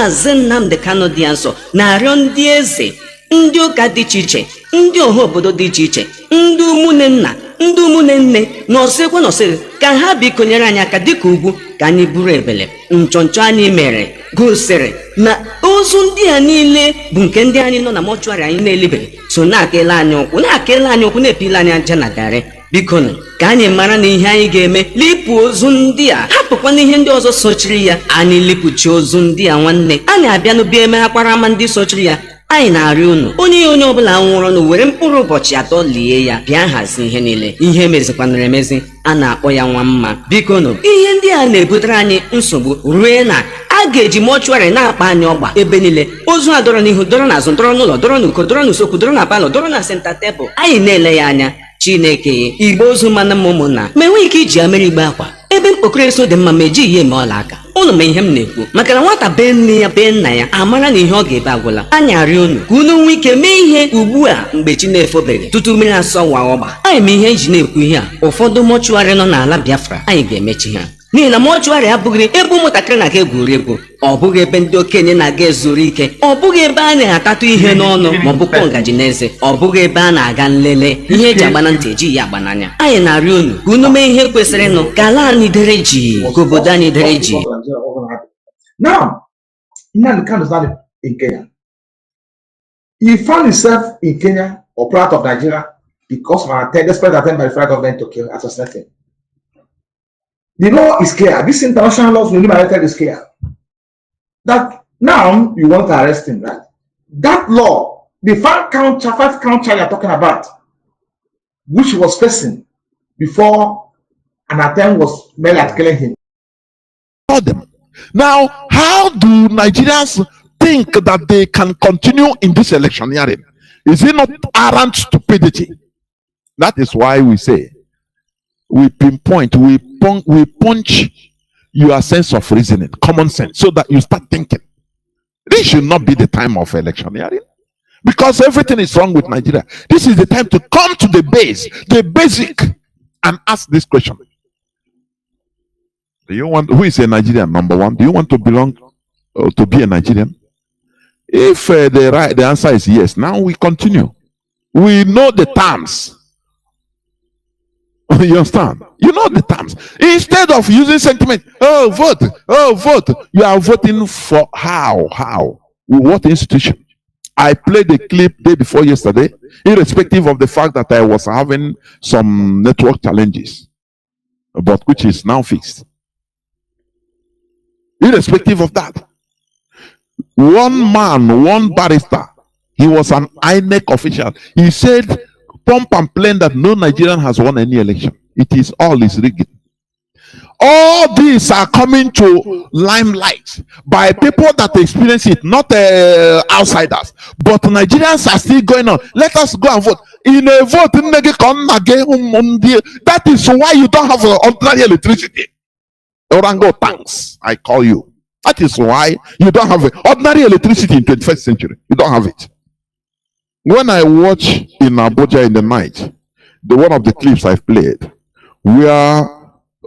Mazi Nnamdi Kanu dị nsọ na-arịọ ndị eze, ndị ụka dị iche iche, ndị ọha obodo dị iche iche, ndị ụmụnne nna, ndị ụmụnne nne, nọsịrị ka ha bikonyere anyị aka dịka ugwu ka anyị buru ebele. Nchọnchọ anyị mere gosiri na ozu ndị a niile bụ nke ndị anyị nọ na mọchụarị anyị na-elibeghị so na-akele anyị ụkwụ na-epile anyị aja na garị. Biko ka anyị mara na ihe anyị ga-eme lipụ ozu ndị a, hapụkwa na ihe ndị ọzọ sochiri ya. Anyị lipụchi ozu ndị a nwanne, anyị abịa n'ụbịa eme akpara ama ndị sochiri ya. Anyị na-arịọ unu, onye ọbụla nwụrụ na were mkpụrụ ụbọchị 3 lie ya, bịa hazi ihe niile. Ihe mezikwanara emezi, a na-akpọ ya nwa mma. Biko ihe ndị a na-ebutere anyị nsogbu ruo na a ga-eji mọchụarị na-akpa anyị ọgba ebe niile. Ozu a dọrọ n'ihu, dọrọ n'azụ, dọrọ n'ụlọ, dọrọ n'uko, dọrọ n'usekwu, dọrọ na palọ, dọrọ na senta tebụl. Anyị na-ele ya anya. Chineke, igbe ozu mana m ụmụnna ma enweghị ike iji amere igbe akwa ebe mkpokoro eso dị mma ma ejighị ya eme ọla aka. Unu ma ihe m na-ekwu, maka na nwata be nne ya be nna ya amara na ihe ọ ga-ebe agwụla. Anyị arịọ unu ka unu nwee ike mee ihe ugbu a mgbe chi na-efobere tutu mmiri asọwa ọgba. Anyị ma ihe eji na-ekwu ihe a, ụfọdụ mọchụarị nọ n'ala Biafra anyị ga-emechi ha, n'ihi na mọchụarị abụghị ebe ụmụntakịrị na-aga egwuregwu, ọ bụghị ebe ndị okenye na-aga ezuru ike, ọ bụghị ebe a na-atatụ ihe n'ọnụ ma ọ bụ kpọọ ngaji n'eze, ọ bụghị ebe a na-aga nlele. Ihe eji agba na ntị eji ya agba n'anya. Anyị na-arịọ unu ka unu mee ihe kwesịrị ịnụ ka ala anyị dere ji, ka obodo anyị dere ji. Now, Nnamdi Kanu is not in Kenya. He found himself in Kenya or part of Nigeria because of an attempt, despite attempt by the federal government to kill, assassinate him. The law is clear. This international law is clear. That now you want to arrest him, right? That law, the 5-count charge you're talking about, which was facing before an attempt was made at killing him. Now, how do Nigerians think that they can continue in this electioneering? Is it not arrant stupidity? That is why we say, we pinpoint, we punch your sense of reasoning, common sense, so that you start thinking. This should not be the time of electioneering, because everything is wrong with Nigeria. This is the time to come to the base, the basic, and ask this question. Do you want, who is a Nigerian, number one? Do you want to belong to be a Nigerian? If the answer is yes, now we continue. We know the terms. You understand? You know the terms. Instead of using sentiment, oh vote, you are voting for how? What institution? I played the clip day before yesterday, irrespective of the fact that I was having some network challenges, but which is now fixed. Irrespective of that, one man, one barrister, he was an INEC official. He said, pump and plain, that no Nigerian has won any election. It is all is rigged. All these are coming to limelight by people that experience it, not outsiders. But Nigerians are still going on. Let us go and vote. In a vote, that is why you don't have ordinary electricity. Orango tanks, I call you. That is why you don't have ordinary electricity in 21st century. You don't have it. When I watch in Abuja in the night, one of the clips I've played, where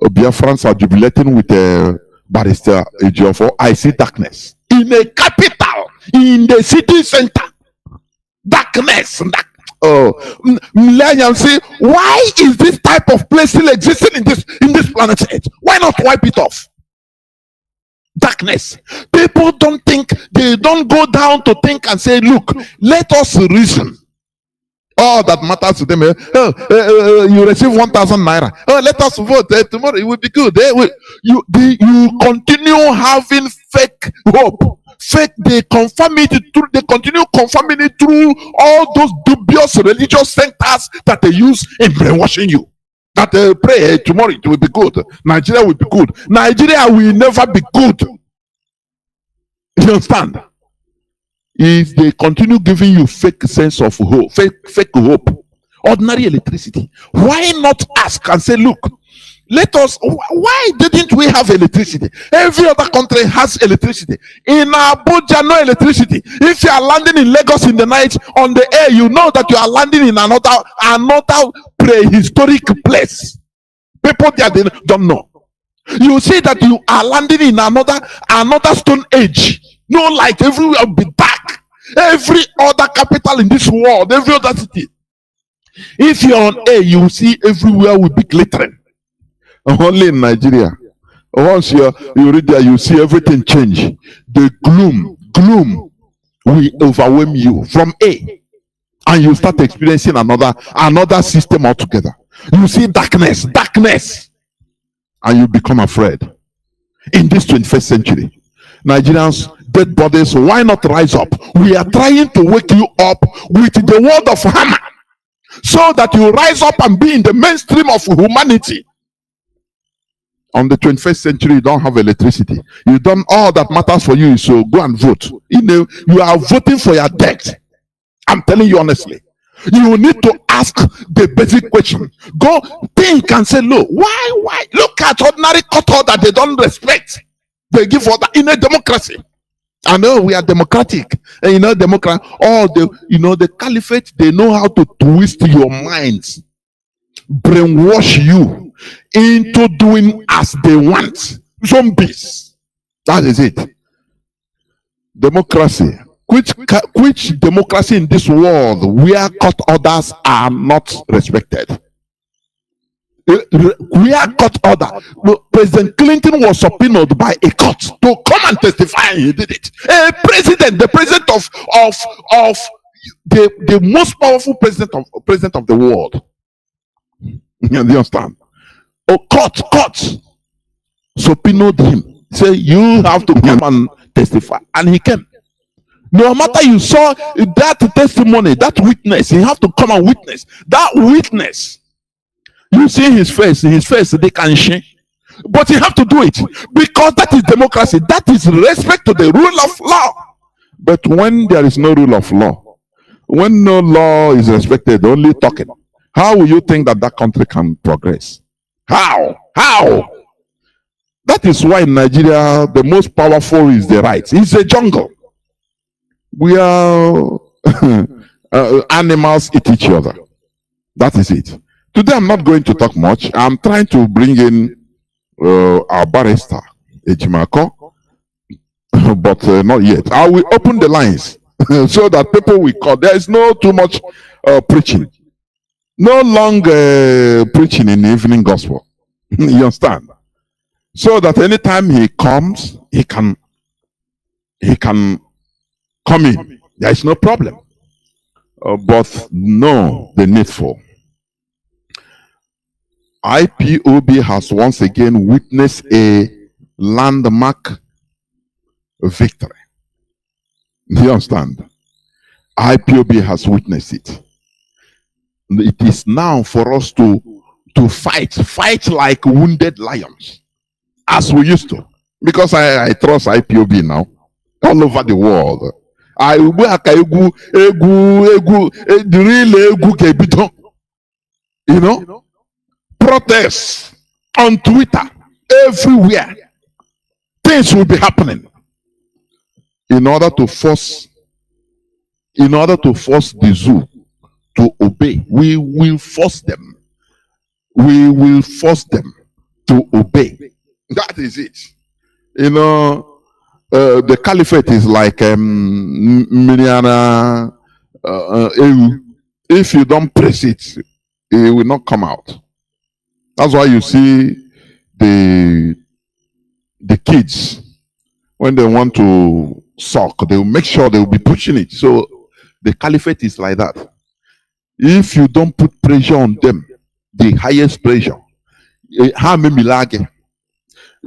Biafrans are jubilating with Barrister Ejiofor, I see darkness. In a capital, in the city center, darkness. Millennium say, why is this type of place still existing in this planet Earth? Why not wipe it off? Darkness. People don't think, they don't go down to think and say, look, let us reason. All that matters to them, you receive 1,000 naira. Oh, let us vote. Tomorrow it will be good. You continue having fake hope. Fake, they confirm it through, they continue confirming it through all those dubious religious centers that they use in brainwashing you. That they pray tomorrow it will be good. Nigeria will be good. Nigeria will never be good. You understand? If they continue giving you fake sense of hope, fake hope, ordinary electricity, why not ask and say, look, let us, why didn't we have electricity? Every other country has electricity. In Abuja, no electricity. If you are landing in Lagos in the night on the air, you know that you are landing in another prehistoric place. People there, they don't know. You see that you are landing in another stone age. No light, everywhere will be dark. Every other capital in this world, every other city. If you're on air, you will see everywhere will be glittering. Only in Nigeria. Once you read there, you see everything change. The gloom will overwhelm you from A, and you start experiencing another system altogether. You see darkness, and you become afraid. In this 21st century, Nigerians, dead bodies, why not rise up? We are trying to wake you up with the word of hammer, so that you rise up and be in the mainstream of humanity. On the 21st century, you don't have electricity. You don't. All that matters for you is to go and vote. You are voting for your debt. I'm telling you honestly. You need to ask the basic question. Go think and say, look, why? Look at ordinary court order they don't respect. They give order in a democracy. I know we are democratic. And the caliphate, they know how to twist your minds, brainwash you into doing as they want. Zombies. That is it. Democracy. Which democracy in this world where court orders are not respected? Where court order? President Clinton was subpoenaed by a court to come and testify, and he did it. The president of the most powerful president of the world. You understand? A court subpoenaed him. Say you have to come and testify, and he came. No matter you saw that testimony, that witness, you have to come and witness. That witness, you see his face, they can shame. But you have to do it because that is democracy. That is respect to the rule of law. But when there is no rule of law, when no law is respected, only talking, how will you think that country can progress? How? That is why in Nigeria, the most powerful is the right. It's a jungle. We are animals eat each other. That is it. Today I'm not going to talk much. I'm trying to bring in our barrister, Ejimako, but not yet. I will open the lines so that people will call. There is no too much preaching. No long preaching in the evening gospel. You understand? So that anytime he comes, he can come in. There is no problem. But know the needful. IPOB has once again witnessed a landmark victory. Do you understand? IPOB has witnessed it. It is now for us to fight like wounded lions, as we used to. Because I trust IPOB now, all over the world. You know, protests on Twitter, everywhere. Things will be happening in order to force the zoo to obey. We will force them. We will force them to obey. That is it. You know, the caliphate is like Miriana. If you don't press it, it will not come out. That's why you see the kids, when they want to suck, they will make sure they will be pushing it. So the caliphate is like that. If you don't put pressure on them, the highest pressure,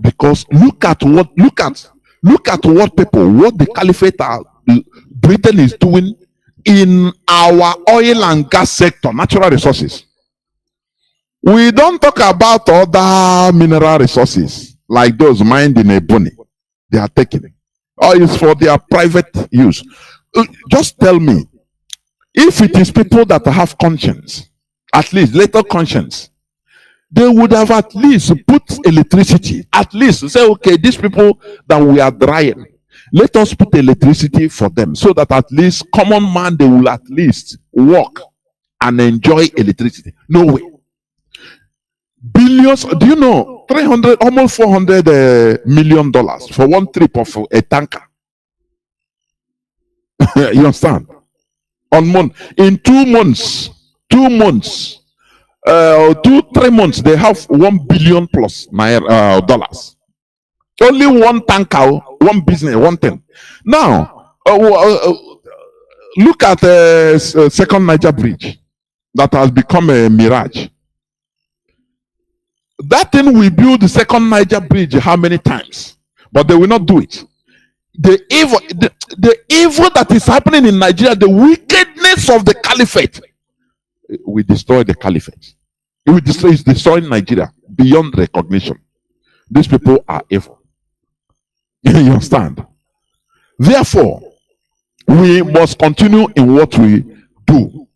because look at what the caliphate Britain is doing in our oil and gas sector, natural resources. We don't talk about other mineral resources like those mined in Ebony. They are taking it. Or it's for their private use. Just tell me, if it is people that have conscience, at least little conscience, they would have at least put electricity. At least say, okay, these people that we are drying, let us put electricity for them, so that at least common man, they will at least walk and enjoy electricity. No way. Billions, do you know, 300, almost $400 million for one trip of a tanker. You understand? On month, in 2 months, 2 months, 3 months, they have 1 billion plus dollars. Only one tanker, one business, one thing. Now, look at the second Niger bridge that has become a mirage. That thing will build the second Niger bridge how many times? But they will not do it. The evil that is happening in Nigeria, the wickedness of the caliphate, we destroy the caliphate. It's destroying Nigeria beyond recognition. These people are evil. You understand? Therefore, we must continue in what we do.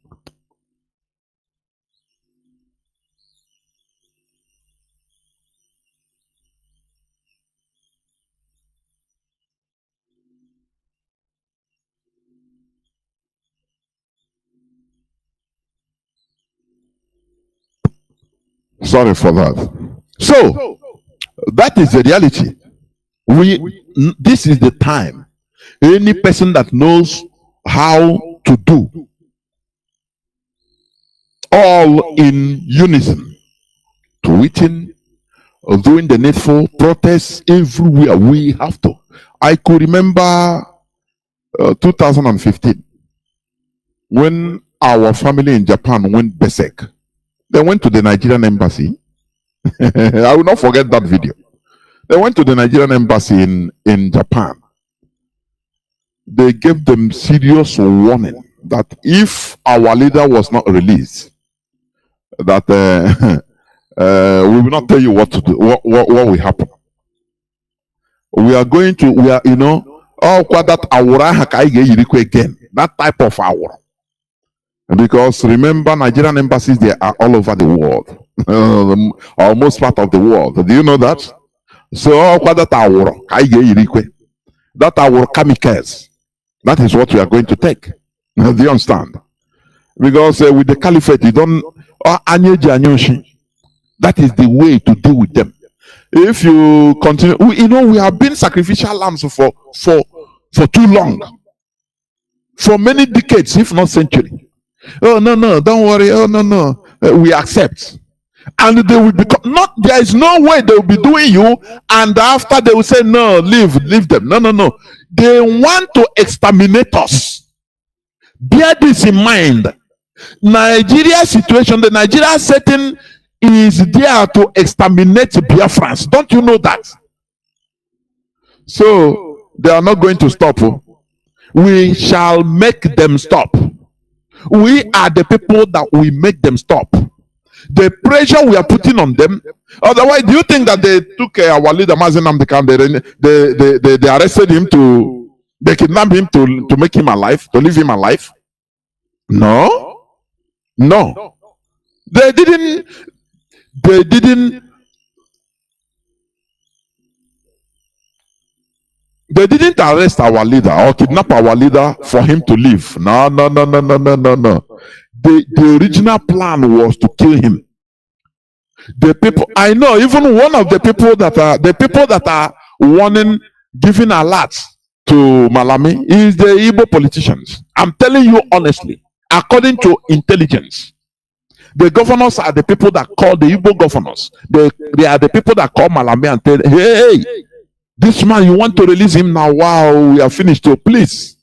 Sorry for that. So, that is the reality. This is the time. Any person that knows how to do all in unison, tweeting, doing the needful, protests everywhere, we have to. I could remember 2015 when our family in Japan went berserk. They went to the Nigerian embassy. I will not forget that video. They went to the Nigerian embassy in Japan. They gave them serious warning that if our leader was not released, that we will not tell you what to do, what will happen. We are going to, that awura again, that type of hour. Because remember, Nigerian embassies, they are all over the world, or most part of the world. Do you know that? So that our kamikazes, that is what we are going to take. Do you understand? Because with the caliphate, you don't. That is the way to deal with them. If you continue, we have been sacrificial lambs for too long, for many decades, if not centuries. Oh no, don't worry. Oh no, we accept. And they will become not. There is no way they will be doing you, and after they will say no, leave them. No. They want to exterminate us. Bear this in mind. Nigeria situation, the Nigeria setting is there to exterminate Biafrans. Don't you know that? So they are not going to stop. We shall make them stop. We are the people that we make them stop. The pressure we are putting on them. Otherwise, do you think that they took our leader Mazi Nnamdi, they arrested him they kidnapped him to make him alive, to leave him alive? No. They didn't arrest our leader or kidnap our leader for him to live. No. The original plan was to kill him. The people, I know, even one of the people that are warning, giving alerts to Malami is the Igbo politicians. I'm telling you honestly, according to intelligence, the governors are the people that call the Igbo governors. They are the people that call Malami and tell, hey, this man, you want to release him now? Wow, we are finished. So please,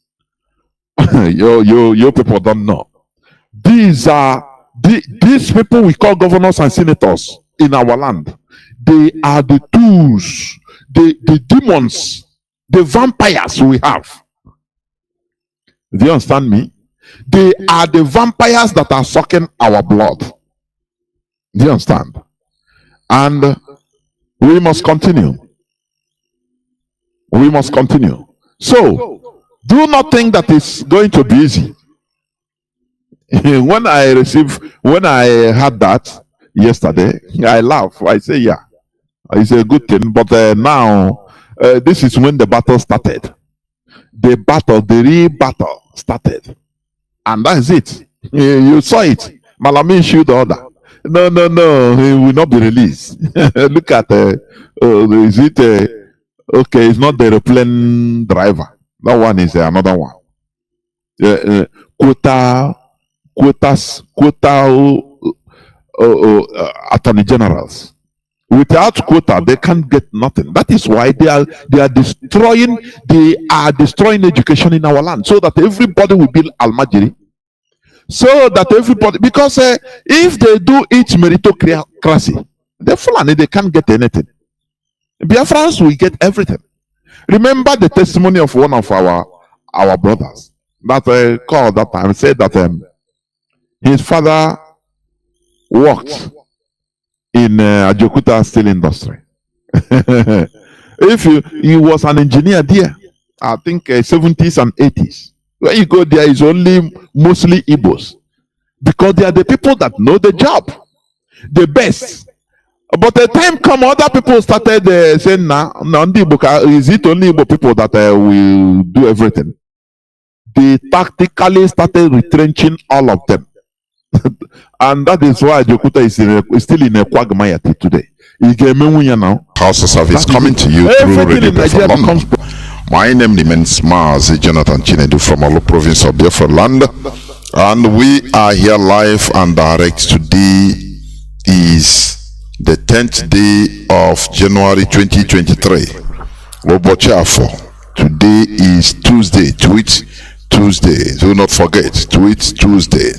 your people don't know. These people we call governors and senators in our land. They are the tools, the demons, the vampires we have. Do you understand me? They are the vampires that are sucking our blood. Do you understand? And we must continue. We must continue. So, do not think that it's going to be easy. When I had that yesterday, I laugh. I say, yeah, it's a good thing. But now, this is when the battle started. The real battle started. And that's it. You saw it. Malami issued the order. No, he will not be released. Look at is it okay? It's not the airplane driver. That one is another one. attorney generals. Without quota, they can't get nothing. That is why they are destroying education in our land, so that everybody will be almajiri. So that everybody, because if they do it meritocracy, the Fulani, they can't get anything. Biafrans will get everything. Remember the testimony of one of our brothers that called that time, said that his father worked in Ajokuta steel industry. He was an engineer there, I think 70s and 80s. When you go there, it's only mostly Igbos, because they are the people that know the job the best. But the time come, other people started saying, "Nah, is it only Igbo people that will do everything?" They tactically started retrenching all of them. And that is why Jokuta is still in a quagmire today. Hausa service coming to you through Radio Biafra London. My name remains Mazi Jonathan Chinedu from Olo province of Biafra land, and we are here live and direct. Today is the 10th day of January 2023. Today is Tuesday, Tweet Tuesday. Do not forget, Tweet Tuesday.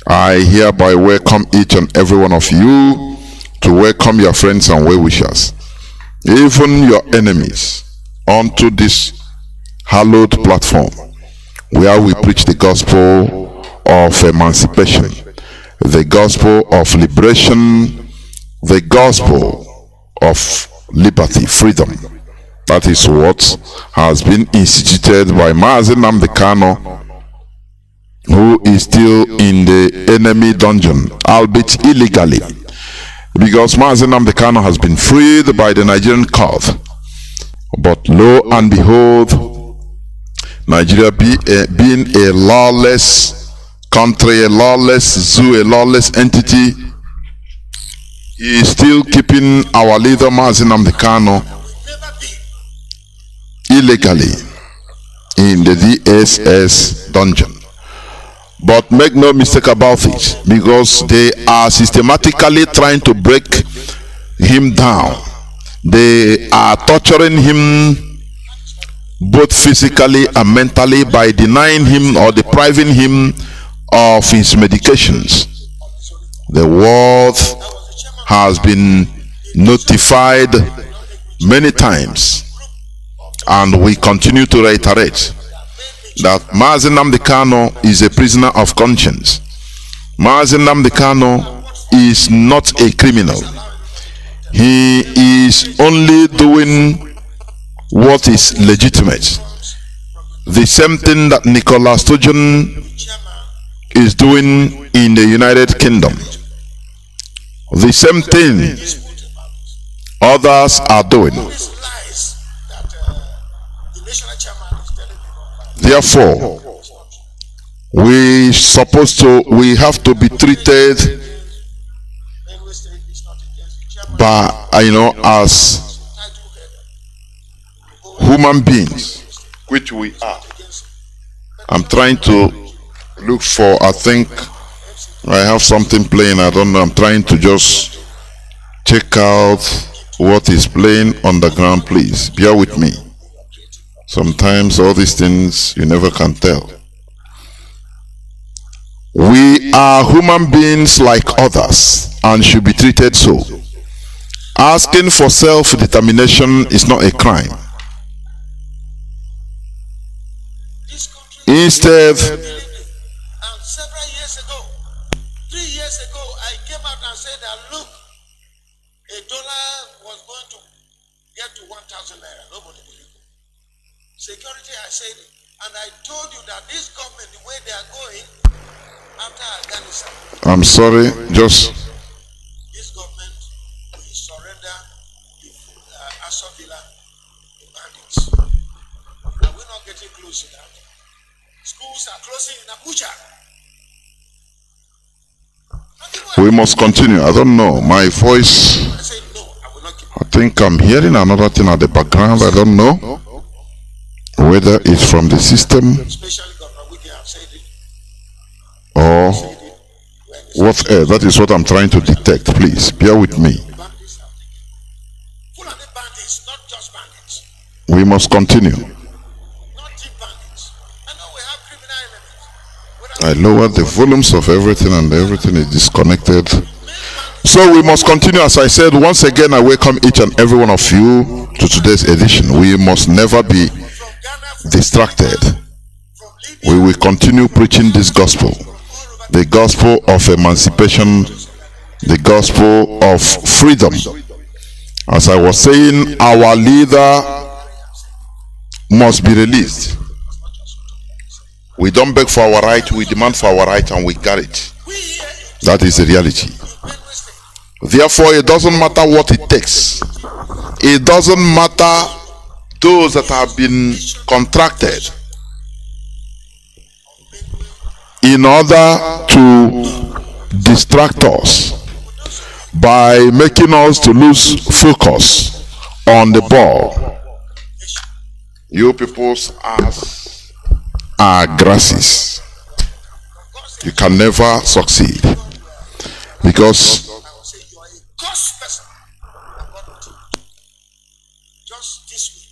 I hereby welcome each and every one of you to welcome your friends and well-wishers, even your enemies, onto this hallowed platform where we preach the gospel of emancipation, the gospel of liberation, the gospel of liberty, freedom. That is what has been instituted by Mazi Nnamdi Kanu, who is still in the enemy dungeon, albeit illegally, because Mazi Nnamdi Kanu has been freed by the Nigerian court. But lo and behold, Nigeria being a lawless country, a lawless zoo, a lawless entity, he is still keeping our leader Mazi Nnamdi Kanu illegally in the DSS dungeon. But make no mistake about it, because they are systematically trying to break him down. They are torturing him both physically and mentally by denying him or depriving him of his medications. The world has been notified many times, and we continue to reiterate that Mazi Nnamdi Kanu is a prisoner of conscience. Mazi Nnamdi Kanu is not a criminal. He is only doing what is legitimate. The same thing that Nicola Sturgeon is doing in the United Kingdom. The same thing others are doing. Therefore, we have to be treated by, as human beings, which we are. I'm trying to look for, I think I have something playing, I don't know, I'm trying to just check out what is playing on the ground. Please bear with me. Sometimes all these things you never can tell. We are human beings like others and should be treated so. Asking for self-determination is not a crime. Instead, several years ago, 3 years ago, I came out and said that look, a dollar was going to get to 1,000 naira. Nobody believed it. Security, I said it. And I told you that this government, the way they are going after Afghanistan. I'm sorry, just. This government will surrender the Assault Villa to bandits. And we're not getting close to that. Schools are closing in Abuja. We must continue. I don't know. My voice. I think I'm hearing another thing at the background. I don't know whether it's from the system. What? That is what I'm trying to detect. Please bear with me. Bandits have taken. Fulani bandits, not just bandits. We must continue. Not deep bandits. I know we have criminal elements. I lowered the volumes of everything and everything is disconnected. So we must continue. As I said, once again I welcome each and every one of you to today's edition. We must never be distracted. We will continue preaching this gospel, the gospel of emancipation, the gospel of freedom. As I was saying, our leader must be released. We don't beg for our right, we demand for our right, and we get it. That is the reality. Therefore, it doesn't matter what it takes. It doesn't matter those that have been contracted in order to distract us by making us to lose focus on the ball. You people's ass are grasses. You can never succeed because Cost person. Just this week,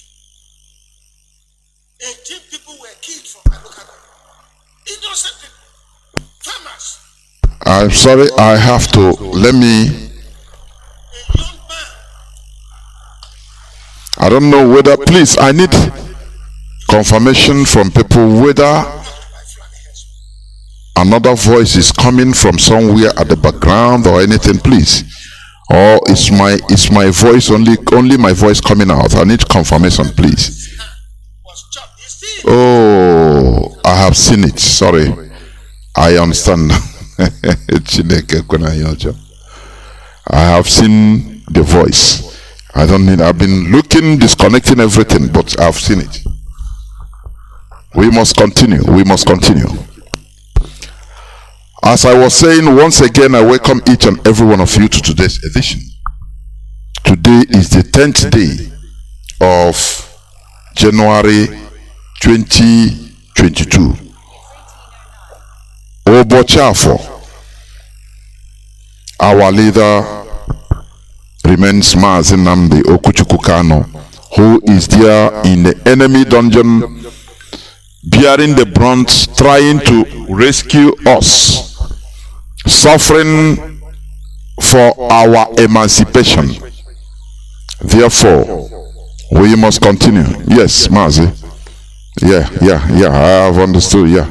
18 people were killed from my local government. Innocent people, farmers. I'm sorry, I have to let me. A young man. I don't know whether, please, I need confirmation from people whether another voice is coming from somewhere at the background or anything, please. Or is my voice only my voice coming out? I need confirmation, please. Oh, I have seen it. Sorry, I understand. I have seen the voice. I don't need. I've been looking, disconnecting everything, but I've seen it. We must continue. We must continue. As I was saying, once again, I welcome each and every one of you to today's edition. Today is the 10th day of January 2022. Obochafo, our leader remains Mazi Nnamdi Kanu, who is there in the enemy dungeon, bearing the brunt, trying to rescue us, suffering for our emancipation. Therefore, we must continue. Yes, Mazi. Yeah, I have understood. Yeah.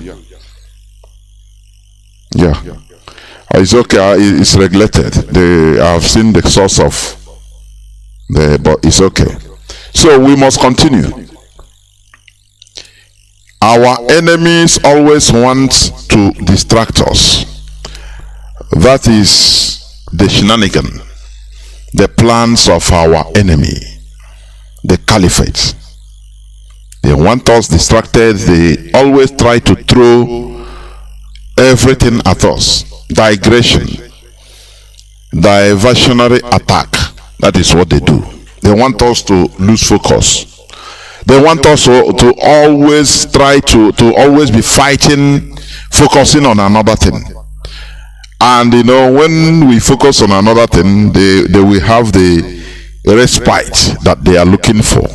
It's okay. It's regulated. I have seen the source of but it's okay. So we must continue. Our enemies always want to distract us. That is the shenanigan, the plans of our enemy, the caliphate. They want us distracted. They always try to throw everything at us. Digression, diversionary attack. That is what they do. They want us to lose focus. They want us to always try to always be fighting, focusing on another thing. And when we focus on another thing, they will have the respite that they are looking for.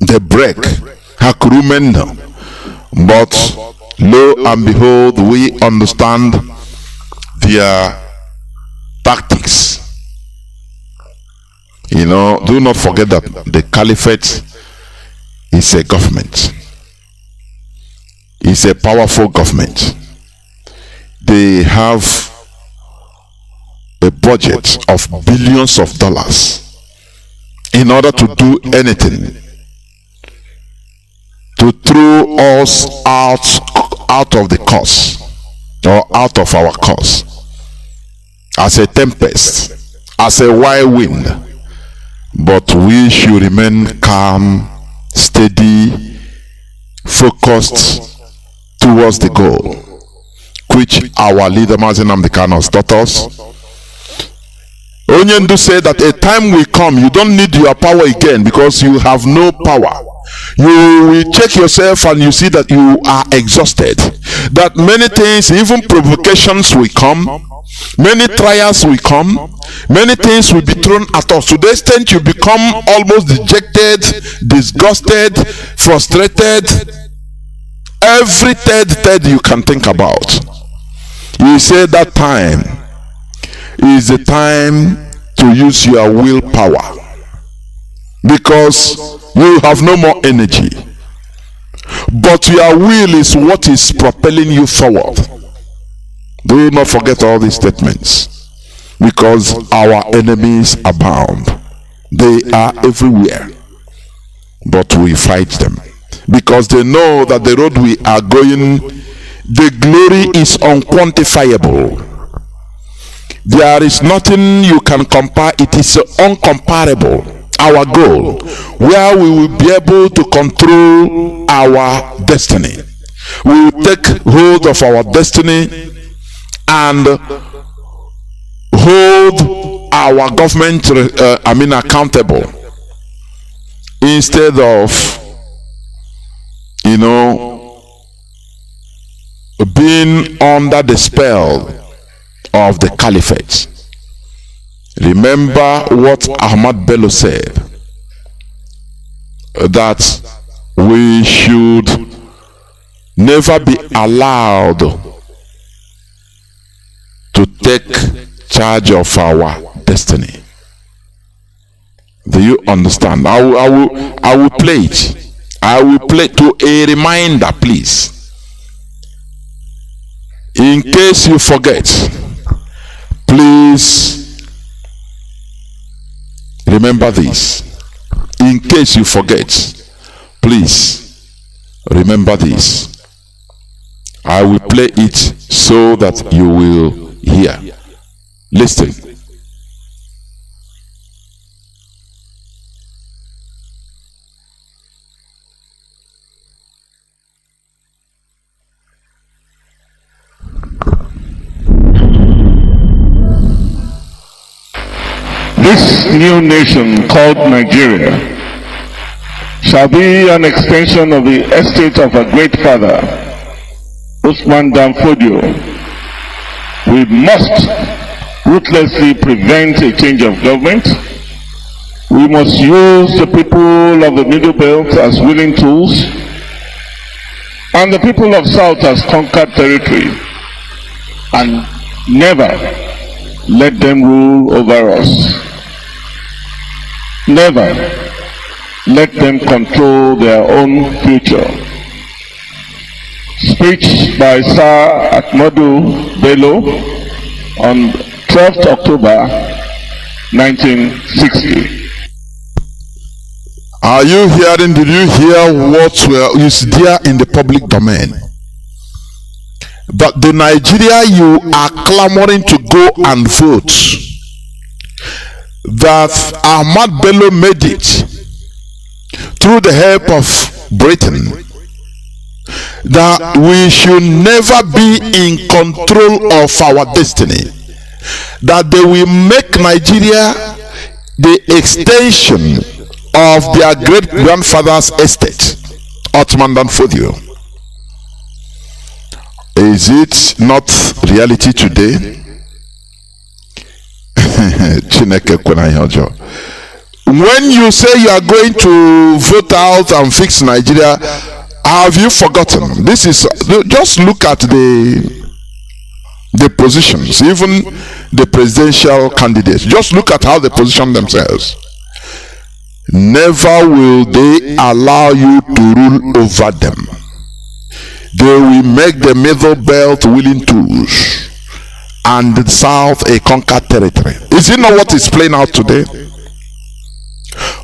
The break, hakurumenda. But lo and behold, we understand their tactics. Do not forget that the caliphate is a government. It's a powerful government. They have a budget of billions of dollars in order to do anything, to throw us out of the course, or out of our course, as a tempest, as a wild wind. But we should remain calm, steady, focused towards the goal, which our leader Mazi Nnamdi Kanu has taught us. Onyendu said that a time will come, you don't need your power again because you have no power. You will check yourself and you see that you are exhausted. that many things, even provocations will come, many trials will come, many things will be thrown at us to the extent you become almost dejected, disgusted, frustrated. Every third you can think about, you say that time is the time to use your willpower, because you have no more energy, but your will is what is propelling you forward. Do not forget all these statements, because our enemies abound. They are everywhere, but we fight them, because they know that the road we are going, the glory is unquantifiable. There is nothing you can compare. It is uncomparable. Our goal, where we will be able to control our destiny. We will take hold of our destiny and hold our government accountable, instead of being under the spell of the caliphate. Remember what Ahmad Bello said, that we should never be allowed to take charge of our destiny. Do you understand? I will play it. I will play to a reminder, please. In case you forget, please remember this. In case you forget, please remember this. I will play it so that you will hear. Listen. This new nation called Nigeria shall be an extension of the estate of our great father, Usman Dan Fodio. We must ruthlessly prevent a change of government. We must use the people of the Middle Belt as willing tools, and the people of South as conquered territory, and never let them rule over us. Never let them control their own future. Speech by Sir Ahmadu Bello on 12th October 1960. Are you hearing? Did you hear what is there in the public domain? But the Nigeria you are clamoring to go and vote, that Ahmad Bello made it through the help of Britain, that we should never be in control of our destiny, that they will make Nigeria the extension of their great grandfather's estate, Ottoman Dan Fodio. Is it not reality today? When you say you are going to vote out and fix Nigeria, have you forgotten? This is, just look at the positions, even the presidential candidates. Just look at how they position themselves. Never will they allow you to rule over them. They will make the Middle Belt willing tools and the South a conquered territory. Is it not what is playing out today?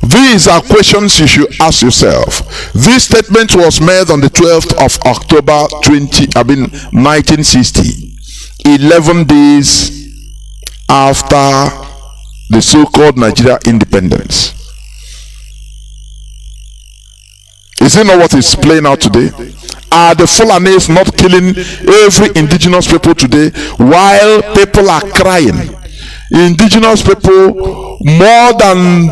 These are questions you should ask yourself. This statement was made on the 12th of October 1960, 11 days after the so-called Nigeria independence. Is it not what is playing out today? Are the Fulanis not killing every indigenous people today while people are crying? Indigenous people, more than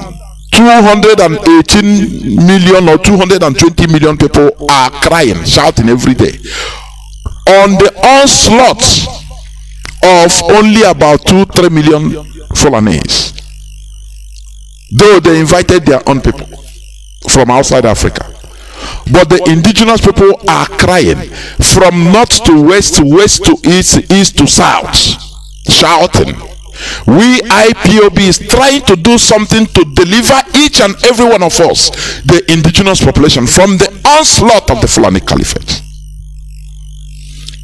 218 million or 220 million people are crying, shouting every day. on the onslaught of only about 2-3 million Fulanese, though they invited their own people from outside Africa. But the indigenous people are crying from north to west, west to east, east to south, shouting. We IPOB is trying to do something to deliver each and every one of us, the indigenous population, from the onslaught of the Fulani Caliphate.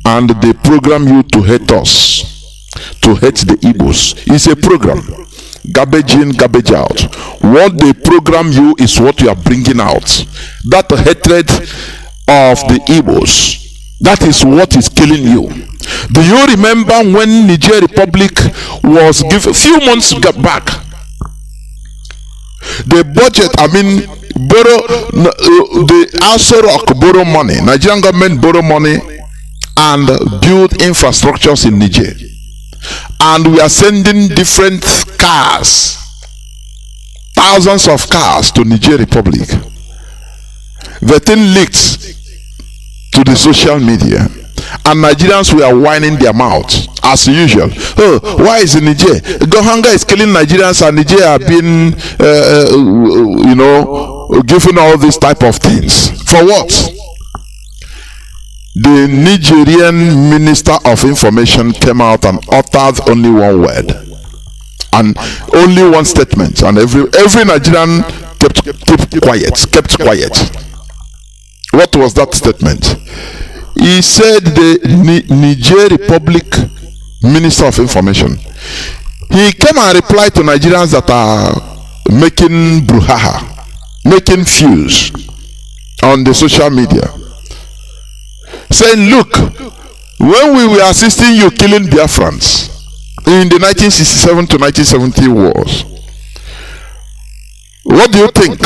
And they program you to hate us, to hate the Igbos. It's a program. Garbage in, garbage out. What they program you is what you are bringing out. That hatred of the Igbos, that is what is killing you. Do you remember when Niger Republic was given, a few months back, the budget, the Hausa Rock borrow money, Nigerian government borrow money and build infrastructures in Niger. And we are sending different cars, thousands of cars to Niger Republic. The thing leaked to the social media, and Nigerians were whining their mouths as usual. Oh, why is in Niger? Hunger is killing Nigerians, and Niger are being, given all these type of things. For what? The Nigerian Minister of Information came out and uttered only one word and only one statement, and every Nigerian kept quiet. What was that statement? He said the Niger Republic Minister of Information, he came and replied to Nigerians that are making brouhaha, making fuse on the social media, saying, look, when we were assisting you killing Biafrans in the 1967 to 1970 wars, what do you think?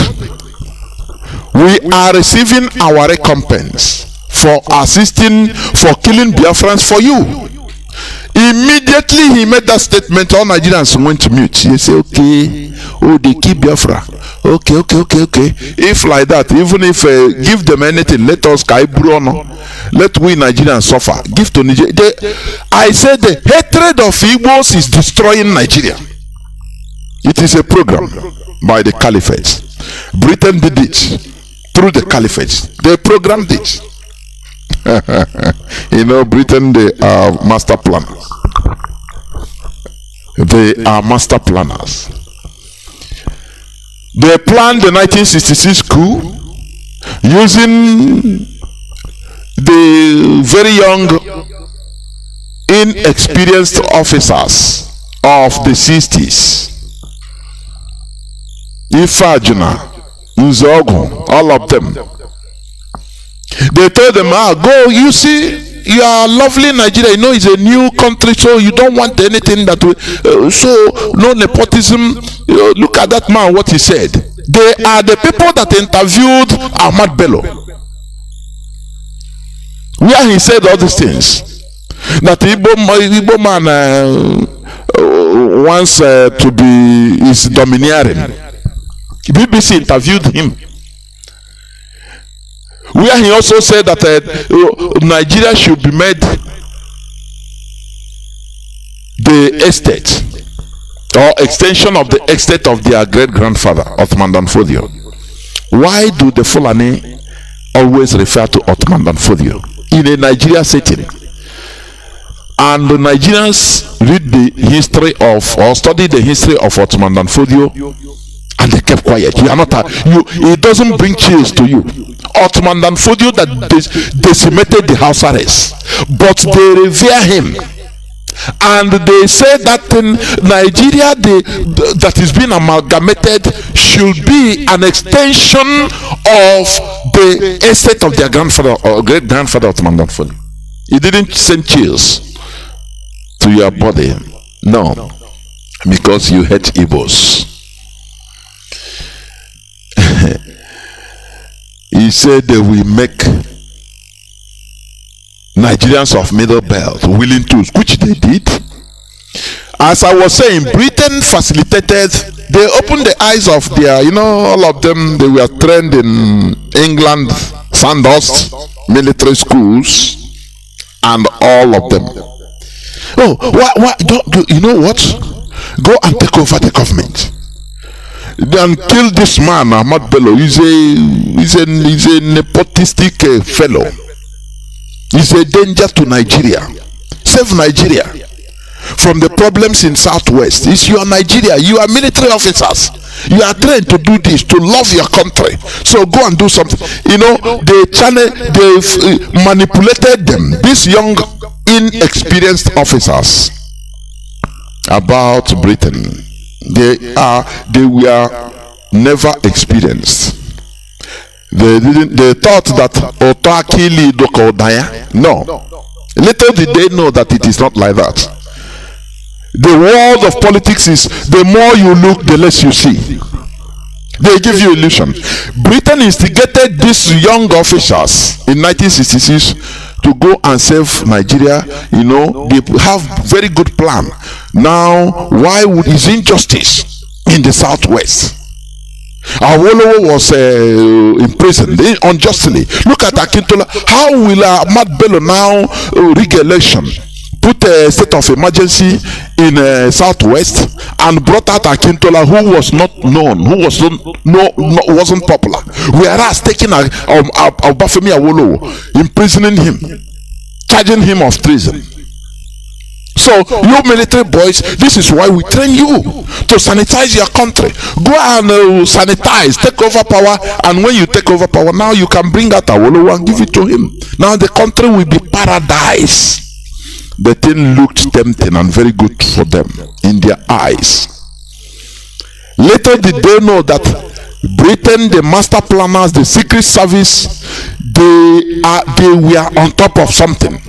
We are receiving our recompense for assisting, for killing Biafrans for you. Immediately he made that statement, all Nigerians went to mute. He said, okay, oh, they keep Biafra. Okay. If like that, even if give them anything, let us let we Nigerians suffer. Give to Nigeria. I said the hatred of Igbos is destroying Nigeria. It is a program by the Caliphate. Britain did it through the Caliphate. They programmed it. Britain, they are master planners. They are master planners. They planned the 1966 coup using the very young, inexperienced officers of the 60s. Ifajuna, Nzogu, all of them. They told them, go, you see, you are lovely Nigeria, it's a new country, so you don't want anything that will, so no nepotism. Look at that man, what he said. They are the people that interviewed Ahmad Bello, where he said all these things, that Igbo man wants to be, is domineering. BBC interviewed him, where he also said that Nigeria should be made the estate or extension of the estate of their great-grandfather, Othman Dan Fodio. Why do the Fulani always refer to Othman Dan Fodio in a Nigeria setting? And the Nigerians read the history of, or study the history of Othman Dan Fodio, and they kept quiet. You are not it doesn't bring chills to you. Othman Dan Fodio that decimated the Hausa race, but they revere him, and they say that in Nigeria that is being amalgamated should be an extension of the estate of their grandfather or great grandfather Othman Dan Fodio. It didn't send chills to your body, no, because you hate Igbos. He said they will make Nigerians of middle belt willing to, which they did. As I was saying, Britain facilitated, they opened the eyes of their, all of them, they were trained in England, Sandhurst military schools, and all of them. Oh, why don't you know what? Go and take over the government. Then kill this man, Ahmad Bello. He's a nepotistic fellow. He's a danger to Nigeria. Save Nigeria from the problems in Southwest. It's your Nigeria. You are military officers. You are trained to do this, to love your country. So go and do something. You know, they manipulated them, these young, inexperienced officers, about Britain. They were never experienced. They thought that Otakili Dokodaya. No. Little did they know that it is not like that. The world of politics is, the more you look, the less you see. They give you illusion. Britain instigated these young officers in 1966 to go and save Nigeria. You know, they have very good plan. Now, why would is injustice in the Southwest? Awolowo was imprisoned unjustly. Look at Akintola. How will Ahmad Bello now rig election? Put a state of emergency in Southwest and brought out Akintola, who was not known, who was wasn't popular. Whereas taking Obafemi Awolowo, imprisoning him, charging him of treason. So, you military boys, this is why we train you to sanitize your country. Go and sanitize, take over power, and when you take over power, now you can bring out Awolowo and give it to him. Now the country will be paradise. The thing looked tempting and very good for them in their eyes. Later did they know that Britain, the master planners, the secret service, they were on top of something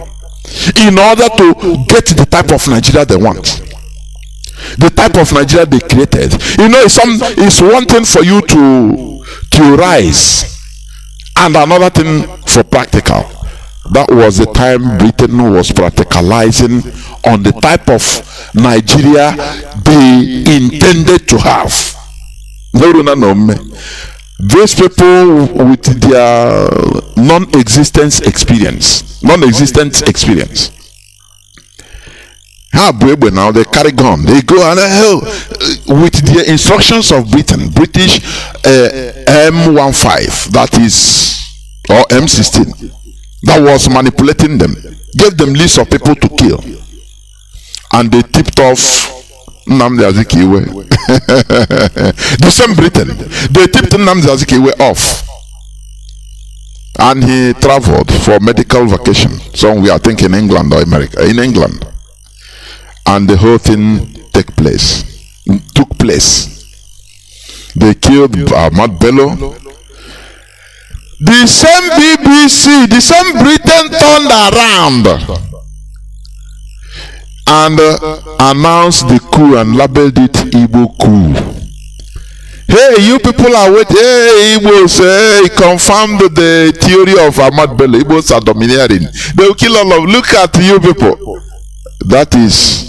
in order to get the type of Nigeria they want. The type of Nigeria they created. You know, it's one thing for you to theorize and another thing for practical. That was the time Britain was practicalizing on the type of Nigeria they intended to have. Those people with their non-existent experience. Now they carry gun. They go and with the instructions of Britain, British M15, that is, or M16. That was manipulating them, gave them lists of people to kill, and they tipped off Nnamdi Azikiwe. The same Britain, they tipped Nnamdi Azikiwe off, and he traveled for medical vacation somewhere, I think in England or America, in England, and the whole thing took place. They killed Ahmad Bello. The same BBC, the same Britain turned around and announced the coup and labeled it Igbo coup. Hey, you people are waiting. Hey, Igbos, confirmed the theory of Ahmad Bello. Igbos are domineering. They will kill all of. Look at you people. That is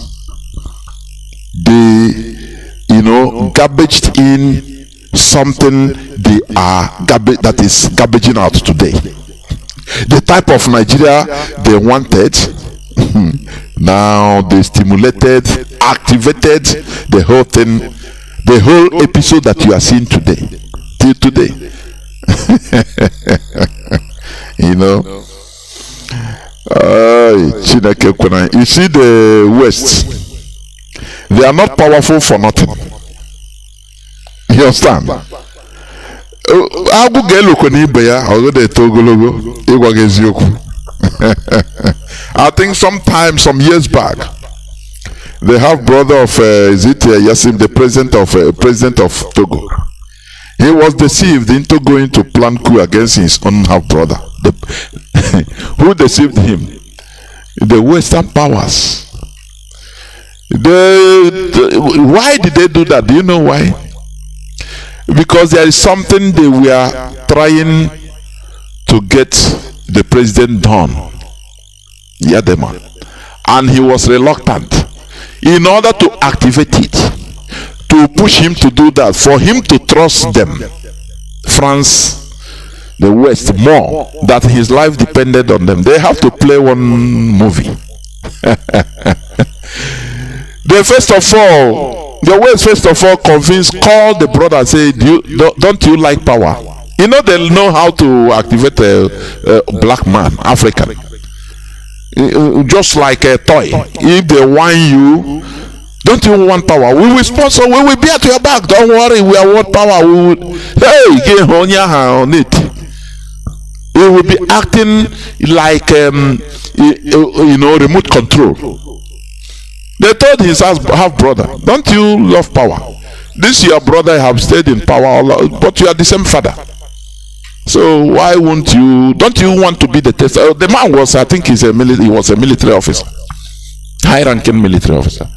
garbaged in something they are that is garbaging out today. The type of Nigeria they wanted, now they stimulated, activated the whole thing, the whole episode that you are seeing today, till today. You know, you see the West, they are not powerful for nothing. You understand? I think some years back, they have brother of Yassim, the president of Togo. He was deceived into going to plan coup against his own half brother. Who deceived him? The Western powers. Why did they do that? Do you know why? Because there is something they were trying to get the president done. And he was reluctant. In order to activate it, to push him to do that, for him to trust them, France, the West more, that his life depended on them. They have to play one movie. They first of all, the West first of all convinced, call the brother and say, don't you like power? You know, they know how to activate a black man, African. Just like a toy. If they whine you, don't you want power? We will sponsor, we will be at your back. Don't worry, we are what power. We will, hey, get on it. We will be acting like remote control. They told his half brother, don't you love power? This your brother have stayed in power, but you are the same father. So why won't you? Don't you want to be the tester? The man was, I think, he was a military officer, high-ranking military officer.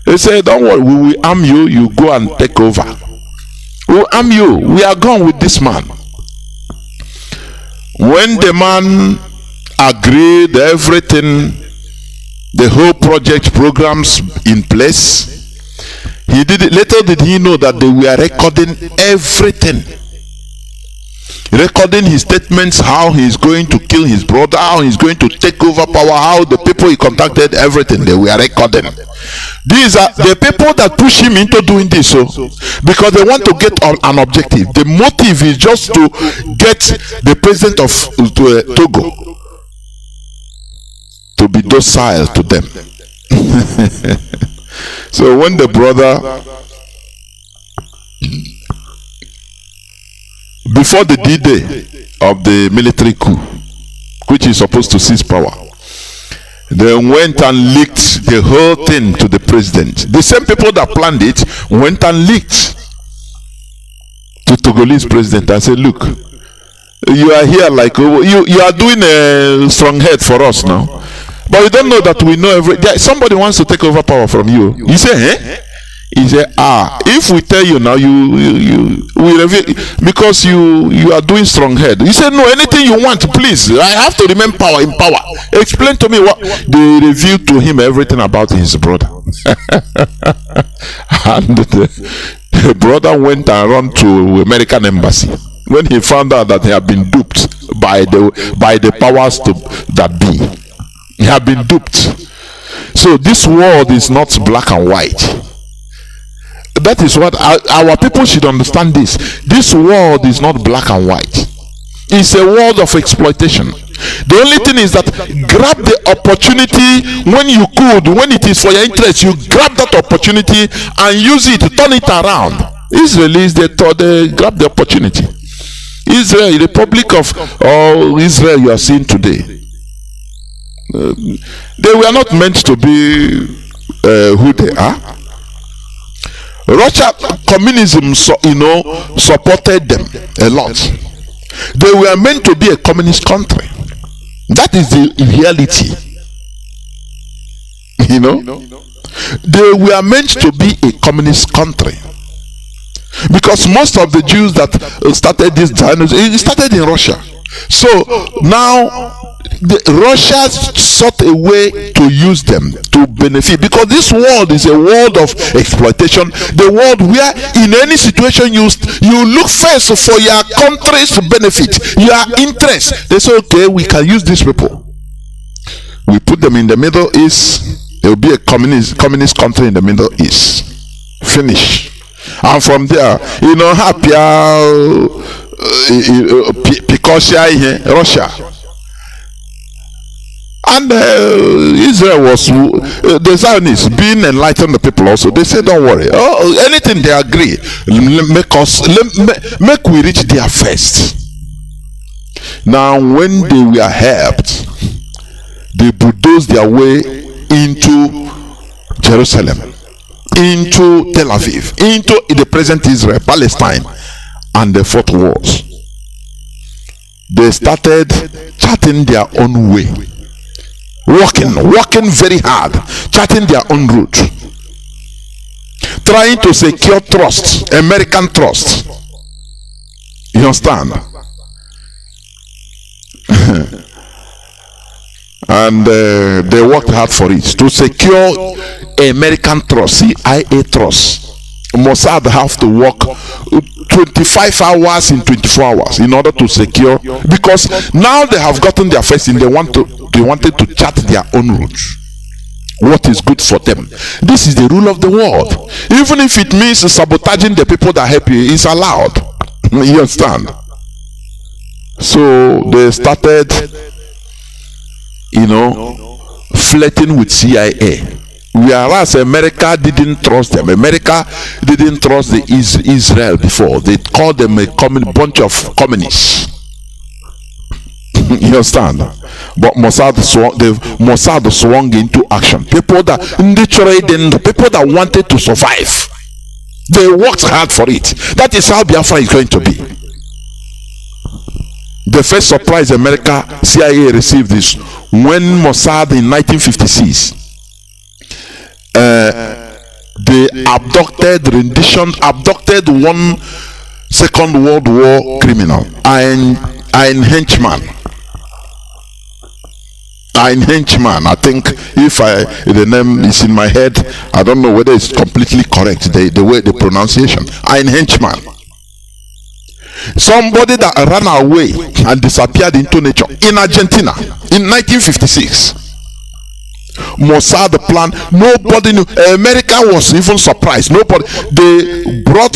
He said, don't worry, we will arm you. You go and take over. We will arm you. We are gone with this man. When the man agreed, everything, the whole project programs in place, he did it. Later did he know that they were recording everything, recording his statements, how he is going to kill his brother, how he is going to take over power, how the people he contacted, everything they were recording. These are the people that push him into doing this, so because they want to get an objective. The motive is just to get the president of Togo to be docile to them. So when the brother, before the D-Day of the military coup, which is supposed to seize power, they went and leaked the whole thing to the president. The same people that planned it went and leaked to Togolese president and said, look, you are here like, you are doing a strong head for us now, but you don't know that we know somebody wants to take over power from you. You say, eh? He said, if we tell you now, we reveal, because you are doing strong head. He said, no, anything you want, please. I have to remain in power. Explain to me what. They revealed to him everything about his brother. And the brother went and ran to American embassy when he found out that he had been duped by the powers that be. He had been duped. So this world is not black and white. That is what our people should understand. This world is not black and white. It's a world of exploitation. The only thing is that grab the opportunity when you could, when it is for your interest, you grab that opportunity and use it, turn it around. Israelis, they grab the opportunity. Israel, the Republic of Israel you are seeing today, they were not meant to be who they are. Russia communism, supported them a lot. They were meant to be a communist country. That is the reality. They were meant to be a communist country, because most of the Jews that started this Zionism, it started in Russia. So now Russia sought a way to use them to benefit, because this world is a world of exploitation. The world where in any situation you look first for your country's benefit, your interest. They say, okay, we can use these people, we put them in the Middle East, there will be a communist country in the Middle East. Finish. And from there, happy Russia. And Israel was the Zionists being enlightened the people also. They said, don't worry. Anything they agree, make we reach there first. Now, when they were helped, they bulldozed their way into Jerusalem, into Tel Aviv, into the present Israel, Palestine, and the fought wars. They started charting their own way, working very hard, charting their own route, trying to secure trust, American trust. You understand? And they worked hard for it, to secure American trust, CIA trust, Mossad have to work 25 hours in 24 hours in order to secure, because now they have gotten their first thing, they wanted to chart their own routes. What is good for them. This is the rule of the world. Even if it means sabotaging the people that help you, is allowed. You understand? So they started, flirting with CIA. Whereas America didn't trust them. America didn't trust the Israel before. They called them a bunch of communists. You understand? But Mossad swung into action. People that wanted to survive, they worked hard for it. That is how Biafra is going to be. The first surprise America CIA received is when Mossad in 1956 they abducted one Second World War criminal, ein henchman. I think if the name is in my head, I don't know whether it's completely correct, the way the pronunciation. Ein henchman. Somebody that ran away and disappeared into nature in Argentina in 1956. Mossad plan, nobody knew. America was even surprised. Nobody. They brought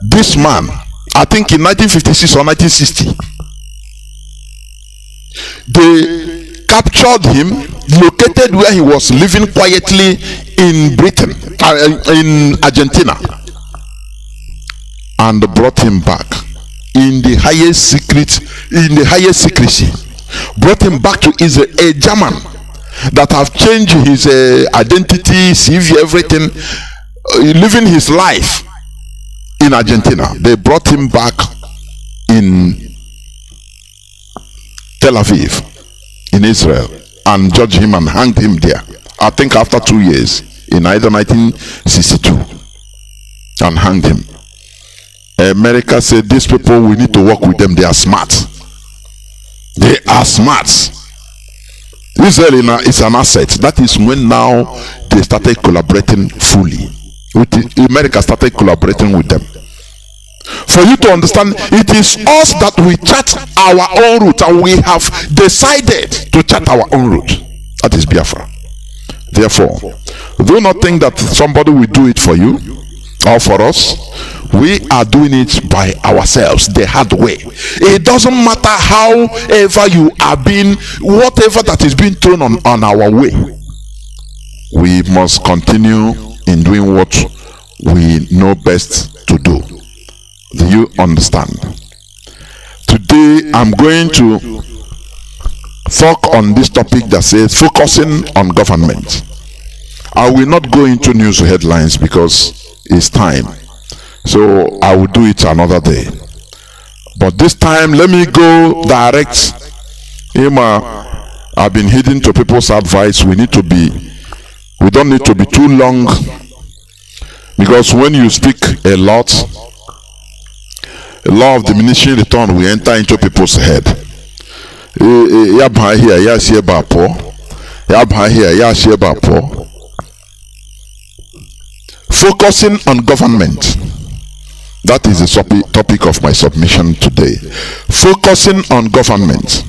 this man, I think in 1956 or 1960. They captured him, located where he was living quietly in Britain, in Argentina, and brought him back in the highest secrecy. Brought him back to Israel, a German that have changed his identity, CV, everything, living his life in Argentina. They brought him back in Tel Aviv, in Israel, and judged him and hanged him there. I think after 2 years, in either 1962, and hanged him. America said, these people, we need to work with them. They are smart. They are smart. Israel is an asset. That is when now they started collaborating fully. America started collaborating with them. For you to understand, it is us that we chart our own route, and we have decided to chart our own route. That is Biafra. Therefore, do not think that somebody will do it for you or for us. We are doing it by ourselves, the hard way. It doesn't matter however you are being, whatever that is being thrown on our way. We must continue in doing what we know best to do. Do you understand? Today I'm going to talk on this topic that says focusing on government. I will not go into news headlines because it's time. So I will do it another day. But this time, let me go direct. I've been heeding to people's advice. We don't need to be too long, because when you speak a lot, a law of diminishing return will enter into people's head. Focusing on government. That is the topic of my submission today. Focusing on government.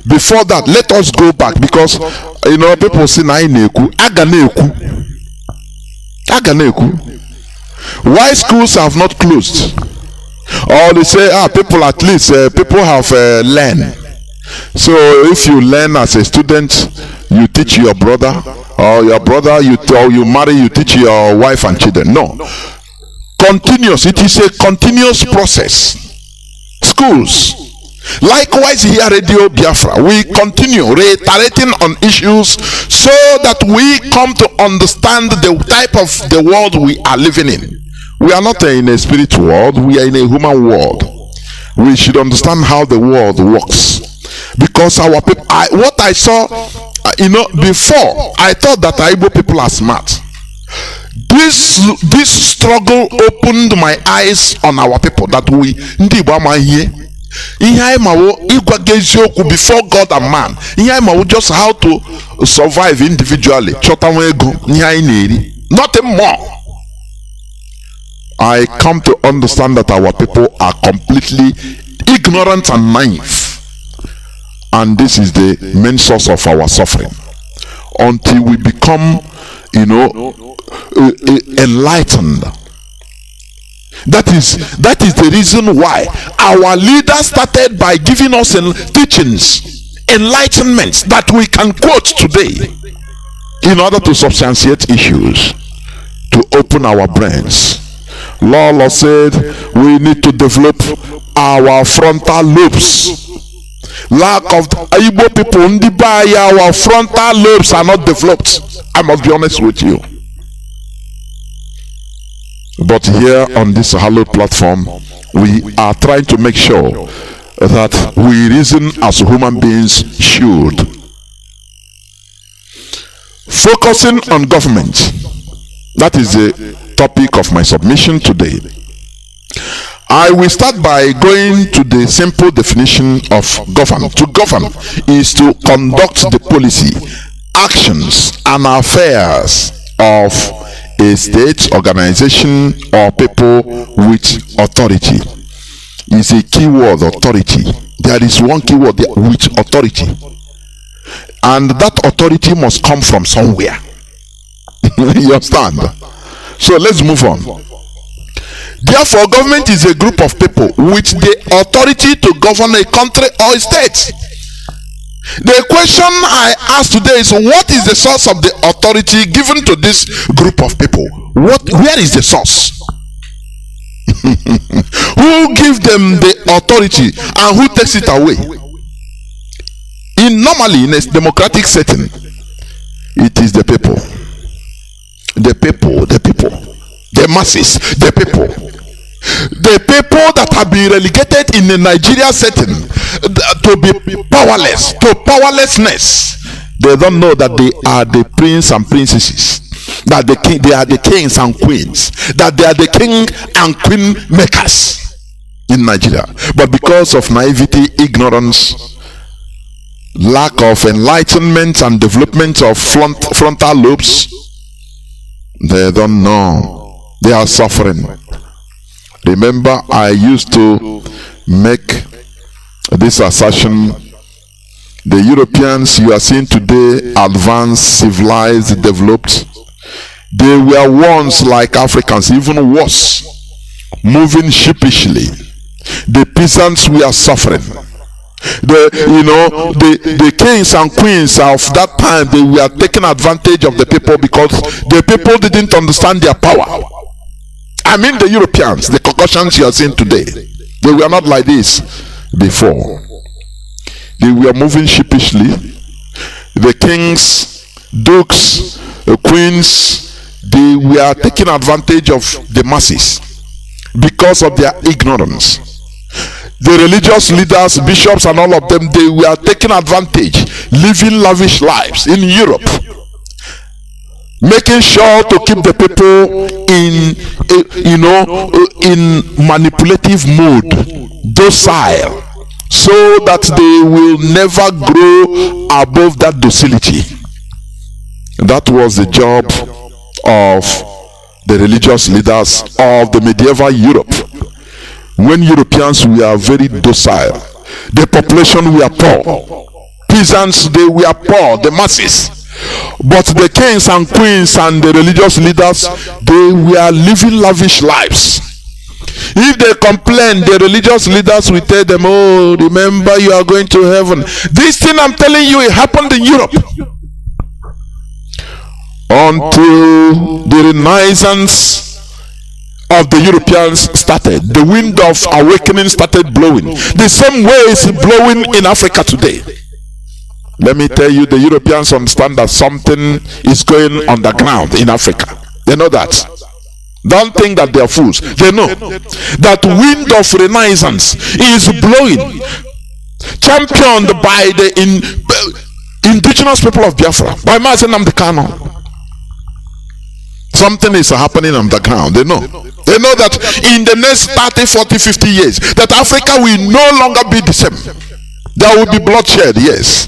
Before that, let us go back, because people say Aganeku. Why schools have not closed? Or they say people at least people have learned. So if you learn as a student, you teach your brother, or your brother you marry, you teach your wife and children. No. Continuous. It is a continuous process. Schools. Likewise here, Radio Biafra, we continue reiterating on issues so that we come to understand the type of the world we are living in. We are not in a spiritual world, we are in a human world. We should understand how the world works. Because our people, what I saw, before, I thought that Igbo people are smart. This struggle opened my eyes on our people, that we before God and man, just how to survive individually. Nothing more. I come to understand that our people are completely ignorant and naive. And this is the main source of our suffering. Until we become, enlightened. That is the reason why our leaders started by giving us teachings, enlightenments that we can quote today in order to substantiate issues, to open our brains. Lolo said we need to develop our frontal lobes. Lack of Igbo people, our frontal lobes are not developed. I must be honest with you. But here on this hallowed platform, we are trying to make sure that we reason as human beings should. Focusing on government. That is the topic of my submission today. I will start by going to the simple definition of govern. To govern is to conduct the policy, actions, and affairs of a state, organization, or people with authority. Is a key word, authority. There is one key word there, with authority. And that authority must come from somewhere. You understand? So let's move on. Therefore, government is a group of people with the authority to govern a country or a state. The question I ask today is, what is the source of the authority given to this group of people? Where is the source? Who gives them the authority and who takes it away? Normally in a democratic setting, it is the people. The people, the masses, the people that have been relegated in the Nigeria setting to be powerless, to powerlessness. They don't know that they are the prince and princesses, that they are the kings and queens, that they are the king and queen makers in Nigeria. But because of naivety, ignorance, lack of enlightenment and development of frontal lobes, they don't know. They are suffering. Remember, I used to make this assertion. The Europeans you are seeing today, advanced, civilized, developed, they were once like Africans, even worse, moving sheepishly. The peasants were suffering. The kings and queens of that time, they were taking advantage of the people because the people didn't understand their power. I mean the Europeans, the Caucasians you are seeing today, they were not like this before. They were moving sheepishly. The kings, dukes, queens, they were taking advantage of the masses because of their ignorance. The religious leaders, bishops and all of them, they were taking advantage, living lavish lives in Europe, making sure to keep the people in manipulative mode, docile, so that they will never grow above that docility. That was the job of the religious leaders of the medieval Europe. When Europeans were very docile, the population were poor, peasants, they were poor, the masses. But the kings and queens and the religious leaders, they were living lavish lives. If they complain, the religious leaders will tell them, oh, remember you are going to heaven. This thing I'm telling you, it happened in Europe. Until the Renaissance of the Europeans started, the wind of awakening started blowing. The same way it's blowing in Africa today. Let me tell you, the Europeans understand that something is going underground in Africa. They know that. Don't think that they are fools. They know that wind of renaissance is blowing, championed by the indigenous people of Biafra, by Mazi Nnamdi Kanu. Something is happening on the ground. They know that in the next 30, 40, 50 years, that Africa will no longer be the same. There will be bloodshed, yes.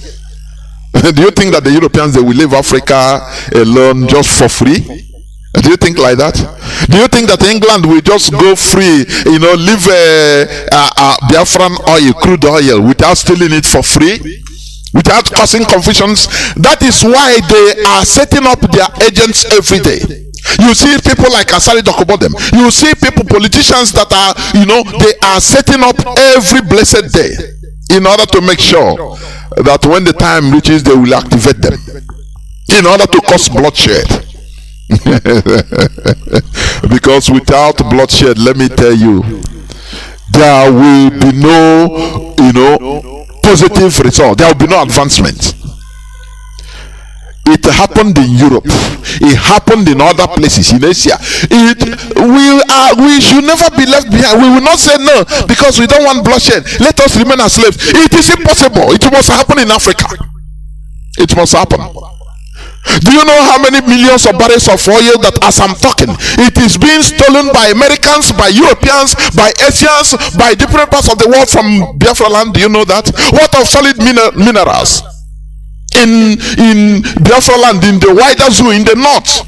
Do you think that the Europeans, they will leave Africa alone just for free? Do you think like that? Do you think that England will just go free, leave Biafran oil, crude oil, without stealing it for free? Without causing confusions? That is why they are setting up their agents every day. You see people like Asari talk about them. You see people, politicians that are, they are setting up every blessed day in order to make sure that when the time reaches, they will activate them in order to cause bloodshed. Because without bloodshed, let me tell you, there will be no, positive result. There will be no advancement. It happened in Europe. It happened in other places in Asia. We should never be left behind. We will not say no because we don't want bloodshed. Let us remain as slaves. It is impossible. It must happen in Africa. It must happen. Do you know how many millions of barrels of oil that, as I'm talking, it is being stolen by Americans, by Europeans, by Asians, by different parts of the world from Biafra land? Do you know that? What of solid minerals in Biafra land, in the wider zoo, in the north,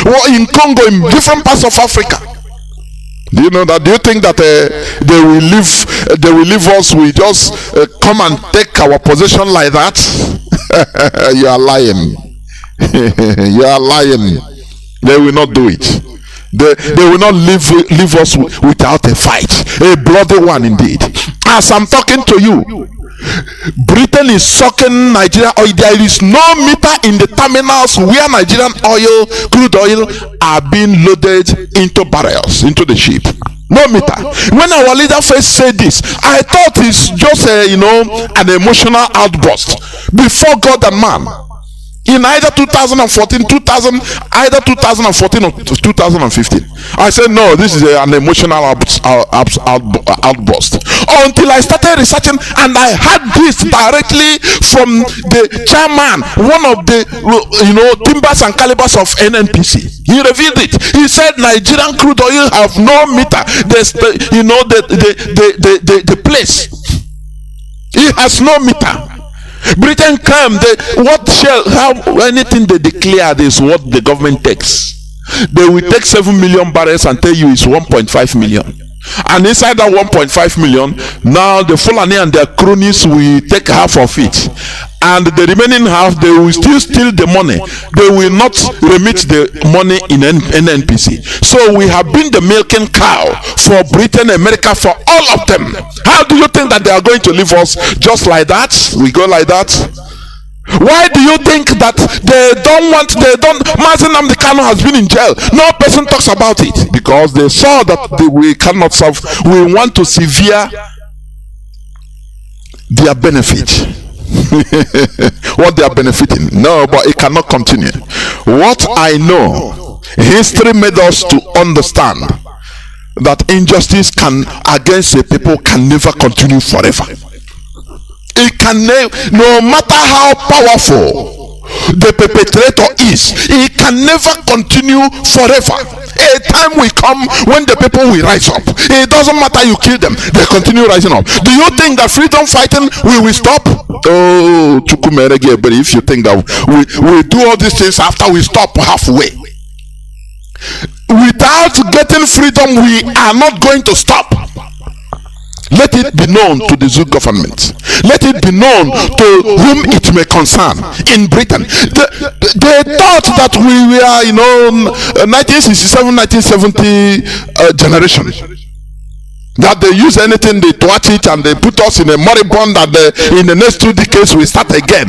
or in Congo, in different parts of Africa? Do you know that? Do you think that they will leave us? We just come and take our possession like that? You are lying. You are lying. They will not do it. They will not leave us without a fight, a bloody one indeed. As I'm talking to you, Britain is sucking Nigeria oil. There is no meter in the terminals where Nigerian oil, crude oil, are being loaded into barrels, into the ship. No meter. When our leader first said this, I thought it's just an emotional outburst before God and man. In either 2014 or 2015, I said no, this is an emotional outburst. Until I started researching and I had this directly from the chairman, one of the timbers and calibers of NNPC. He revealed it. He said Nigerian crude oil have no meter. There's the place. It has no meter. Britain came, anything they declare is what the government takes. They will take 7 million barrels and tell you it's 1.5 million. And inside that 1.5 million, now the Fulani and their cronies will take half of it. And the remaining half, they will still steal the money. They will not remit the money in NNPC. So we have been the milking cow for Britain, America, for all of them. How do you think that they are going to leave us just like that? We go like that? Why do you think that Mazi Nnamdi Kanu has been in jail? No person talks about it. Because they saw that we cannot solve. We want to sever their benefit. What they are benefiting. No, but it cannot continue. What I know, history made us to understand that injustice against a people can never continue forever. It can no matter how powerful the perpetrator is, it can never continue forever. A time will come when the people will rise up. It doesn't matter you kill them, they continue rising up. Do you think that freedom fighting will stop? Oh, but if you think that we do all these things after we stop halfway, without getting freedom, we are not going to stop. Let it be known to the Zoo government. Let it be known to whom it may concern in Britain. They thought that we were, 1967, 1970 generation. That they use anything, they twat it, and they put us in a moribund, and in the next 2 decades we start again.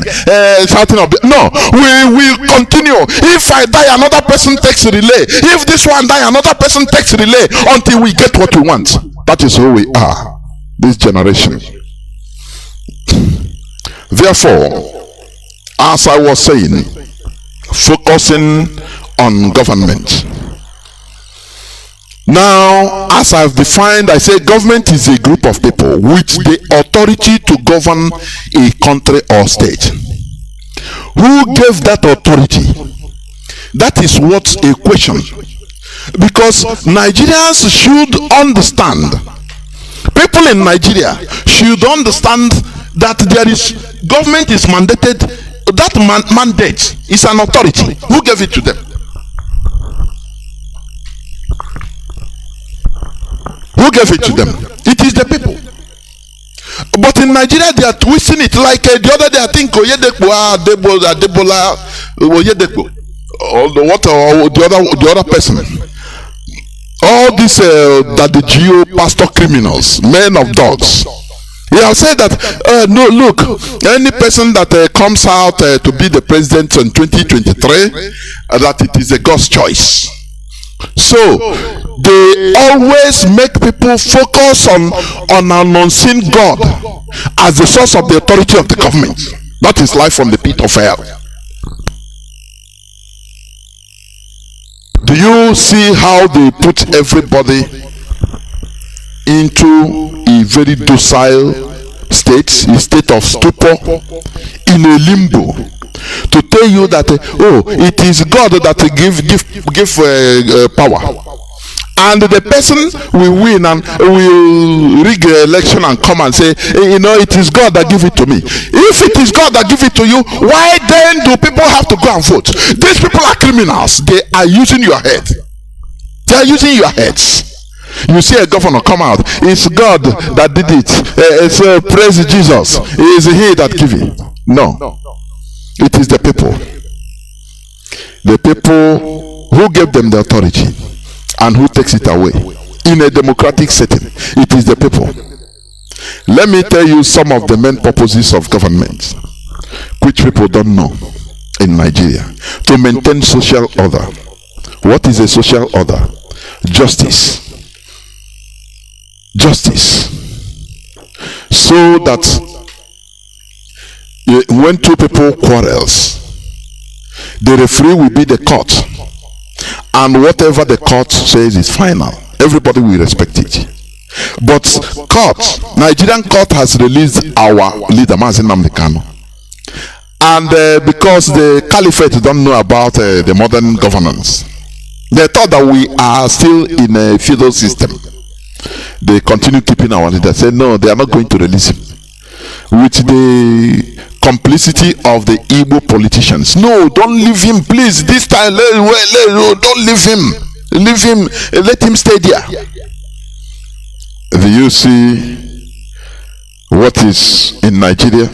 No, we will continue. If I die, another person takes relay. If this one die, another person takes relay until we get what we want. That is who we are. This generation. Therefore, as I was saying, focusing on government. Now, as I've defined, I say government is a group of people with the authority to govern a country or state. Who gave that authority? That is what's a question. Because Nigerians should understand, people in Nigeria should understand that there is government is mandated. That mandate is an authority. Who gave it to them? Who gave it to them? It is the people. But in Nigeria, they are twisting it like the other day. I think Oyedekpo, Adebola, Oyedekpo, or the other person. All these that the geo pastor criminals, men of dogs. He has said that no, look, any person that comes out to be the president in 2023, that it is a God's choice. So they always make people focus on an unseen God as the source of the authority of the government. That is life from the pit of hell. Do you see how they put everybody into a very docile state, a state of stupor, in a limbo, to tell you that it is God that give power, and the person will win and will rig the election and come and say, it is God that give it to me. If it is God that give it to you, why then do people have to go and vote? These people are criminals. They are using your head. They are using your heads. You see a governor come out, it's God that did it. It's praise Jesus. It is he that give it. No, it is the people. The people who gave them the authority and who takes it away in a democratic setting. It is the people. Let me tell you some of the main purposes of government, which people don't know in Nigeria. To maintain social order. What is a social order? Justice. Justice. So that when two people quarrels, the referee will be the court, and whatever the court says is final. Everybody will respect it. But Nigerian court has released our leader Mazi Nnamdi Kanu, and because the caliphate don't know about the modern governance, they thought that we are still in a feudal system. They continue keeping our leader. Say no, they are not going to release him, with the complicity of the Igbo politicians. No, don't leave him, please. This time, don't leave him. Leave him. Let him stay there. Do you see what is in Nigeria?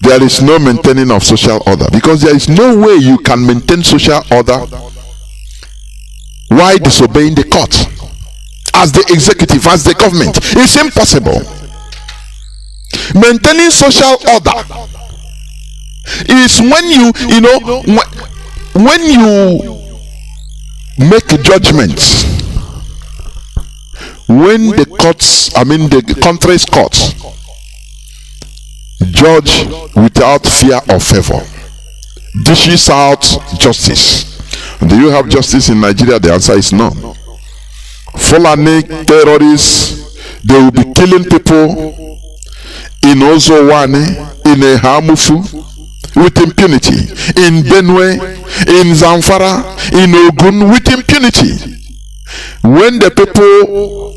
There is no maintaining of social order, because there is no way you can maintain social order while disobeying the court, as the executive, as the government. It's impossible. Maintaining social order is when when you make judgments, when the country's courts judge without fear or favor, dishes out justice. Do you have justice in Nigeria? The answer is no. Fulani terrorists, they will be killing people in Ozowane, in Hamufu, with impunity. In Benue, in Zamfara, in Ogun, with impunity. When the people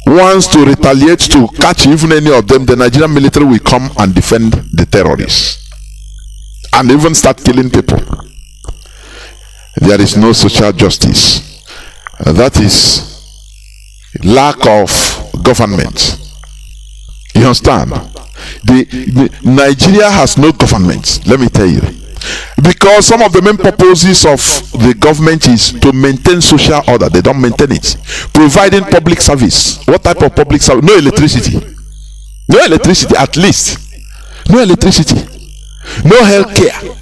wants to retaliate to catch even any of them, the Nigerian military will come and defend the terrorists and even start killing people. There is no social justice. That is lack of government. You understand? Nigeria has no government, let me tell you, because some of the main purposes of the government is to maintain social order. They don't maintain it. Providing public service. What type of public service? No electricity. No electricity, at least. No electricity. No health care.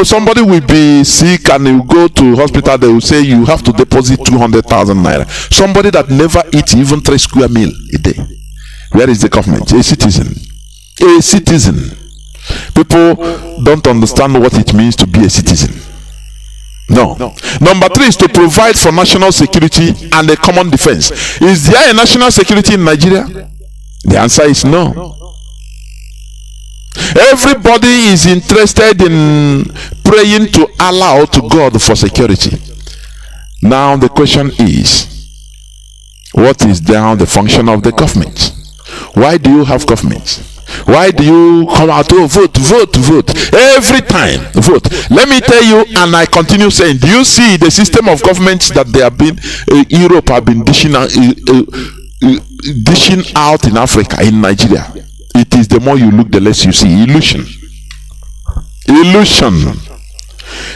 Somebody will be sick and you go to hospital, they will say you have to deposit 200,000 naira. Somebody that never eats even 3 square meal a day. Where is the government? A citizen. A citizen. People don't understand what it means to be a citizen. No. Number 3 is to provide for national security and a common defense. Is there a national security in Nigeria? The answer is no. Everybody is interested in praying to Allah or to God for security. Now the question is, what is now the function of the government? Why do you have government? Why do you come out to vote every time? Vote. Let me tell you, and I continue saying, do you see the system of governments that they have been Europe have been dishing out in Africa, in Nigeria? It is the more you look, the less you see. Illusion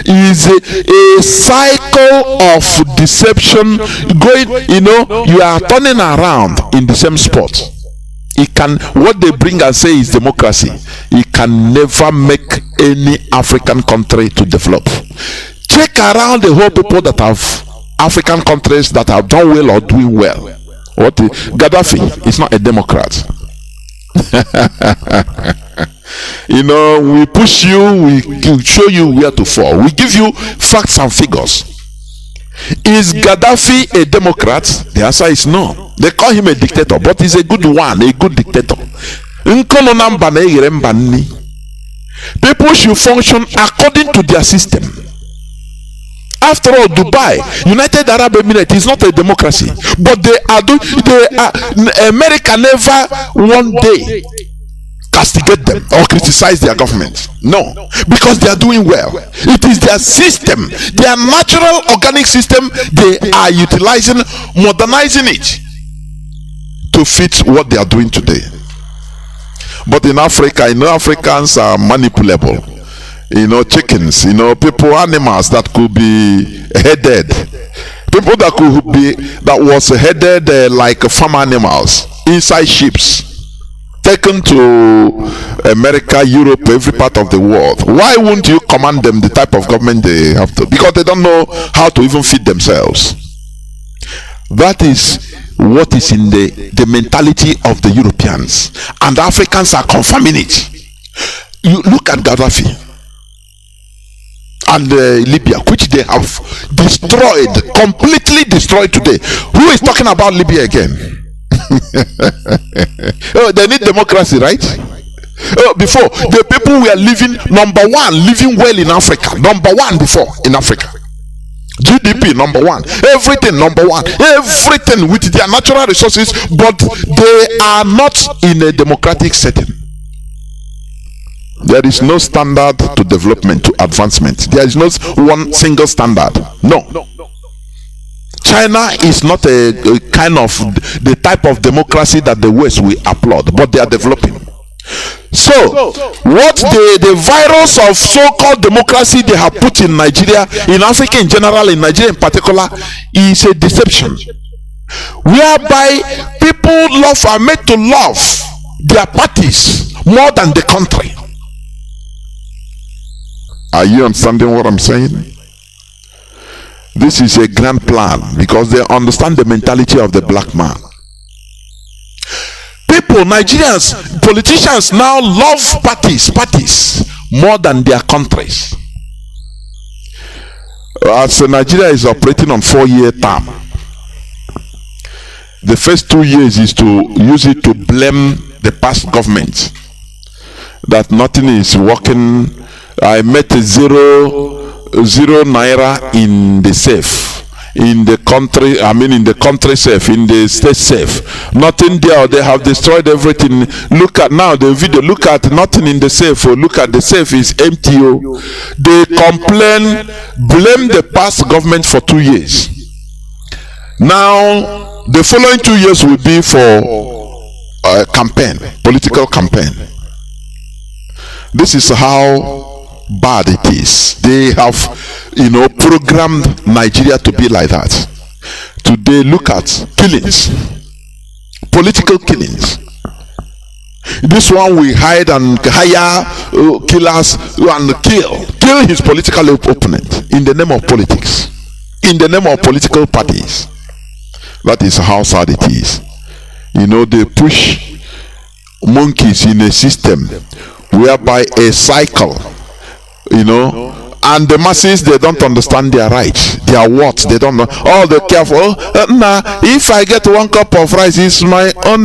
is a cycle of deception going. You are turning around in the same spot. It can, what they bring and say is democracy, it can never make any African country to develop. Check around the whole people that have African countries that have done well or doing well. Gaddafi is not a Democrat. We push you, we show you where to fall, we give you facts and figures. Is Gaddafi a Democrat? The answer is no. They call him a dictator, but he's a good one, a good dictator. People should function according to their system. After all, Dubai, United Arab Emirates is not a democracy, but America never one day castigate them or criticize their government. No, because they are doing well. It is their system, their natural organic system. They are utilizing, modernizing it to fit what they are doing today. But in Africa, Africans are manipulable. Chickens, people, animals that could be headed, people that was headed like farm animals inside ships, taken to America, Europe, every part of the world. Why wouldn't you command them the type of government they have to? Because they don't know how to even feed themselves. That is what is in the mentality of the Europeans, and the Africans are confirming it. You look at Gaddafi and Libya, which they have destroyed, completely destroyed today. Who is talking about Libya again? They need democracy, right? Before, the people were living well in Africa. Number one before in Africa. GDP number one, everything number one, everything with their natural resources, but they are not in a democratic setting. There is no standard to development, to advancement. There is no one single standard. No. China is not a kind of the type of democracy that the West will applaud, but they are developing. So, what the virus of so-called democracy they have put in Nigeria, in Africa in general, in Nigeria in particular, is a deception, whereby people are made to love their parties more than the country. Are you understanding what I'm saying? This is a grand plan because they understand the mentality of the black man. People, Nigerians, politicians now love parties more than their countries. As Nigeria is operating on 4-year term, the first 2 years is to use it to blame the past government that nothing is working. I met zero naira in the safe, in the country, in the country safe, in the state safe. Nothing there, they have destroyed everything. Look at now the video, look at nothing in the safe, or look at the safe is empty. They complain, blame the past government for 2 years. Now, the following 2 years will be for a campaign, political campaign. This is how bad it is. They have programmed Nigeria to be like that. Today, look at killings, political killings. This one we hide and hire killers and kill his political opponent in the name of politics, in the name of political parties. That is how sad it is. They push monkeys in a system whereby a cycle, and the masses, they don't understand their rights, their worth. They don't know. Oh, they're careful. If I get 1 cup of rice, it's my own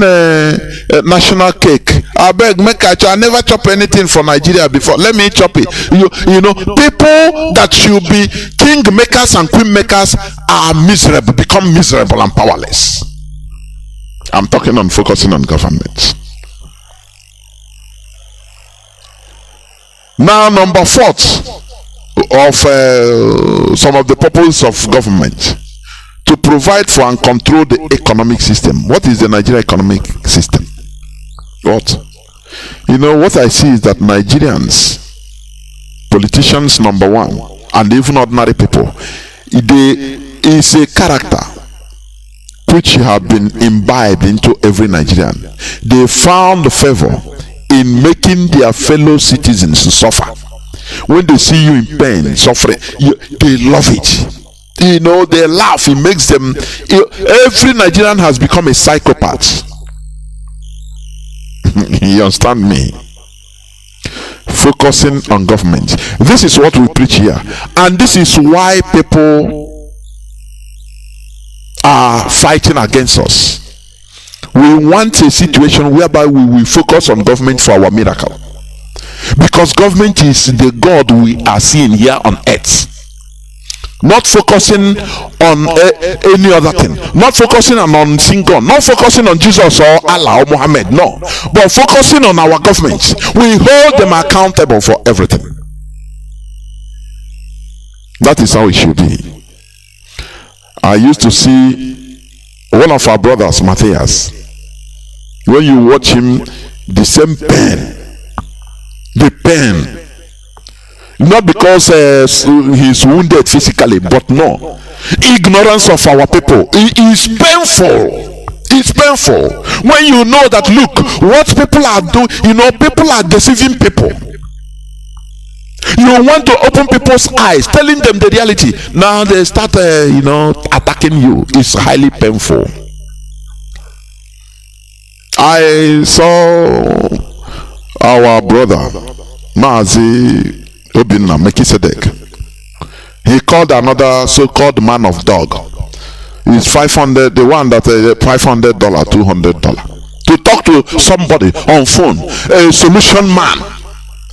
national cake. I beg, I never chop anything from Nigeria before. Let me chop it. People that should be king makers and queen makers are miserable, become miserable and powerless. I'm focusing on government. Now, number 4 of some of the purpose of government to provide for and control the economic system. What is the Nigerian economic system? What? You know, what I see is that Nigerians, politicians number 1, and even ordinary people, is a character which have been imbibed into every Nigerian. They found favor in making their fellow citizens suffer. When they see you in pain, suffering, they love it. You know, they laugh. It makes them. Every Nigerian has become a psychopath. You understand me? Focusing on government. This is what we preach here, and this is why people are fighting against us. We want a situation whereby we will focus on government for our miracle, because government is the God we are seeing here on earth. Not focusing on any other thing, not focusing on seeing God, not focusing on Jesus or Allah or Muhammad, no, but focusing on our government. We hold them accountable for everything. That is how it should be. I used to see one of our brothers, Matthias. When you watch him, the same pain, the pain. Not because he's wounded physically, but no. Ignorance of our people is painful. It's painful when you know that, look, what people are doing, you know, people are deceiving people. You want to open people's eyes, telling them the reality. Now they start, attacking you. It's highly painful. I saw our brother, Mazi, he called another so-called man of dog. It's 500, the one that $500, $200 to talk to somebody on phone. A solution man.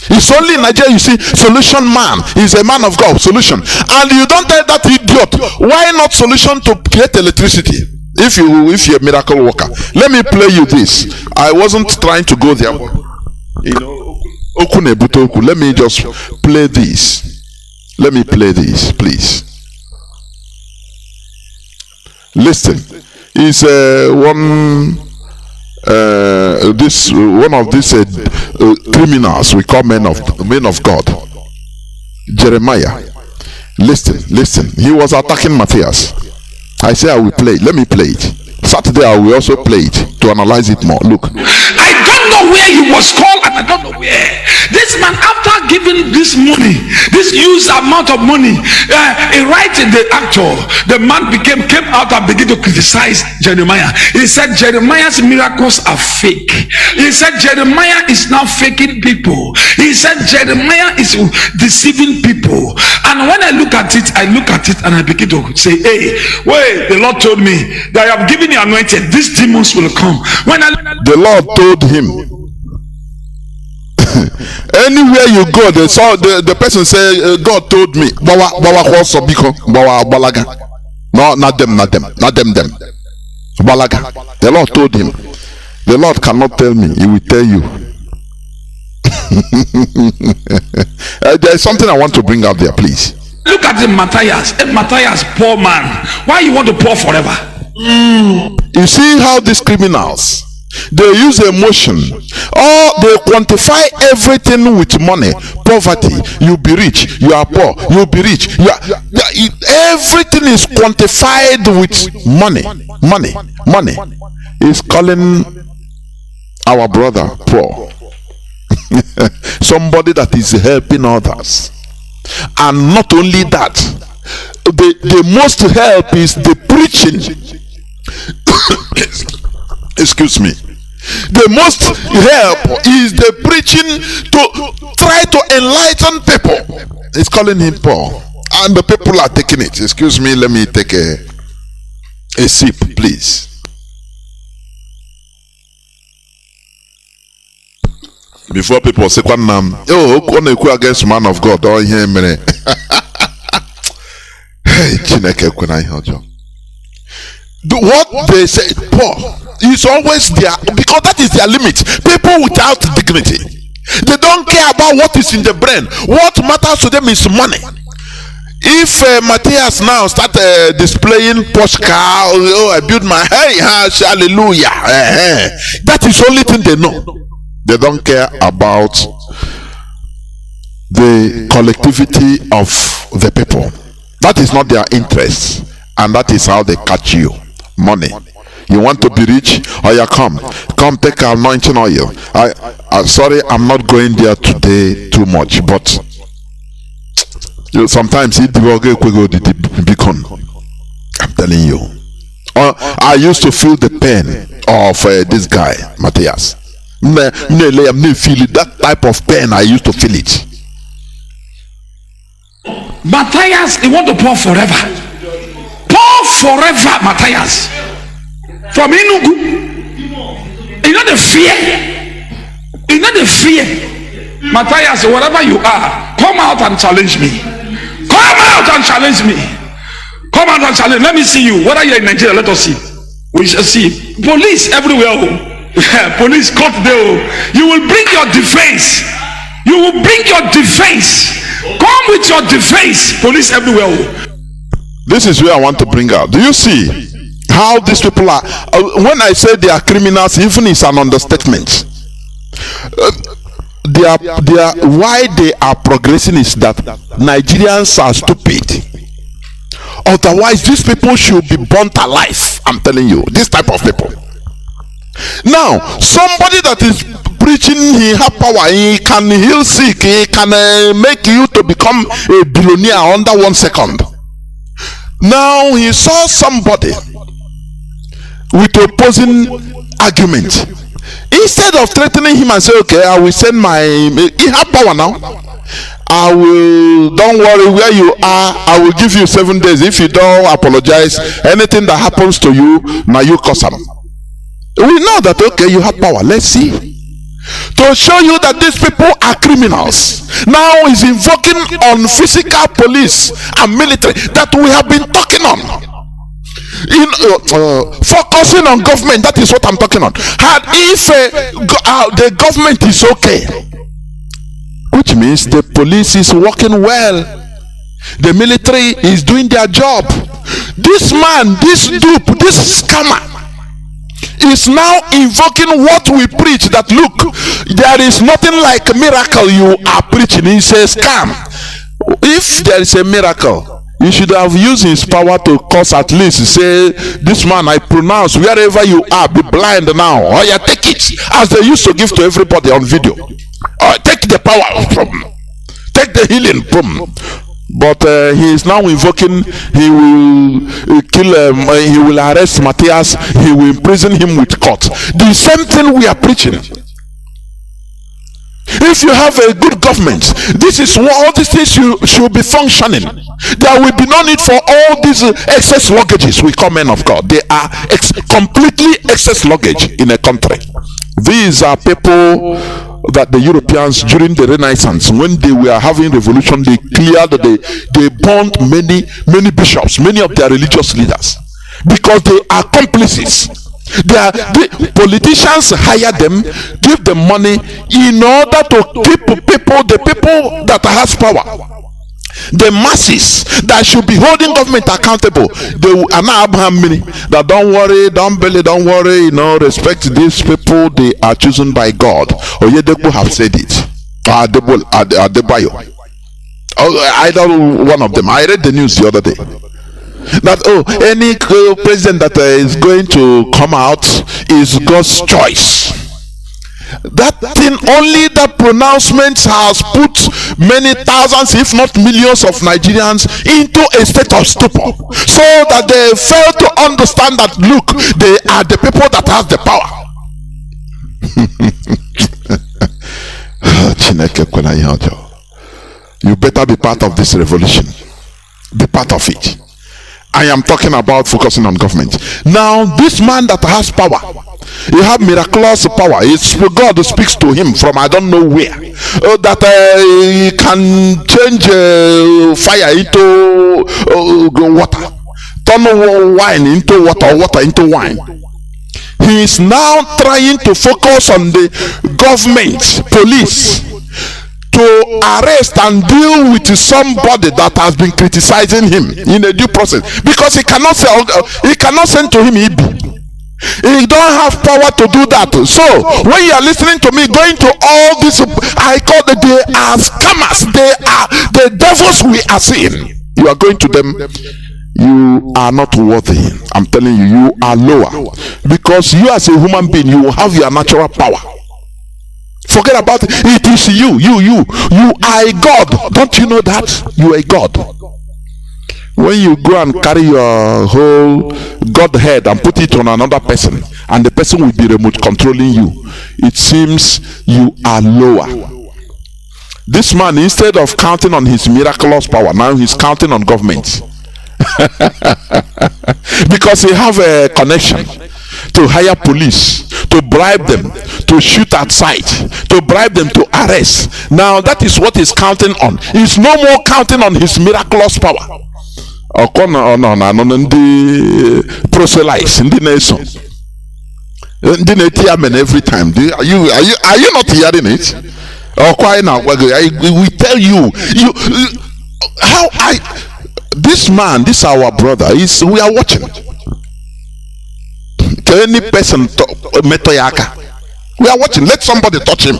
It's only in Nigeria you see solution man. He's a man of God. Solution. And you don't tell that idiot, why not solution to create electricity? If you're a miracle worker. Let me play you this. I wasn't trying to go there. You know. Let me just play this. Let me play this, please. Listen. It's one of these criminals we call men of God. Jeremiah. Listen. He was attacking Matthias. I say I will play. Let me play it. Saturday I will also play it to analyze it more. Look. I don't know where he was called, and I don't know where. This man, after giving this money, this huge amount of money, right in the actual, the man came out and began to criticize Jeremiah. He said Jeremiah's miracles are fake. He said Jeremiah is now faking people. He said Jeremiah is deceiving people. And when I look at it and I begin to say, hey, wait, the Lord told me that I have given you anointed, these demons will come. The Lord told him, anywhere you go, the person say, God told me. No, not them. Balaga. The Lord told him. The Lord cannot tell me, he will tell you. There is something I want to bring out there, please. Look at the Matthias, poor man. Why you want to pour forever? You see how these criminals, they use emotion, or they quantify everything with money. Poverty, you'll be rich. You are poor, you'll be rich. Everything is quantified with money. Money is calling our brother poor. Somebody that is helping others. And not only that, the most help is the preaching. Excuse me. The most help is the preaching to try to enlighten people. It's calling him poor, and the people are taking it. Excuse me, let me take a sip, please. Before people say, "Oh, against man of God," or here, man. Hey, what they say, poor, is always there, because that is their limit. People without dignity. They don't care about what is in the brain. What matters to them is money. If Matthias now start displaying Porsche car, oh, I built my hallelujah. That is the only thing they know. They don't care about the collectivity of the people. That is not their interest, and that is how they catch you. Money. You want to be rich? Oh yeah, come take anointing oil. I'm sorry, I'm not going there today too much, but sometimes it will go the beacon. I'm telling you. I used to feel the pain of this guy, Matthias. That type of pain, I used to feel it. Matthias, he want to pour forever. Pour forever, Matthias. From Enugu. You know the fear. You know the fear. Matthias, wherever you are, come out and challenge me. Come out and challenge me. Come out and challenge. Let me see you. Whether you're in Nigeria, let us see. We shall see. Police everywhere. Police court there. You will bring your defense. You will bring your defense. Come with your defense. Police everywhere. This is where I want to bring out. Do you see how these people are? When I say they are criminals, even it's an understatement. Why they are progressing is that Nigerians are stupid. Otherwise, these people should be burnt alive. I'm telling you, this type of people. Now, somebody that is preaching, he has power, he can heal sick, he can make you to become a billionaire under 1 second. Now he saw somebody with opposing argument. Instead of threatening him and say, okay, I will send my, he has power now. I will, don't worry where you are, I will give you 7 days. If you don't apologize, anything that happens to you, now you cause them. We know that, okay, you have power. Let's see. To show you that these people are criminals. Now he's invoking on physical police and military that we have been talking on. Focusing on government, that is what I'm talking on. If the government is okay, which means the police is working well, the military is doing their job. This man, this dupe, this scammer is now invoking what we preach, that look, there is nothing like a miracle you are preaching. He says, scam. If there is a miracle, you should have used his power to cause, at least say, this man, I pronounce, wherever you are, be blind now. Oh yeah, take it, as they used to give to everybody on video. Take the power from, take the healing from. But he is now invoking, he will kill, he will arrest Matthias, he will imprison him with court. The same thing we are preaching. If you have a good government, this is what all these things should be functioning. There will be no need for all these excess luggages we call men of God. They are completely excess luggage in a country. These are people that the Europeans during the Renaissance, when they were having revolution, they cleared, they burned many bishops, many of their religious leaders, because they are complices. The politicians hire them, give them money in order to keep the people that has power, the masses that should be holding government accountable. They are now many that don't worry, don't worry, respect these people, they are chosen by God. Oyedepo have said it. Adebayo. Either one of them. I read the news the other day that any president that is going to come out is God's choice. That thing, only that pronouncement has put many thousands, if not millions of Nigerians into a state of stupor, so that they fail to understand that, look, they are the people that have the power. You better be part of this revolution. Be part of it. I am talking about focusing on government. Now, this man that has power, he have miraculous power. It's God who speaks to him from I don't know where. That he can change fire into water, turn wine into water, water into wine. He is now trying to focus on the government, police, to arrest and deal with somebody that has been criticizing him in a due process, because he cannot say, he cannot send to him Ibi. He don't have power to do that. So when you are listening to me going to all this, I call them, they are scammers, they are the devils we are seeing. You are going to them, you are not worthy. I'm telling you, you are lower, because you as a human being, you will have your natural power. Forget about it. It is you are a god. Don't you know that you are a god? When you go and carry your whole godhead and put it on another person, and the person will be remote controlling you, it seems you are lower. This man, instead of counting on his miraculous power, now he's counting on government. Because he have a connection to hire police, to bribe them, to shoot at sight, to bribe them, to arrest. Now that is what he's counting on. He's no more counting on his miraculous power. Ndị proselytes, ndị na-eso, ndị na-eti amen every time. Are you not hearing it? We tell you how this man, this our brother, is, we are watching. Any person metoyaka, we are watching. Let somebody touch him.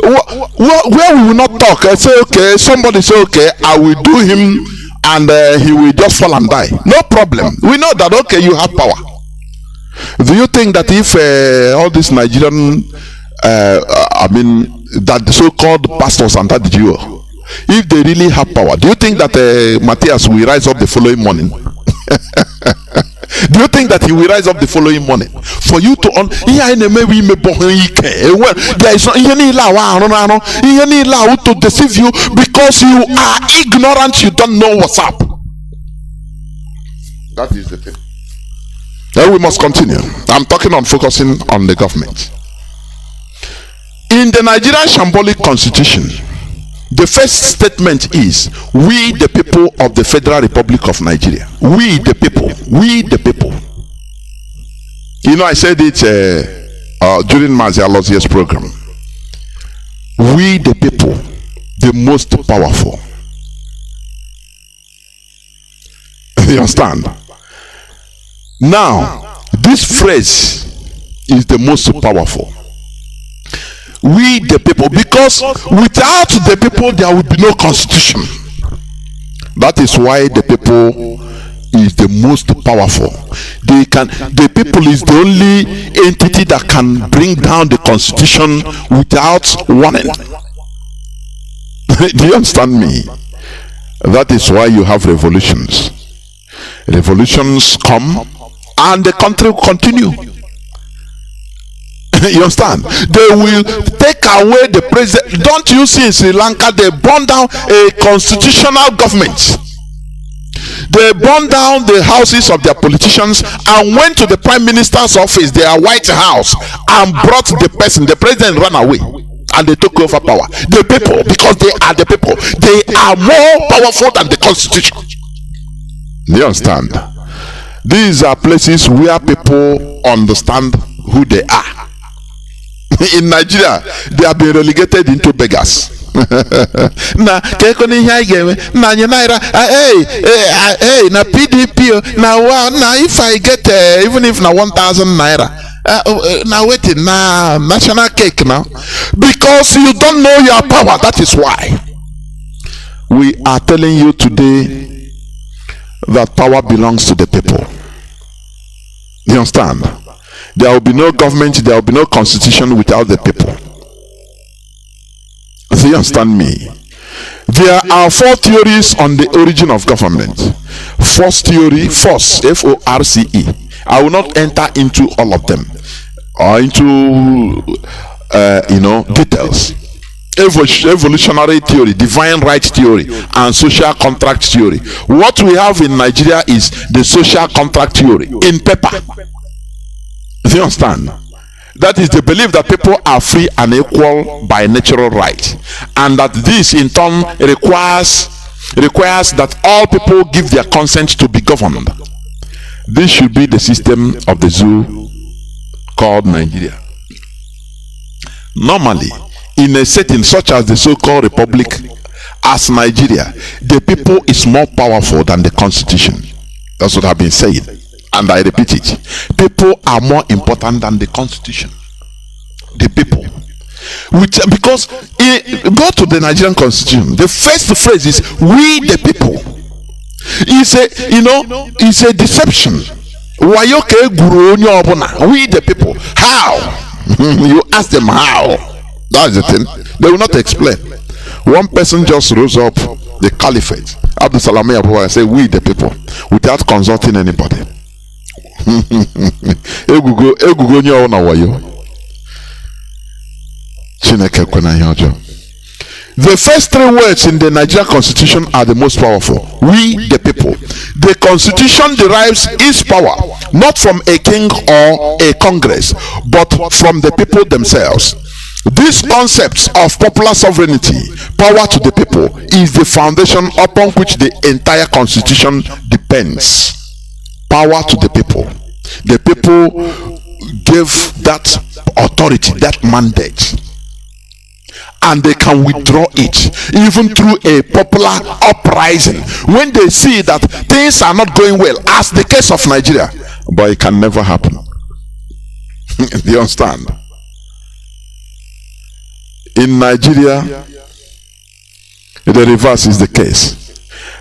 Where we will not talk, I say okay, somebody say okay, I will do him, and he will just fall and die. No problem. We know that, okay, you have power. Do you think that if all these Nigerian, that so-called pastors and that Jew, if they really have power, do you think that Matthias will rise up the following morning? Do you think that he will rise up the following morning for you to there is no to deceive you, because you are ignorant, you don't know what's up. That is the thing. Then we must continue. I'm talking on focusing on the government. In the Nigerian Shambolic Constitution, the first statement is, we the people of the Federal Republic of Nigeria. We the people. We the people. You know, I said it during Mazi Alozier's program. We the people, the most powerful. You understand? Now, this phrase is the most powerful. We the people, because without the people there will be no constitution. That is why the people is the most powerful. The people is the only entity that can bring down the constitution without warning. Do you understand me? That is why you have revolutions. Revolutions come and the country will continue. You understand? They will take away the president. Don't you see in Sri Lanka they burn down a constitutional government? They burned down the houses of their politicians and went to the prime minister's office, their White House, and brought the person. The president ran away and they took over power. The people, because they are the people, they are more powerful than the constitution. Do you understand? These are places where people understand who they are. In Nigeria, they have been relegated into beggars. Na kekoni hiage na naira hey na PDP na if I get even if na 1,000 naira now waiting na national cake now, because you don't know your power. That is why we are telling you today that power belongs to the people. You understand? There will be no government, there will be no constitution without the people. Do you understand me? There are 4 theories on the origin of government. First theory, force, F-O-R-C-E. I will not enter into all of them or into details. Evolutionary theory, divine right theory, and social contract theory. What we have in Nigeria is the social contract theory in paper. Do you understand? That is the belief that people are free and equal by natural right, and that this in turn requires that all people give their consent to be governed. This should be the system of the zoo called Nigeria. Normally, in a setting such as the so-called republic as Nigeria, the people is more powerful than the constitution. That's what I've been saying, and I repeat it. People are more important than the constitution. The people. Because go to the Nigerian constitution, the first phrase is "we the people." It's a deception. We the people. How? You ask them how. That's the thing. They will not explain. One person just rose up, the caliphate, Abdul Salami Abu, and say, "We the people," without consulting anybody. The first three words in the Nigerian constitution are the most powerful. We the people. The constitution derives its power not from a king or a congress, but from the people themselves. This concept of popular sovereignty, power to the people, is the foundation upon which the entire constitution depends. Power to the people. The people gave that authority, that mandate, and they can withdraw it even through a popular uprising when they see that things are not going well, as the case of Nigeria. But it can never happen. Do you understand? In Nigeria, the reverse is the case.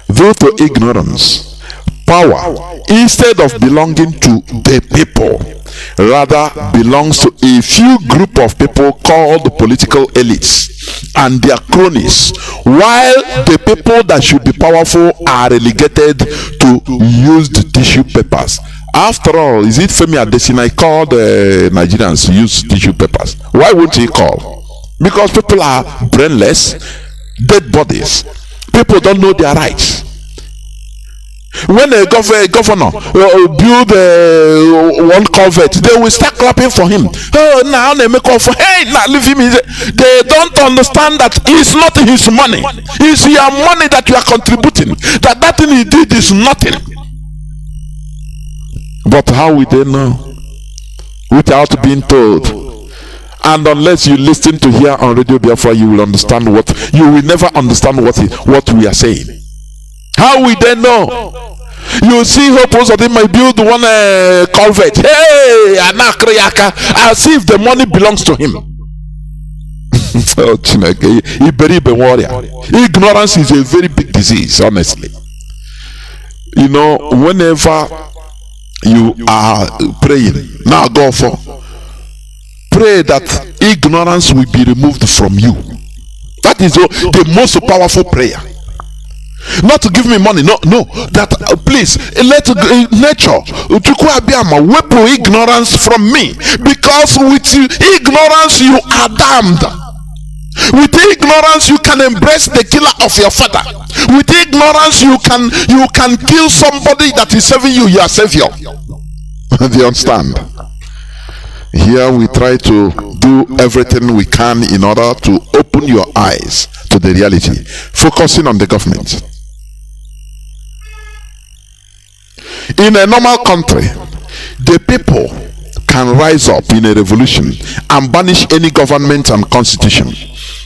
Due to ignorance, power, instead of belonging to the people, rather belongs to a few group of people called the political elites and their cronies, while the people that should be powerful are relegated to used tissue papers. After all, is it Femi Adesina called Nigerians use tissue papers? Why won't he call? Because people are brainless, dead bodies. People don't know their rights. When a governor build one culvert, they will start clapping for him. Oh, now they make off. Hey, now leave him. They don't understand that it's not his money. It's your money that you are contributing. That thing he did is nothing. But how will they know without being told? And unless you listen to here on Radio Biafra, you will understand what you will never understand what we are saying. How will they know? You see Hope of them might build one culvert. Hey, I'll see if the money belongs to him. Ignorance is a very big disease, honestly. You know, whenever you are praying, now go for pray that ignorance will be removed from you. That is the most powerful prayer. Not to give me money, no, that please let nature weapon ignorance from me, because with ignorance you are damned. With ignorance you can embrace the killer of your father. With ignorance you can kill somebody that is serving you, your savior. Do you understand? Here we try to do everything we can in order to open your eyes to the reality, focusing on the government. In a normal country, the people can rise up in a revolution and banish any government and constitution.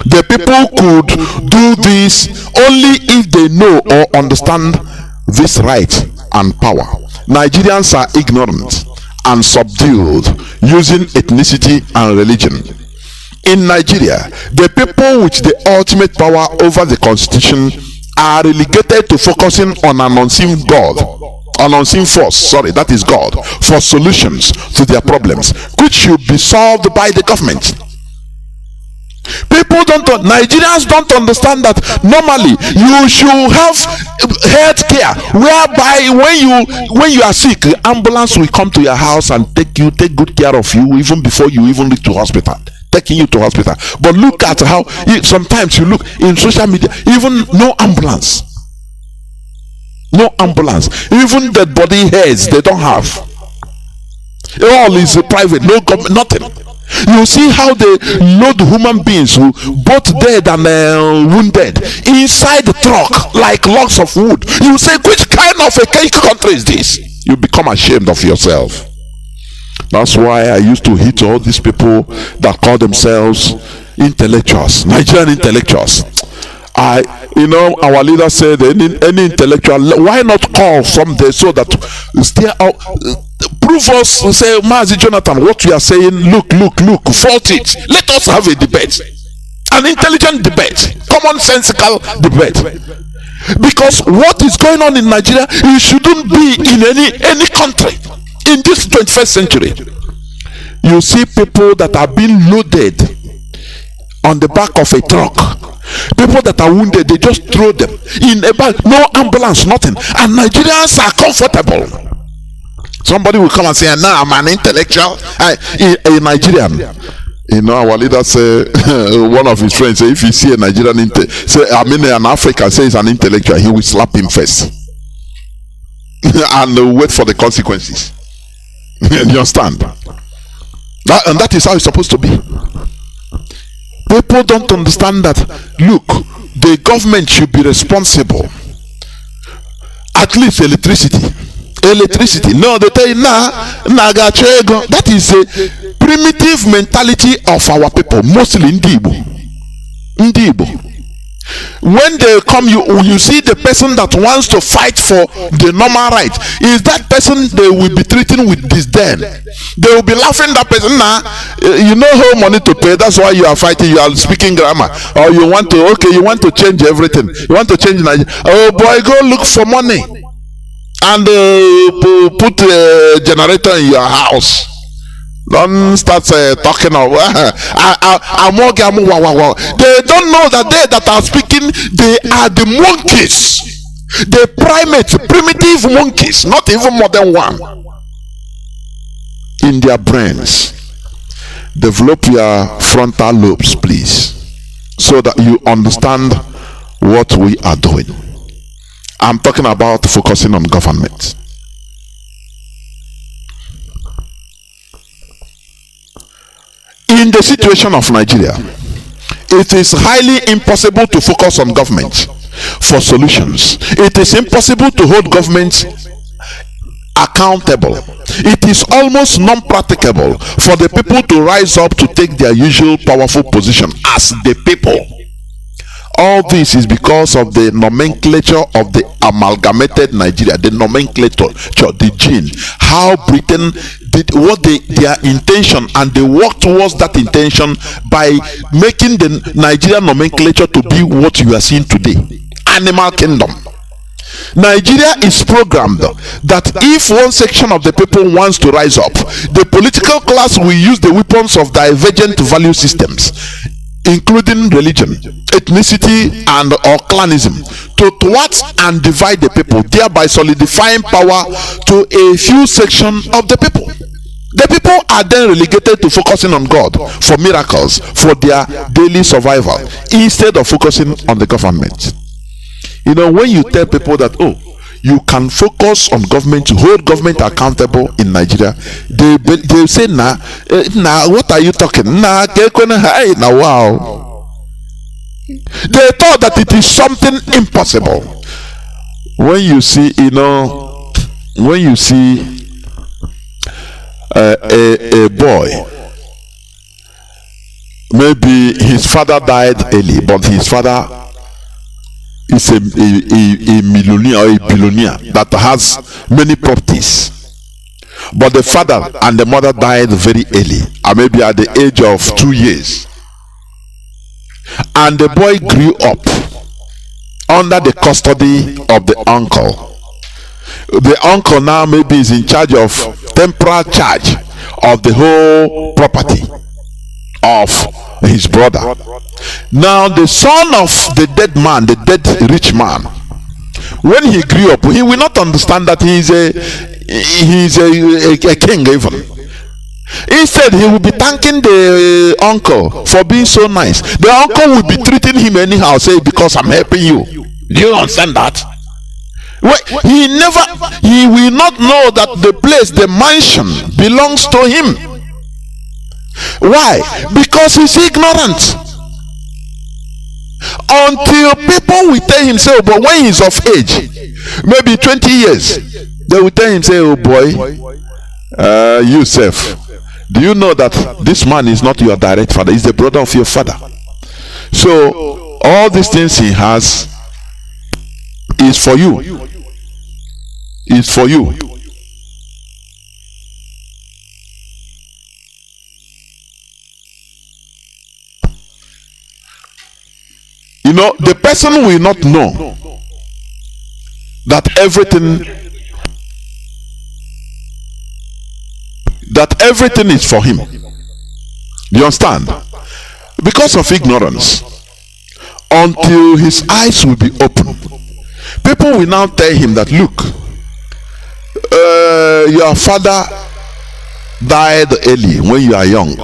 The people could do this only if they know or understand this right and power. Nigerians are ignorant and subdued using ethnicity and religion. In Nigeria, the people with the ultimate power over the constitution are relegated to focusing on an unseen force, that is God, for solutions to their problems, which should be solved by the government. Nigerians don't understand that normally you should have health care whereby when you are sick, ambulance will come to your house and take good care of you even before you even reach to hospital, taking you to hospital. But look at how sometimes you look in social media, even no ambulance, even the body hairs they don't have. All is private, no government, nothing. You see how they load human beings who both dead and wounded inside the truck like logs of wood. You say, which kind of a country is this? You become ashamed of yourself. That's why I used to hit all these people that call themselves intellectuals, Nigerian intellectuals. Our leader said any intellectual, why not call someday so that stay out, prove us, say, Mazi Jonathan, what we are saying, look, fault it. Let us have a debate, an intelligent debate, commonsensical debate. Because what is going on in Nigeria, it shouldn't be in any country in this 21st century. You see people that are being loaded on the back of a truck, people that are wounded, they just throw them in a bag, no ambulance, nothing, and Nigerians are comfortable. Somebody will come and say, now I'm an intellectual, a Nigerian. Our leader say, one of his friends say, if you see a Nigerian an African say he's an intellectual, he will slap him first and wait for the consequences. You understand? And that is how it's supposed to be. People don't understand that. Look, the government should be responsible. At least electricity. No, they tell you, that is a primitive mentality of our people, mostly in Igbo. When they come, you see the person that wants to fight for the normal right, is that person they will be treating with disdain. They will be laughing that person. You know how money to pay, that's why you are fighting, you are speaking grammar, or you want to change everything, you want to change Nigeria. Oh boy, go look for money and put a generator in your house. Don't start talking of they don't know that they that are speaking, they are the monkeys, the primates, primitive monkeys, not even more than one. In their brains, develop your frontal lobes, please, so that you understand what we are doing. I'm talking about focusing on government. In the situation of Nigeria, it is highly impossible to focus on government for solutions. It is impossible to hold government accountable. It is almost non-practicable for the people to rise up to take their usual powerful position as the people. All this is because of the nomenclature of the amalgamated Nigeria, the nomenclature, the gene, how Britain did what their intention, and they work towards that intention by making the Nigerian nomenclature to be what you are seeing today, animal kingdom. Nigeria is programmed that if one section of the people wants to rise up, the political class will use the weapons of divergent value systems, including religion, ethnicity, and or clanism, to thwart and divide the people, thereby solidifying power to a few sections of the people. The people are then relegated to focusing on God for miracles for their daily survival instead of focusing on the government. When you tell people that, you can focus on government to hold government accountable in Nigeria, they say, what are you talking? Wow. They thought that it is something impossible. When you see, a boy, maybe his father died early, but his father is a millionaire or a billionaire that has many properties, but the father and the mother died very early, and maybe at the age of 2 years, and the boy grew up under the custody of the uncle. The uncle now maybe is in charge of temporal charge of the whole property of his brother. Now the son of the dead man, the dead rich man, when he grew up, he will not understand that he is a king even. Instead, he will be thanking the uncle for being so nice. The uncle will be treating him anyhow, say, because I'm helping you. Do you understand that? Well, he will not know that the place, the mansion, belongs to him. Why? Because he's ignorant. Until people will tell him, say, but when he's of age, maybe 20 years, they will tell him, say, oh boy, Yusuf, do you know that this man is not your direct father? He's the brother of your father. So all these things he has is for you. Is for you. You know, the person will not know that everything is for him. Do you understand? Because of ignorance, until his eyes will be open, people will now tell him that, look, your father died early when you are young.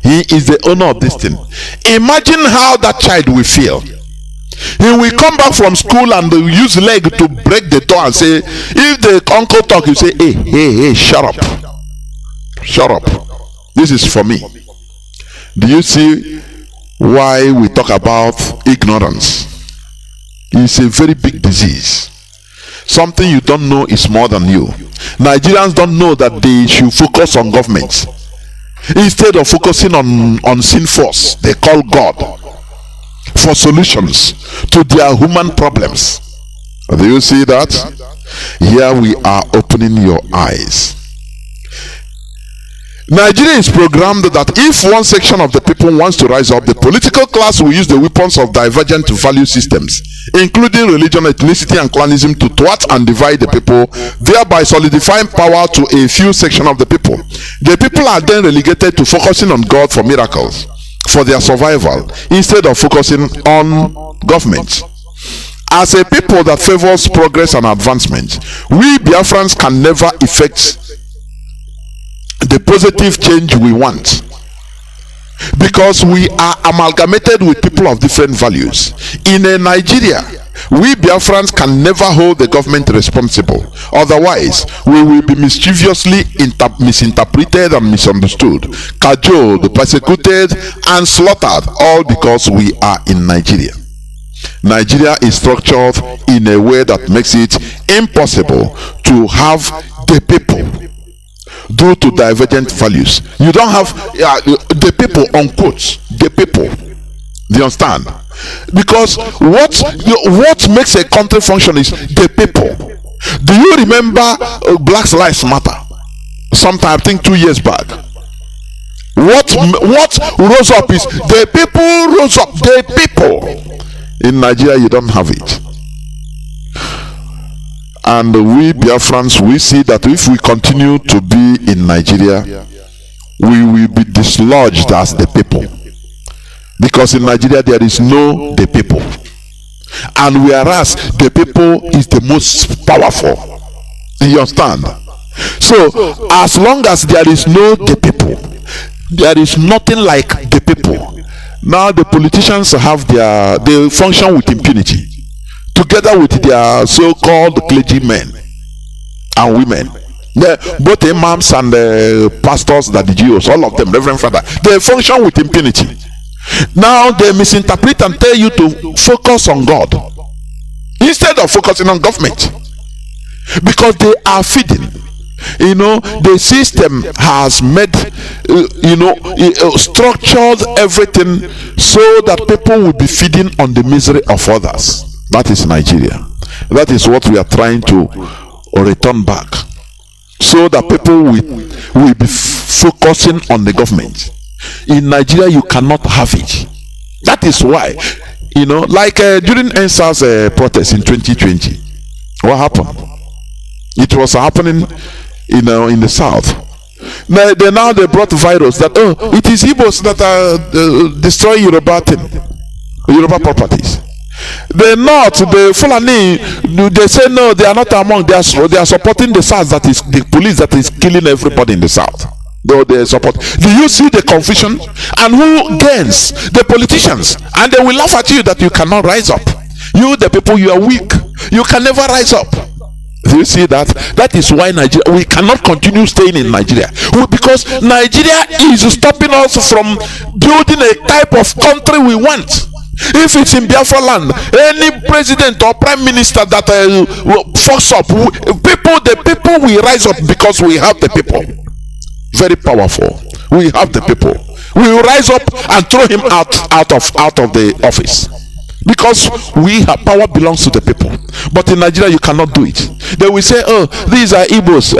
He is the owner of this thing. Imagine how that child will feel. He will come back from school and use leg to break the door and say, if the uncle talk, you say, hey, shut up. Shut up. This is for me. Do you see why we talk about ignorance? It's a very big disease. Something you don't know is more than you. Nigerians don't know that they should focus on government. Instead of focusing on sin force, they call God for solutions to their human problems. Do you see that? Here we are opening your eyes. Nigeria is programmed that if one section of the people wants to rise up, the political class will use the weapons of divergent value systems, including religion, ethnicity, and clanism, to thwart and divide the people, thereby solidifying power to a few section of the people. The people are then relegated to focusing on God for miracles, for their survival, instead of focusing on government. As a people that favors progress and advancement, we Biafrans can never effect the positive change we want, because we are amalgamated with people of different values. In a Nigeria, we Biafrans can never hold the government responsible. Otherwise, we will be mischievously misinterpreted and misunderstood, cajoled, persecuted, and slaughtered, all because we are in Nigeria. Nigeria is structured in a way that makes it impossible to have the people, due to divergent values. You don't have the people, unquote, the people. Do you understand? Because what makes a country function is the people. Do you remember Black Lives Matter? Sometime, I think 2 years back. What rose up is the people rose up. The people. In Nigeria, you don't have it. And we Biafrans, we see that if we continue to be in Nigeria, we will be dislodged as the people. Because in Nigeria there is no the people. And whereas the people is the most powerful. You understand? So as long as there is no the people, there is nothing like the people. Now the politicians have they function with impunity, together with their so-called clergymen and women. Both imams and pastors, that the Jews, all of them, Reverend Father, they function with impunity. Now they misinterpret and tell you to focus on God instead of focusing on government, because they are feeding. You know, the system has made structured everything so that people will be feeding on the misery of others. That is Nigeria. That is what we are trying to return back, so that people will be focusing on the government. In Nigeria, you cannot have it. That is why, like during NSAS protest in 2020, what happened? It was happening in the south. Now they brought virus that it is Igbos that are destroying Yoruba properties. The North, the Fulani, they say no, they are not among. They are supporting the SARS, that is the police that is killing everybody in the south. Though they support. Do you see the confusion? And who gains? The politicians. And they will laugh at you that you cannot rise up. You, the people, you are weak. You can never rise up. Do you see that? That is why Nigeria, we cannot continue staying in Nigeria, because Nigeria is stopping us from building a type of country we want. If it's in Biafra land, any president or prime minister that fucks up, the people will rise up, because we have the people. very powerful. We have the people. We will rise up and throw him out of the office, because we have power belongs to the people. But in Nigeria you cannot do it. They will say, oh, these are Igbos,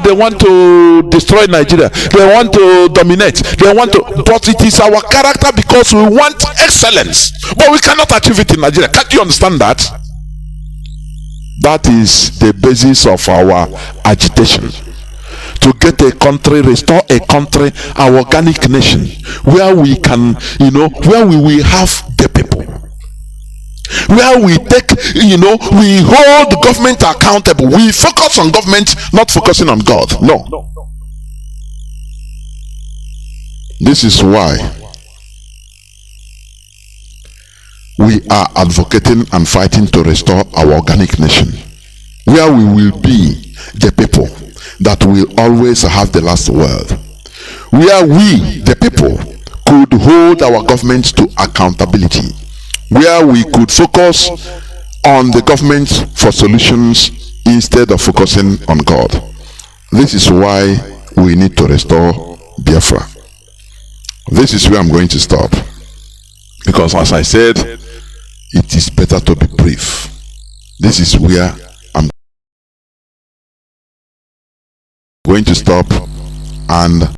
they want to destroy Nigeria, they want to dominate, they want to, but it is our character, because we want excellence, but we cannot achieve it in Nigeria. Can't you understand that? That is the basis of our agitation, to get a country, restore a country, our organic nation, where we can, where we will have the people, where we take, we hold the government accountable. We focus on government, not focusing on God. No. This is why we are advocating and fighting to restore our organic nation, where we will be the people that will always have the last word, where we, the people, could hold our government to accountability, where we could focus on the government for solutions instead of focusing on God. This is why we need to restore Biafra. This is where I'm going to stop, because as I said, it is better to be brief. This is where I'm going to stop, and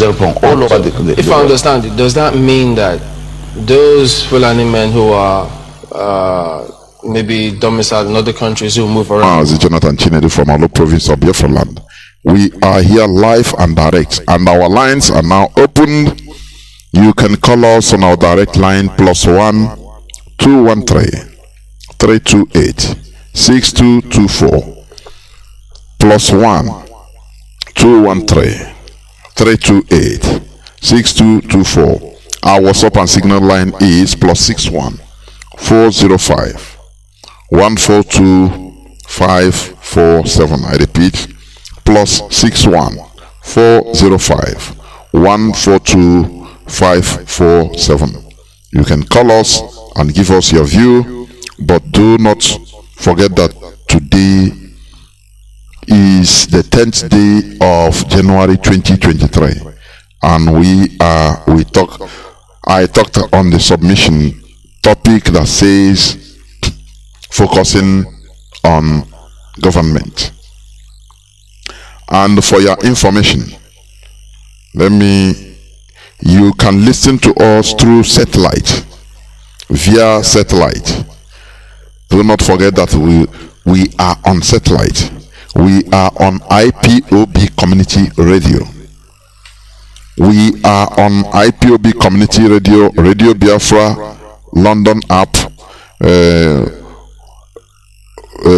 upon all over the if I understand it, does that mean that those Fulani men who are maybe domiciled in other countries who move around? Mazi Jonathan Chinedu from Alo province of Biafra land. We are here live and direct, and our lines are now opened. You can call us on our direct line +1 213 328 6224 +1 213 328 6224. Our WhatsApp and Signal line is +61 405 142 547. I repeat, +61 405 142 547. You can call us and give us your view, but do not forget that today is the 10th day of January 2023, and I talked on the submission topic that says focusing on government. And for your information, you can listen to us through satellite, via satellite. Do not forget that we are on satellite. We are on IPOB Community Radio. We are on IPOB Community Radio, Radio Biafra, London app,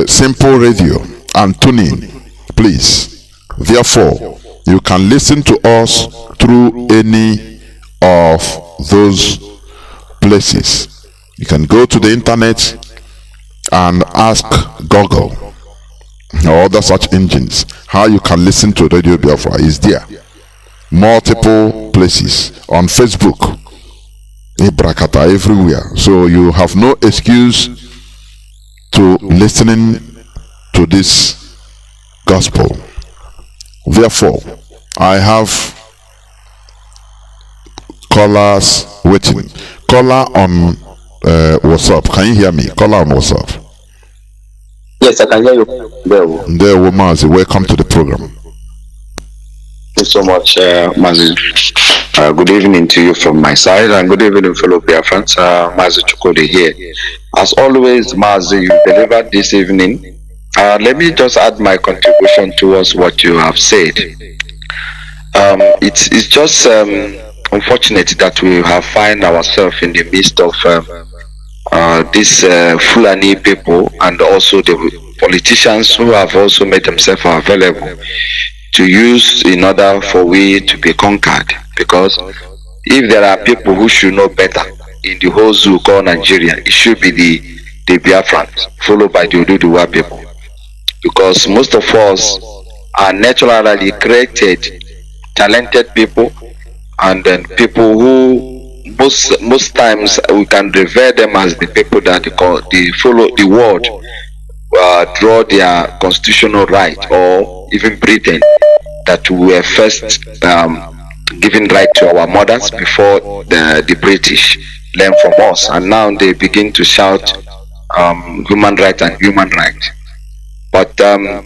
Simple Radio, and TuneIn. Please, therefore, you can listen to us through any of those places. You can go to the internet and ask Google or other search engines how you can listen to Radio Biafra. Is there multiple places on Facebook, Ibrakata, everywhere. So you have no excuse to listening to this gospel. Therefore, I have callers waiting. Caller on WhatsApp. Can you hear me? Caller on WhatsApp. Yes, I can hear you. There, Mazi. Welcome to the program. Thank you so much, Mazi. Good evening to you from my side, and good evening, fellow Biafrans. Mazi Chukode here. As always, Mazi, you delivered this evening. Let me just add my contribution towards what you have said. It's just unfortunate that we have find ourselves in the midst of these Fulani people, and also the politicians who have also made themselves available to use in order for we to be conquered. Because if there are people who should know better in the whole zoo called Nigeria, it should be the Biafrans, followed by the Oduduwa people. Because most of us are naturally created, talented people, and then people who most times we can revere them as the people that they follow the world, draw their constitutional right, or even pretend that we were first given right to our mothers before the British learned from us, and now they begin to shout human right and human right. But the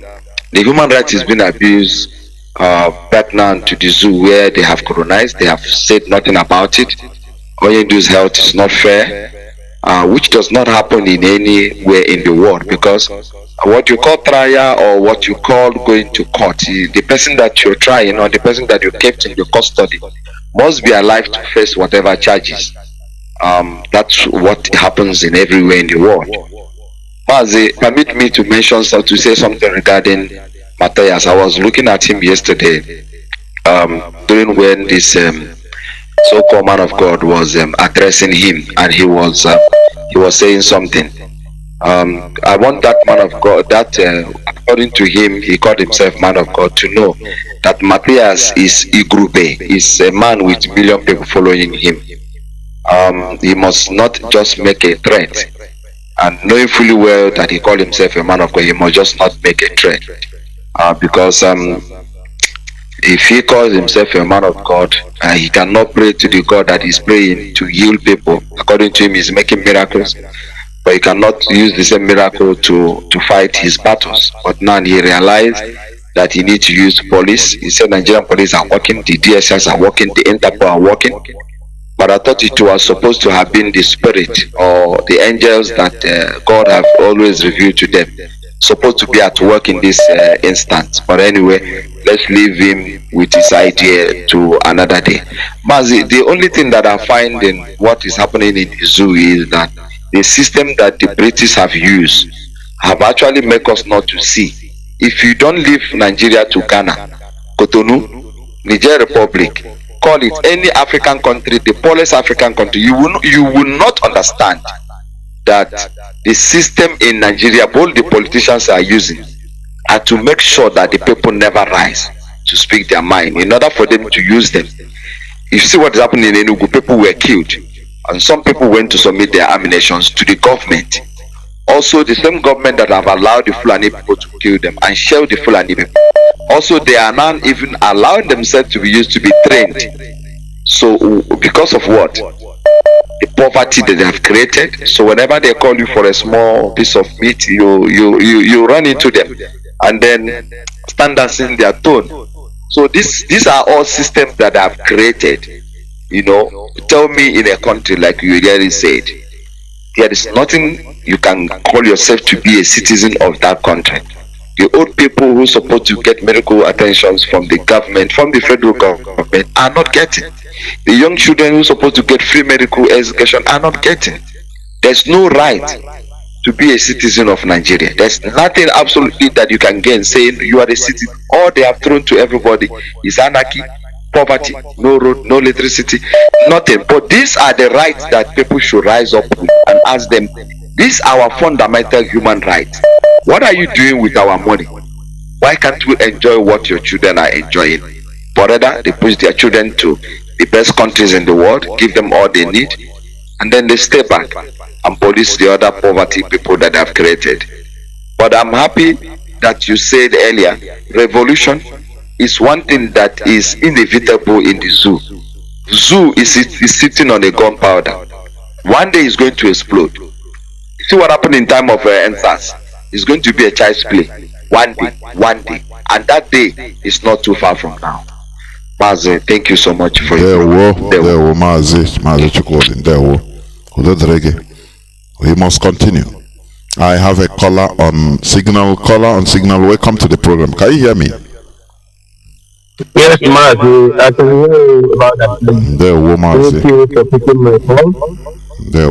human right has been abused back now to the zoo, where they have colonized. They have said nothing about it. Oyindu's health is not fair, which does not happen in anywhere in the world, because what you call trial or what you call going to court, the person that you're trying or the person that you kept in your custody must be alive to face whatever charges. That's what happens in everywhere in the world. Mazi, permit me to mention to say something regarding Matthias. I was looking at him yesterday during when this so-called man of God was addressing him, and he was saying something. I want that man of God, that according to him, he called himself man of God, to know that Matthias is Igrube, is a man with million people following him. He must not just make a threat, and knowing fully well that he called himself a man of God, he must just not make a threat, because if he calls himself a man of God, he cannot pray to the God that is praying to heal people. According to him, he's making miracles, but he cannot use the same miracle to fight his battles. But now he realized that he needs to use police. He said Nigerian police are working, the DSS are working, the Interpol are working. But I thought it was supposed to have been the spirit or the angels that God have always revealed to them, supposed to be at work in this instance. But anyway, let's leave him with his idea to another day. Mazi, the only thing that I find in what is happening in the zoo is that the system that the British have used have actually make us not to see. If you don't leave Nigeria to Ghana, Cotonou, Niger Republic, call it any African country, the poorest African country, you will not understand that the system in Nigeria, both the politicians are using, are to make sure that the people never rise to speak their mind in order for them to use them. You see what is happening in Enugu, people were killed and some people went to submit their ammunitions to the government. Also, the same government that have allowed the Fulani people to kill them and shell the Fulani people. Also, they are now even allowing themselves to be used to be trained. So, because of what? The poverty that they have created. So, whenever they call you for a small piece of meat, you run into them and then stand dancing their tone. So, these are all systems that I have created. You know, tell me in a country like you already said, there is nothing you can call yourself to be a citizen of that country. The old people who are supposed to get medical attentions from the government, from the federal government, are not getting. The young children who are supposed to get free medical education are not getting. There's no right to be a citizen of Nigeria. There's nothing absolutely that you can gain saying you are a citizen. All they have thrown to everybody is anarchy, poverty, no road, no electricity, nothing. But these are the rights that people should rise up with and ask them, these are our fundamental human rights. What are you doing with our money? Why can't we enjoy what your children are enjoying? But rather, they push their children to the best countries in the world, give them all they need, and then they stay back and police the other poverty people that they have created. But I'm happy that you said earlier, revolution is one thing that is inevitable in the zoo. Zoo is sitting on a gunpowder. One day it's going to explode. See what happened in time of NSAS? It's going to be a child's play. One day. And that day is not too far from now. Mazi, thank you so much for your Mazi Chukwudin. We must continue. I have a caller on signal. Welcome to the program. Can you hear me? Yes, Mazi. I can hear you about that. Mazi. Thank you for picking my call. May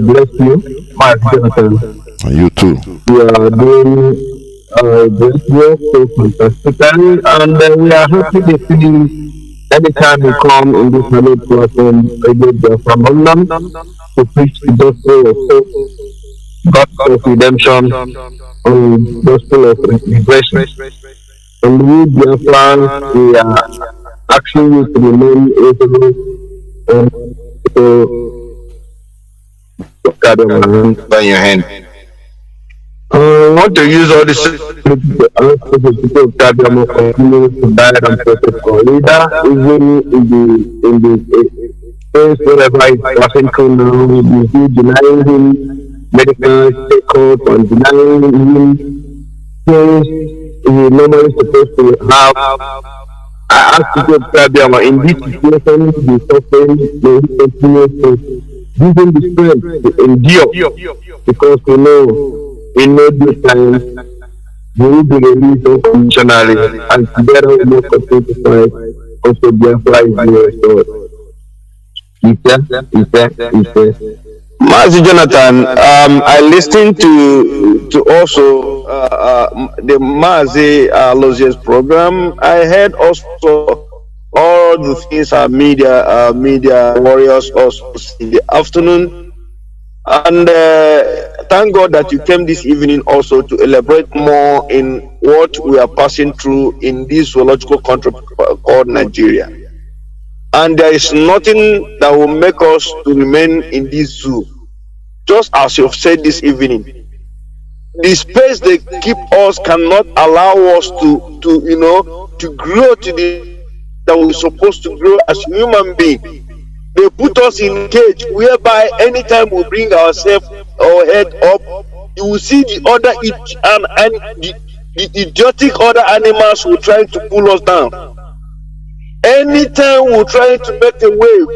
bless you, Mazi Jonathan. And you too. We are doing great work so fantastically, and we are happy to see anytime you come in this knowledge platform, from London to preach the gospel of hope, gospel of redemption, and gospel of redemption. And we, Biafrans, we are asking you to remain able to carry your hand. I want to use all this to continue to guide and protect our leader, even in the place wherever he's passing through now. We see denying him medical check-up and denying him things he normally supposed to have. I ask you to Tabiama in this situation, the suffering, may he continue to give him the strength to endure, because we know this time we will be released unconditionally, and together we will continue to fight until Biafra is being restored. Mazi Jonathan, I listened to also the Mazi Lozier's program. I heard also all the things our media warriors also in the afternoon. And thank God that you came this evening also to elaborate more in what we are passing through in this zoological country called Nigeria. And there is nothing that will make us to remain in this zoo. Just as you've said this evening, the space they keep us cannot allow us to grow to the that we're supposed to grow as human beings. They put us in a cage whereby anytime we bring ourselves or head up, you will see the other and the idiotic other animals who try to pull us down. Anytime we're trying to make a way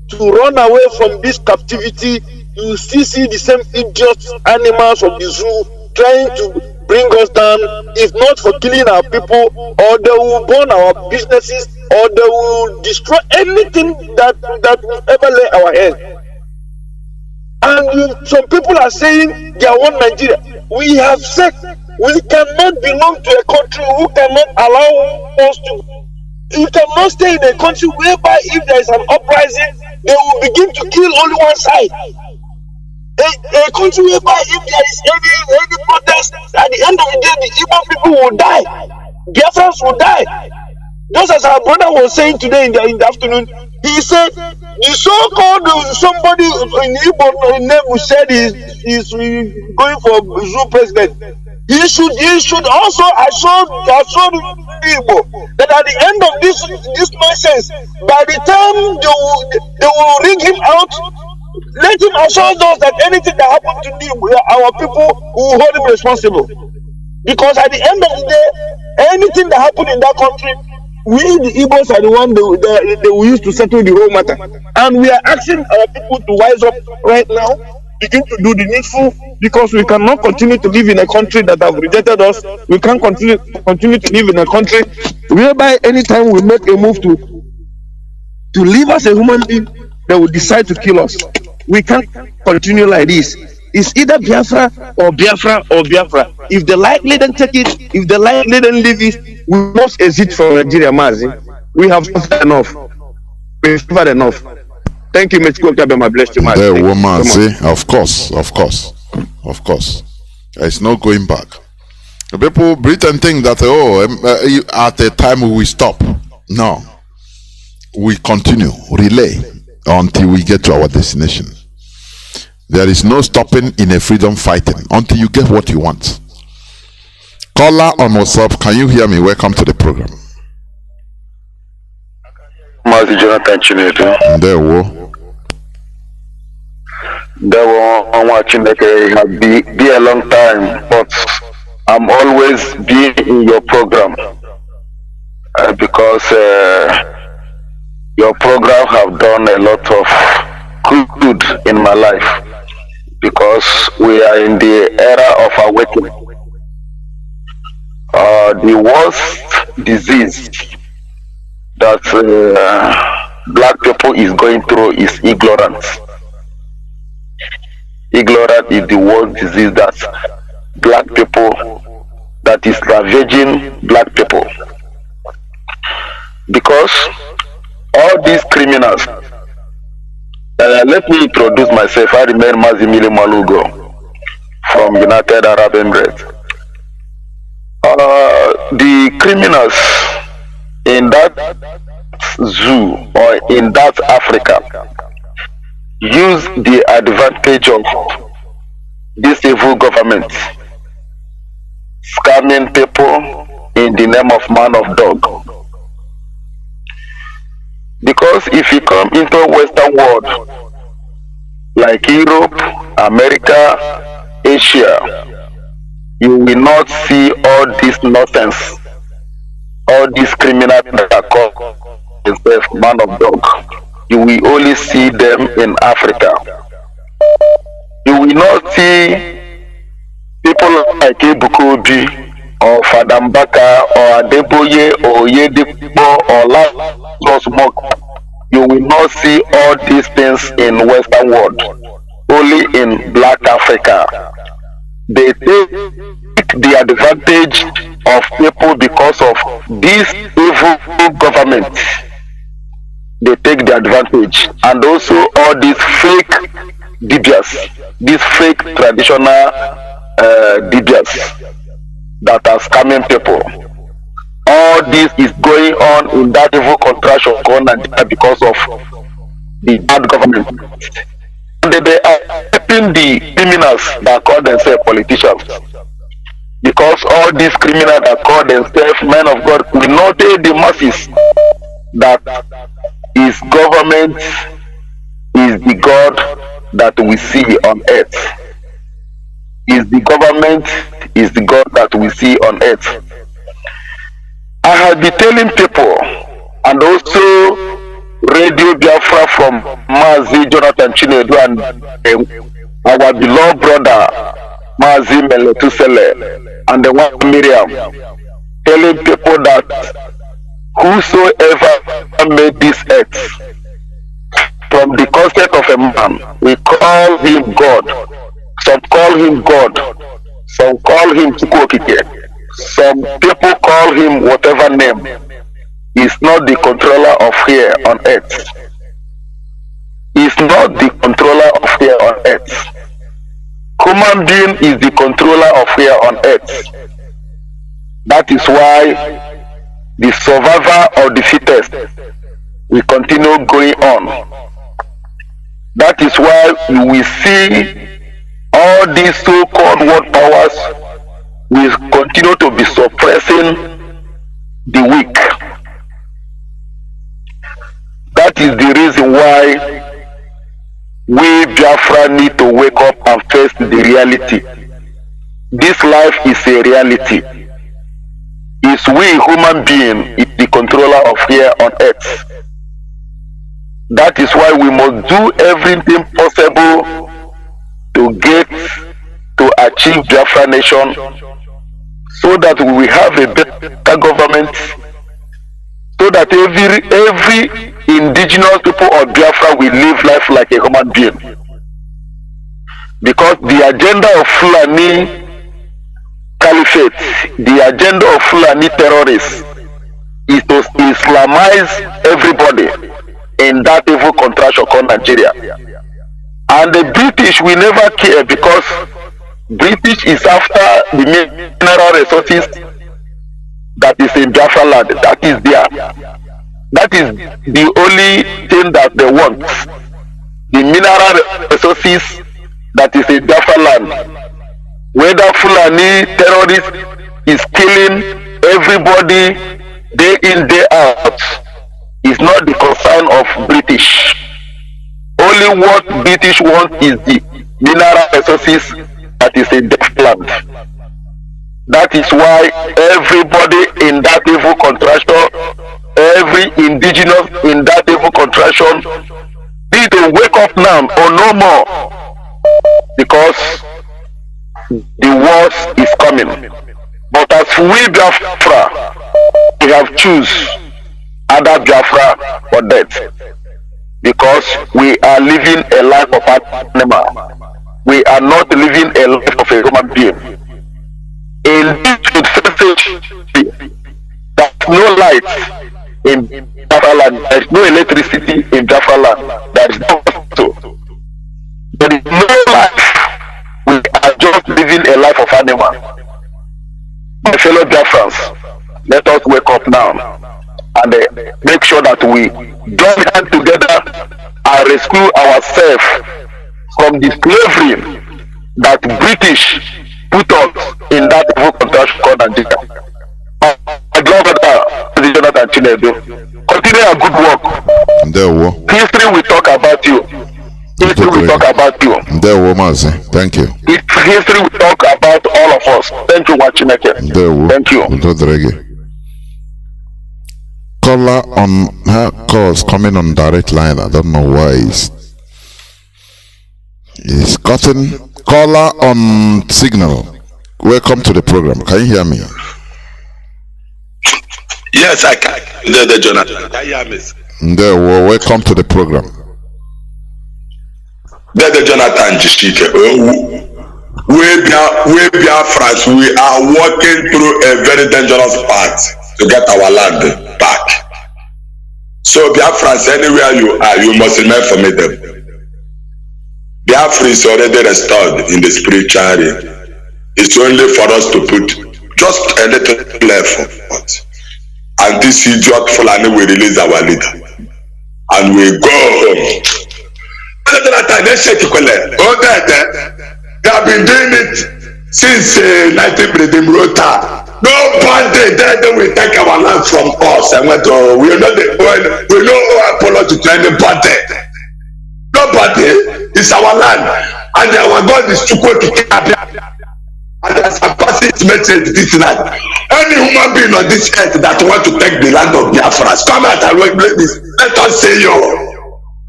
to run away from this captivity, you will still see the same idiot animals of the zoo trying to bring us down, if not for killing our people, or they will burn our businesses, or they will destroy anything that will ever lay our hand. And some people are saying they are one Nigeria. We have said we cannot belong to a country who cannot allow us to. You cannot stay in a country whereby if there is an uprising, they will begin to kill only one side. a country whereby if there is any protest, at the end of the day, the Igbo people will die. Biafrans will die. Just as our brother was saying today in the afternoon, he said the so-called somebody in Igbo name said he's going for zoo president. He should also assure Igbo that at the end of this nonsense, by the time they will ring him out, let him assure us that anything that happened to our people will hold him responsible. Because at the end of the day, anything that happened in that country, we the Igbos are the one they will use to settle the whole matter. And we are asking our people to wise up right now, begin to do the needful, because we cannot continue to live in a country that have rejected us. We can't continue to live in a country whereby anytime we make a move to live as a human being, they will decide to kill us. We can't continue like this. It's either Biafra or Biafra or Biafra. If they like, let them take it. If they like, let them leave it. We must exit from Nigeria, Mazi. We have suffered enough. We've suffered enough. Thank you, Mr. Kokabema. Bless you, Mazi. There, woman, say, of course. There's no going back. People, Britain think that, at a time we will stop. No. We continue, relay, until we get to our destination. There is no stopping in a freedom fighting until you get what you want. Caller on WhatsApp, can you hear me? Welcome to the program. Mazi Jonathan Chinedu. There I'm watching like be a long time, but I'm always be in your program because your program have done a lot of good in my life, because we are in the era of awakening. The worst disease that black people is going through is ignorance. Ignorance is the worst disease that black people, that is ravaging black people. Because all these criminals, let me introduce myself. I remain Mazi Malugo from United Arab Emirates. The criminals in that zoo or in that Africa use the advantage of this evil government scamming people in the name of man of dog. Because if you come into Western world like Europe, America, Asia, you will not see all this nonsense, all these criminals that are called themselves man of dog. You will only see them in Africa. You will not see people like Ebukobi or Fadambaka or Adeboye or Yedipo or Lazarus. You will not see all these things in Western world, only in Black Africa. They take the advantage of people because of this evil government. They take the advantage, and also all these fake dibias, these fake traditional dibias that are scamming people. All this is going on in that evil contraction because of the bad government. They are helping the criminals that call themselves politicians. Because all these criminals that call themselves men of God will not tell the masses that his government is the God that we see on earth. Is the government is the God that we see on earth. I have been telling people, and also Radio Biafra from Mazi Jonathan Chinedu and our beloved brother Mazi Meletusele and the one Miriam, telling people that whosoever made this earth, from the concept of a man, we call him God. Some call him God, some call him Chukwokike, some people call him whatever name. He's not the controller of here on earth. He's not the controller of here on earth. human being is the controller of here on earth. That is why the survivor of the fittest will continue going on. That is why you will see all these so-called world powers will continue to be suppressing the weak. That is the reason why we Biafra need to wake up and face the reality. This life is a reality. It's we human being is the controller of here on earth. That is why we must do everything possible to get to achieve Biafra nation, so that we will have a better government, so that every indigenous people of Biafra will live life like a human being. Because the agenda of Fulani Caliphate, the agenda of Fulani terrorists is to Islamize everybody in that evil contraction called Nigeria. And the British will never care, because British is after the mineral resources that is in Biafra land. That is there. That is the only thing that they want. The mineral resources that is in Biafra land. Whether Fulani terrorist is killing everybody day in, day out, is not the concern of British. Only what British want is the mineral resources that is in Biafra land. That is why everybody in that evil contraction, every indigenous in that evil contraction, need to wake up now or no more, because the worst is coming. But as we Biafra, we have choose other Biafra for death, because we are living a life of animal. We are not living a life of a human being. In this there's no light in Biafra land, there is no electricity in Biafra land, there is no so. There is no life. We are just living a life of animal. My fellow Biafrans, let us wake up now and make sure that we join hands together and rescue ourselves from the slavery that British put us in that evil contraction called Nigeria. I love that, Jonathan Chinedu. Continue a good work. History will talk about you. History will talk about you. Mazi. Thank you. History will talk about all of us. Thank you, Wachineke. Thank you. Caller on her calls coming on direct line. I don't know why he's cutting. Caller on signal. Welcome to the program. Can you hear me? Yes, I can. The Jonathan. Can you hear me? Welcome to the program. The Jonathan Jishike. We Biafrans, we are walking through a very dangerous path to get our land back. So Biafrans, anywhere you are, you must remain formidable. Biafra is already restored in the spiritual realm. It's only for us to put just a little effort. And this idiot Fulani will release our leader. And we go home. They have been doing it since 19 Rota. Nobody then will take our land from us and went to we no apology to anybody. Nobody. It's our land, and our God is too quick to take it. And as a passage message this night, any human being on this earth that want to take the land of Biafra, come out and wait this. Let us see you.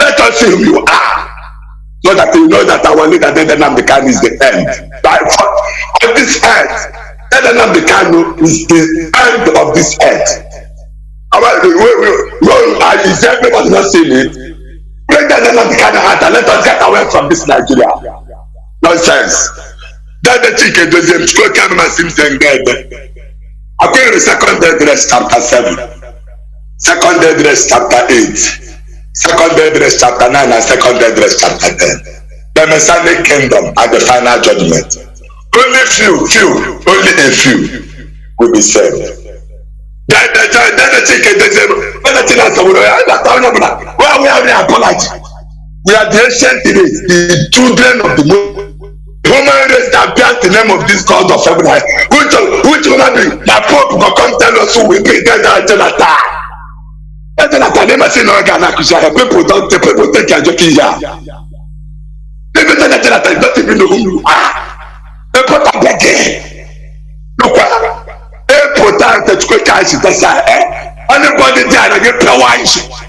Let us see who you are. So that you know that our leader Nnamdi Kanu is the end. On this earth, Nnamdi Kanu is the end of this earth. Is everybody not seeing it? Bring that Nnamdi Kanu out and let us get away from this Nigeria. Nonsense. That the chicken doesn't school camera seems and get. According to 2nd Address chapter 7, 2nd Address chapter 8, 2nd Address chapter 9, and 2nd Address chapter 10. the Messianic kingdom at the final judgment. Only only a few will be saved. Then the chicken, we are the ancient race, the children of the moon. Human race that bears the name of this God of heaven. Which will not be? The Pope will come tell us who will be dead and Jonathan. Jonathan never seen no Ghana Kusha. People think you're joking here. People say that Jonathan don't even know who you are. People are begging. Look, people are the quick eyes. Anybody there and get power.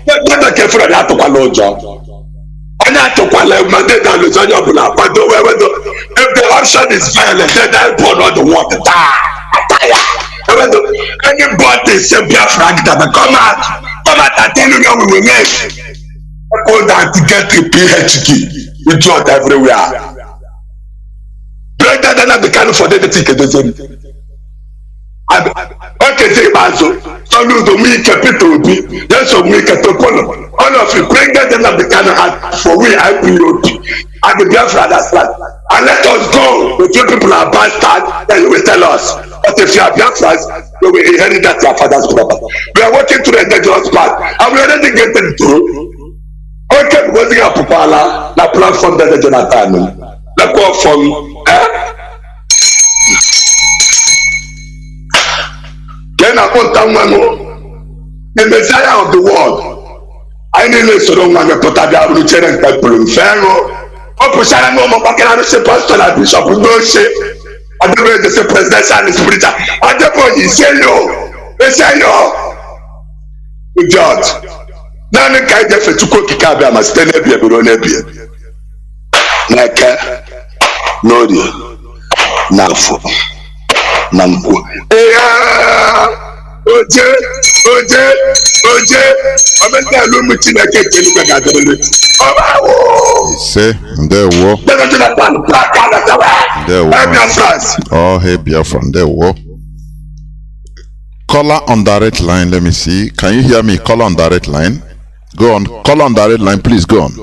They're not careful of that to one job. If the option is violent, then I pour on the water. Anybody say Biafra, come out and tell you we will make. Go down to get a PhD. We do it everywhere. Better than the Kanu for the ticket. Okay, say Mazo. So you do me capital B. Yes, so me capital. All of you bring them the Kanu for we IPOP. And the Biafra that's that. And let us go. The two people are bastard. Then you will tell us. But if you are Biafrans, you will inherit that your father's property. We are working to the dangerous part. And we already getting through. Okay, because we are Popala, la platform that the Jonathan. La platform. The Messiah of the world. I need to so don't want to put out the Lieutenant People. Pharaoh. Opusha no more back and say pastor and bishop. No say. I don't know the presidential and spiritual. I don't know you say no. They say no. The judge. Now the guy just to go to Kabia must stand up here below Nebia. Naka. Nodi. Nafu. Namku. Oje. Say, there were. Oh, hey, Biafran, there were. Caller on direct line, let me see. Can you hear me? Caller on direct line. Go on. Caller on direct line, please go on.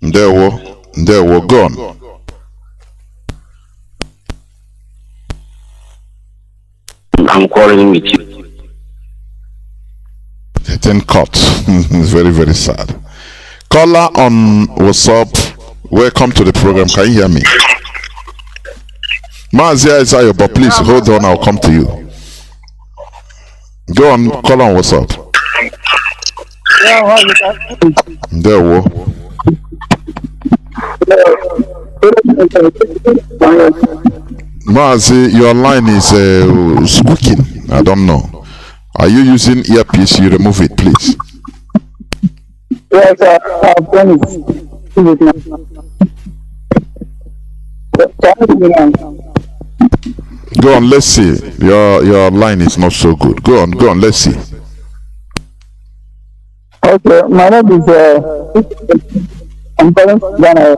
There were. Go on. I'm calling with you. Getting caught. It's very, very sad. Caller on WhatsApp. Welcome to the program. Can you hear me? Mazi is here, but please hold on. I'll come to you. Go on. Call on WhatsApp. There we Mazi, your line is squeaking. I don't know. Are you using earpiece? You remove it, please. Yes, I've done it. Go on, let's see. Your line is not so good. Go on, let's see. Okay, my name is I'm calling from Ghana.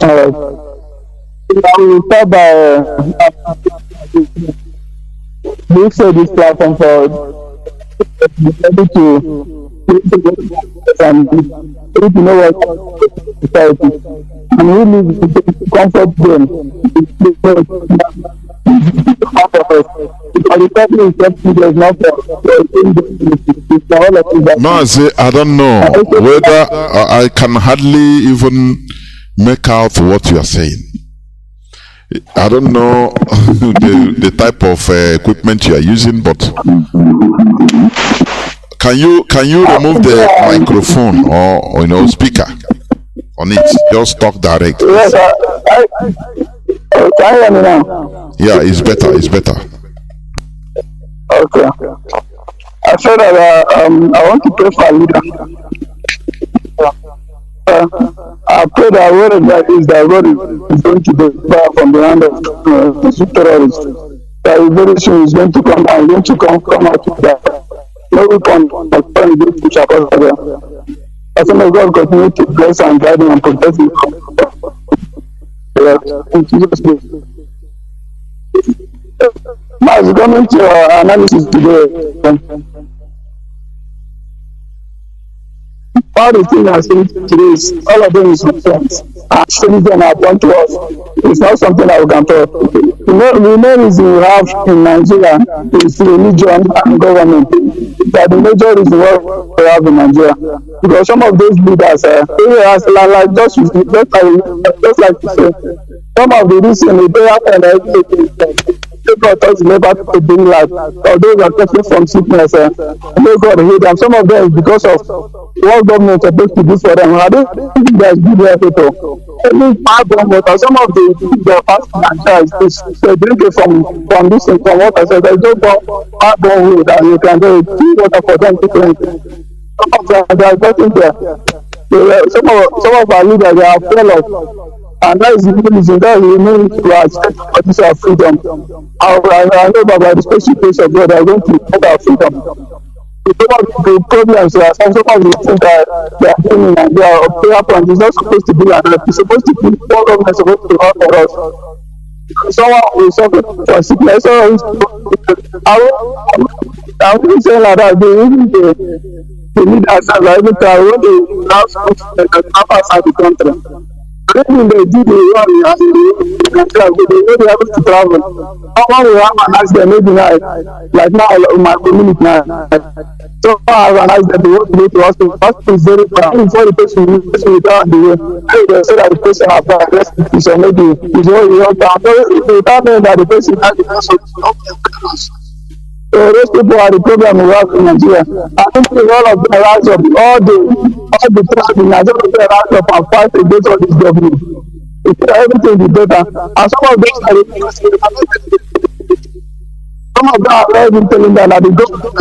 I will start by we say this platform for able to know what society and we live in comfort zone. Mazi, I don't know whether I can hardly even make out what you are saying. I don't know the type of equipment you are using, but can you remove the microphone or speaker on it? Just talk direct. Yes, can you hear me now? Yeah, it's better. Okay. I said that I want to pray for a leader. I pray that whatever is that God is going to deliver from the hand of the terrorists. That very soon is going to come and going to come out with that. No weapon that turn against each other. As soon as God continue to bless and guide him and protect him. In Jesus' name. Mazi, coming to analysis today. all the things I'm saying today is all of them is friends. And citizens are born to us. It's not something that we can talk. The main reason we have in Nigeria is religion and government. That the major reason why we have in Nigeria. Because some of those leaders, like just like you say, some of the reason they have and God touch never to bring life, or those are suffering from sickness, may God heal them. Some of them is because of what government is supposed to do for them. I don't think there's good life at all. Any bad water, some of the past is they drink it from this thing, from water. So there's no bad water that you can do water for them to drink. Some of them they are getting there. Some of our leaders they are fearless. And that is the reason that we need to accept this our freedom. I know by the special grace of God, are going to get our freedom. Some of the problems that some of the things that they are doing and they are Biafrans is not supposed to be like that. It's supposed to be what government is supposed to help for us. Someone will suffer from sickness. I'm really saying like that. They need ourselves every time when they have something that happens outside the country. When they do the run, they be able to travel. Someone will have an accident, maybe like now my community now. So far as an accident, they want to go to hospital. Hospital is very far. Before the person will down the way, they say that the person has diabetes or maybe is already down. Without knowing that the person has the cancer. So those people are the problem we have in Nigeria. I think all of them rise up, all the tribes in Nigeria rise up and fight against all this government. Everything will be better. And some of them are already telling them that the government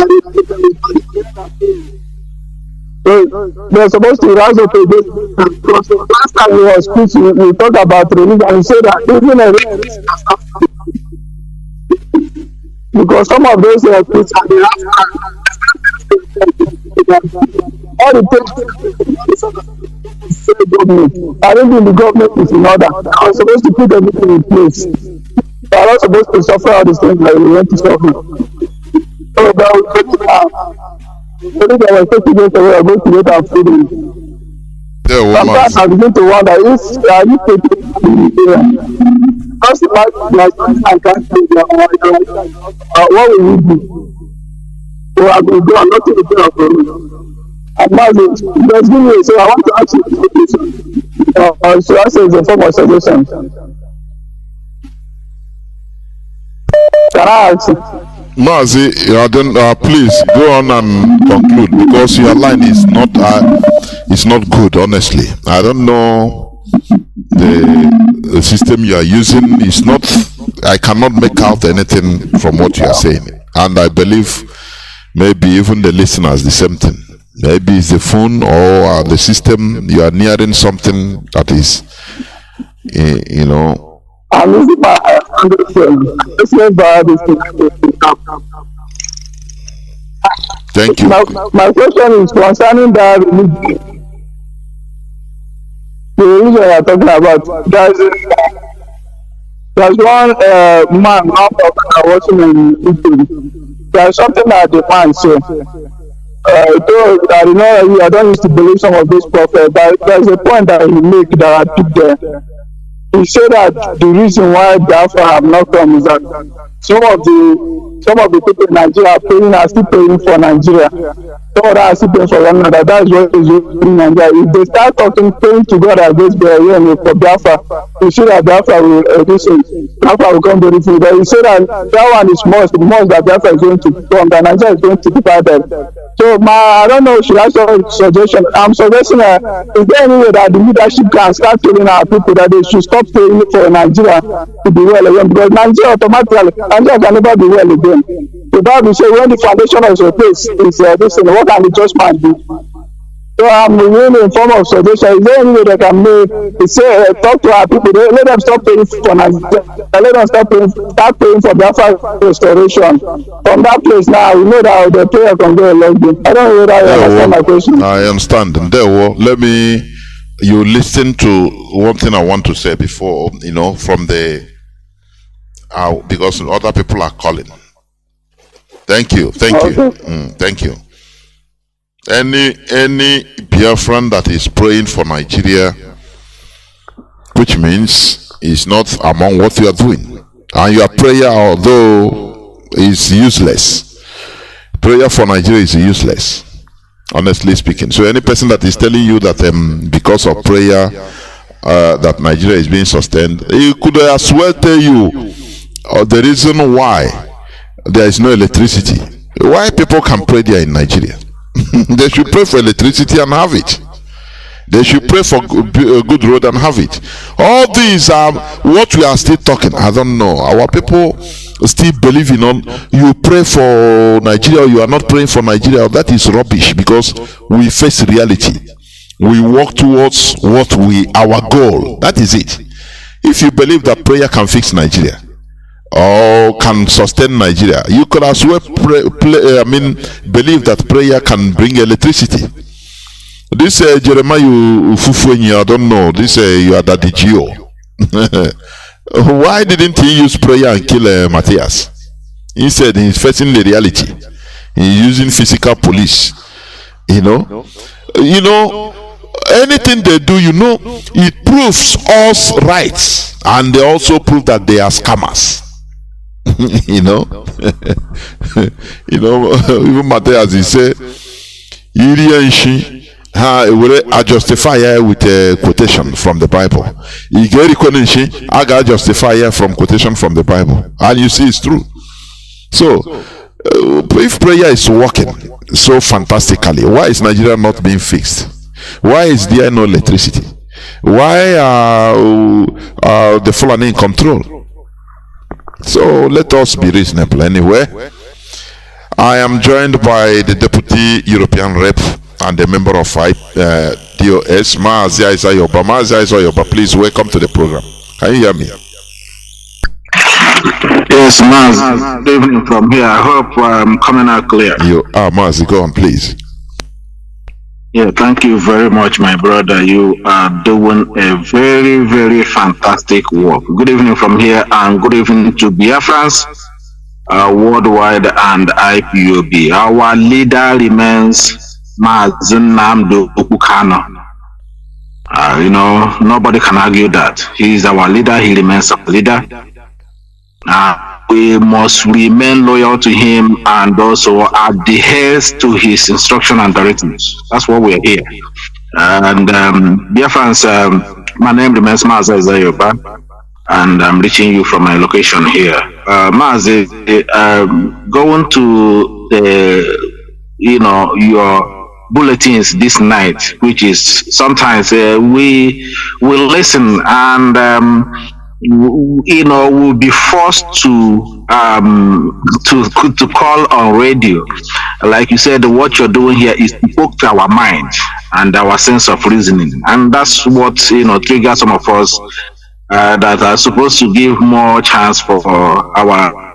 they're supposed to rise up against. Because the last time we were speaking, we talked about religion, we said that even a because some of those Christians they have all the things government. I don't think the government is in order. I was supposed to put everything in place. They are not supposed to suffer all these things like we want to suffer. So that we are taking this away, we are going to get our freedom. Sometimes I begin to wonder if I need to because I can't say what will we do? So I will go and not to the prayer for me. And Mazi, just give me so I want to ask you a question. So I say it's a form of suggestion. Can I ask you? Mazi, please go on and conclude because your line is not good. Honestly, I don't know the system you are using is not. I cannot make out anything from what you are saying, and I believe maybe even the listeners the same thing. Maybe it's the phone or the system. You are nearing something that is, I'm using my Thank you. My question is concerning the religion you are talking about. There's one man now watching in YouTube. There's something that the man said. I don't used to believe some of these prophets, but there's a point that he make that I took there. He said that the reason why Biafra have not come is that some of the people in Nigeria are still paying for Nigeria. Some of them are still paying for one another. That's what is in Nigeria. If they start paying together against for Biafra, you see that Biafra will Biafra will come very free. But you say that one is most that Biafra is going to come, that Nigeria is going to divide them. So I don't know, should I say suggestion? I'm suggesting is there any way that the leadership can start telling our people that they should stop paying for Nigeria to be well again? Because Nigeria can never be well again. The Bible says when the foundation of your place is this thing, what can the just man do? So I'm really in form of suggestion. Is there any way they can talk to our people? Let them stop paying for Nigeria. Let them start paying for Biafra restoration. From that place now, we know that the prayer can go a long way. I don't know whether you understand my question. I understand. You listen to one thing I want to say before, from because other people are calling. Thank you. Thank you. any Biafran that is praying for Nigeria, which means is not among what you are doing, and your prayer, although is useless, prayer for Nigeria is useless, honestly speaking. So any person that is telling you that because of prayer that Nigeria is being sustained, he could as well tell you the reason why there is no electricity, why people can pray there in Nigeria. They should pray for electricity and have it. They should pray for a good road and have it. All these are what we are still talking. I don't know. Our people still believing on you pray for Nigeria or you are not praying for Nigeria. That is rubbish, because we face reality. We walk towards what our goal. That is it. If you believe that prayer can fix Nigeria or can sustain Nigeria, you could as well believe that prayer can bring electricity. This Jeremiah Ufufuenyi, I don't know. This you are Daddy Gio. Why didn't he use prayer and kill Matthias? Instead, he's facing the reality. He's using physical police. Anything they do, it proves us right, and they also prove that they are scammers. Even Matthias, he said, I justify here with a quotation from the Bible. I got justify here from quotation from the Bible, and you see it's true. So, if prayer is working so fantastically, why is Nigeria not being fixed? Why is there no electricity? Why are the Fulani in control? So let us be reasonable anyway. I am joined by the Deputy European Rep and the member of DOS, Mazi Ayoba. Mazi Ayoba, please welcome to the program. Can you hear me? Yes, Mazi. Good evening from here. I hope I'm coming out clear. You are, Mazi. Go on, please. Yeah, thank you very much, my brother. You are doing a very, very fantastic work. Good evening from here, and good evening to Biafrans worldwide and IPOB. Our leader remains Mazi Nnamdi Kanu. Nobody can argue that. He is our leader. He remains our leader. We must remain loyal to him and also adhere to his instruction and directives. That's what we are here. And Biafrans, my name remains Mazi Ayoba, and I'm reaching you from my location here. Mazi, going to your bulletins this night, which is sometimes we listen and we'll be forced to call on radio. Like you said, what you're doing here is to poke to our mind and our sense of reasoning, and that's what triggers some of us that are supposed to give more chance for our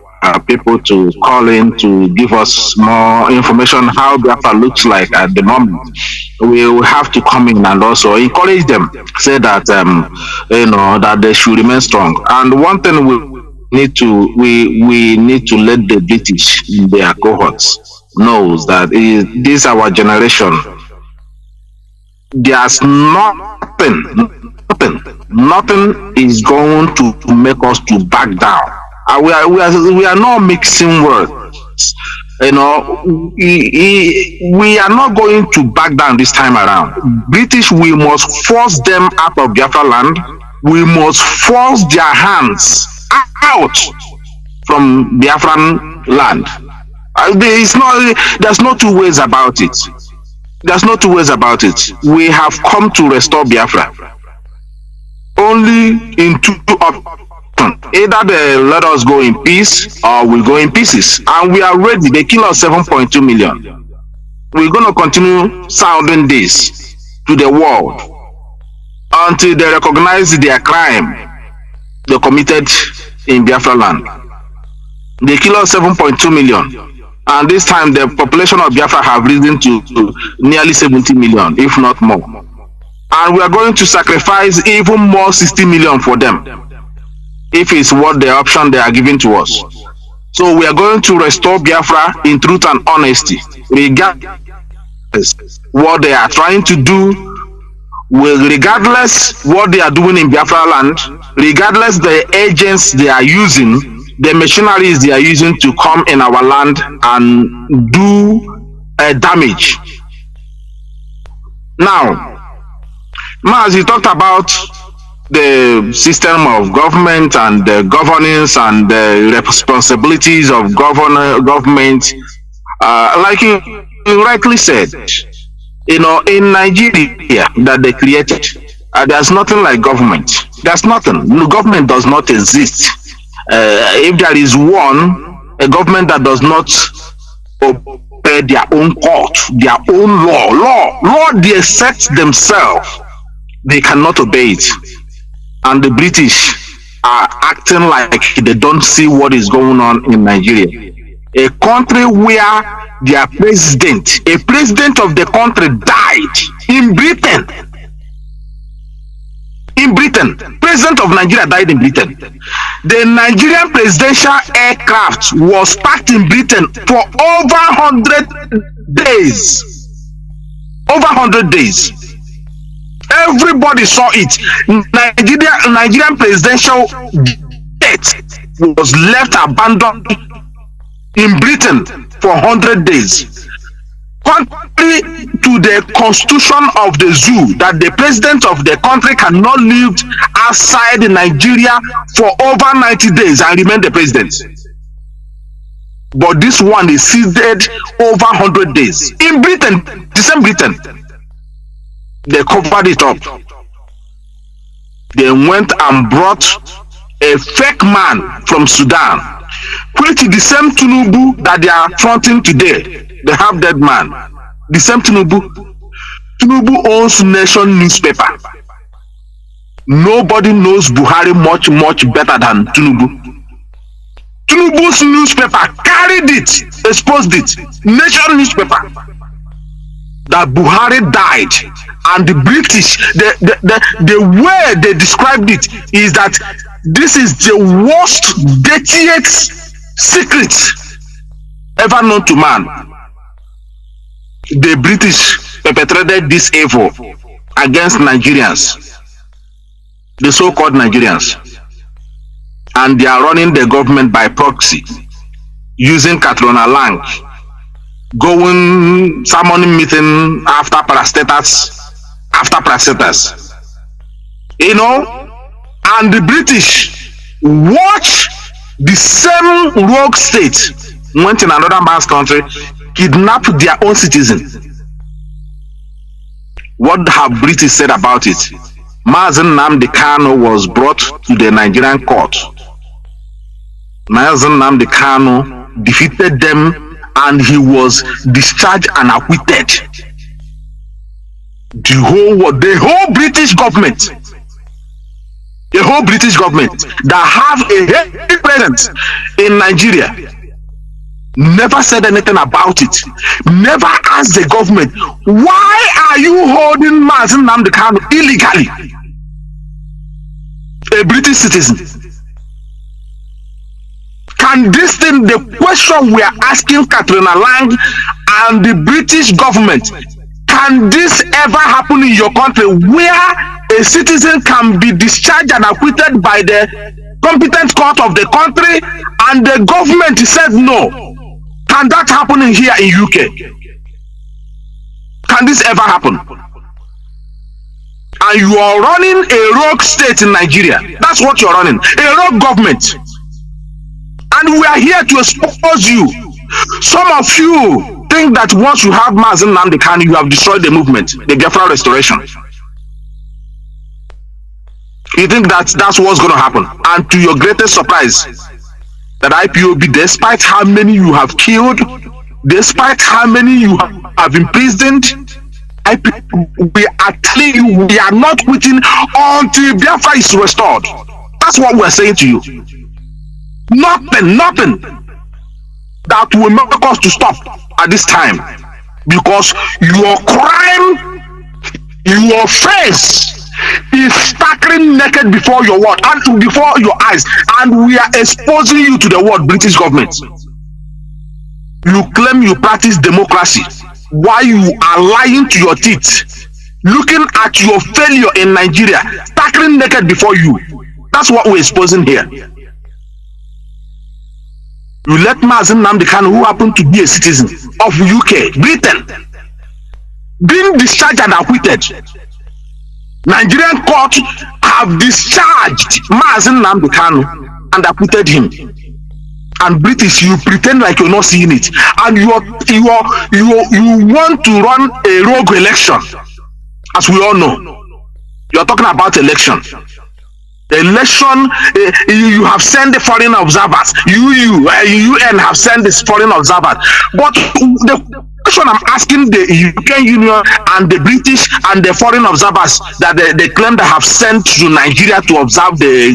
people to call in to give us more information how Biafra looks like at the moment. We will have to come in and also encourage them, say that that they should remain strong. And one thing we need to let the British in their cohorts knows that this our generation. There's nothing is going to make us to back down. We are not mixing words. We are not going to back down this time around. British, we must force them out of Biafra land. We must force their hands out from Biafran land. There's no two ways about it. There's no two ways about it. We have come to restore Biafra. Only in two options. Either they let us go in peace or we go in pieces. And we are ready. They kill us 7.2 million. We're going to continue sounding this to the world until they recognize their crime they committed in Biafra land. They kill us 7.2 million. And this time the population of Biafra have risen to nearly 70 million, if not more. And we are going to sacrifice even more 60 million for them, if it's what the option they are giving to us. So we are going to restore Biafra in truth and honesty, regardless what they are trying to do, regardless what they are doing in Biafra land, regardless the agents they are using, the machineries they are using to come in our land and do damage. Now, Mazi talked about the system of government and the governance and the responsibilities of government. Like you rightly said, in Nigeria that they created, there's nothing like government. There's nothing. No, government does not exist. If there is a government that does not obey their own court, their own law they set themselves, they cannot obey it. And the British are acting like they don't see what is going on in Nigeria. A country where their president, a president of the country died in Britain. President of Nigeria died in Britain. The Nigerian presidential aircraft was parked in Britain for over 100 days. Over 100 days. Everybody saw it. Nigerian presidential jet was left abandoned in Britain for 100 days. Contrary to the constitution of the zoo, that the president of the country cannot live outside Nigeria for over 90 days and remain the president. But this one is seated over 100 days. In Britain, the same Britain. They covered it up. They went and brought a fake man from Sudan, which is the same Tinubu that they are fronting today. They have that man. The same Tinubu. Tinubu owns Nation newspaper. Nobody knows Buhari much better than Tinubu. Tinubu's newspaper carried it, exposed it. Nation newspaper. That Buhari died, and the British, the way they described it is that this is the worst, dirtiest secret ever known to man. The British perpetrated this evil against Nigerians, the so-called Nigerians, and they are running the government by proxy, using Katrina Lang, going summoning meeting after parastatals, and the British watch the same rogue state went in another man's country, kidnapped their own citizen. What have British said about it? Mazi Nnamdi Kanu was brought to the Nigerian court. Mazi Nnamdi Kanu defeated them and he was discharged and acquitted. The whole British government, that have a heavy presence in Nigeria, never said anything about it. Never asked the government, why are you holding Mazi Nnamdi Kanu illegally? A British citizen. Can this thing, the question we are asking Katrina Lang and the British government, can this ever happen in your country where a citizen can be discharged and acquitted by the competent court of the country and the government said no? Can that happen in here in UK? Can this ever happen? And you are running a rogue state in Nigeria. That's what you're running, a rogue government. And we are here to expose you. Some of you think that once you have Mazi Nnamdi Kanu, you have destroyed the movement, the Biafra restoration. You think that that's what's going to happen. And to your greatest surprise, that IPOB, despite how many you have killed, despite how many you have imprisoned, we are telling you, we are not quitting until Biafra is restored. That's what we're saying to you. Nothing that will make us to stop at this time, because your crime, your face is staggering naked before your world and before your eyes, and we are exposing you to the world. British government, you claim you practice democracy, why you are lying to your teeth, looking at your failure in Nigeria, staggering naked before you. That's what we're exposing here. You let Mazi Nnamdi Kanu, who happened to be a citizen of UK, Britain, being discharged and acquitted. Nigerian court have discharged Mazi Nnamdi Kanu and acquitted him. And British, you pretend like you're not seeing it, and you want to run a rogue election, as we all know. You're talking about election. You have sent the foreign observers. UN have sent this foreign observers. But the question I'm asking the European Union and the British and the foreign observers that they claim they have sent to Nigeria to observe the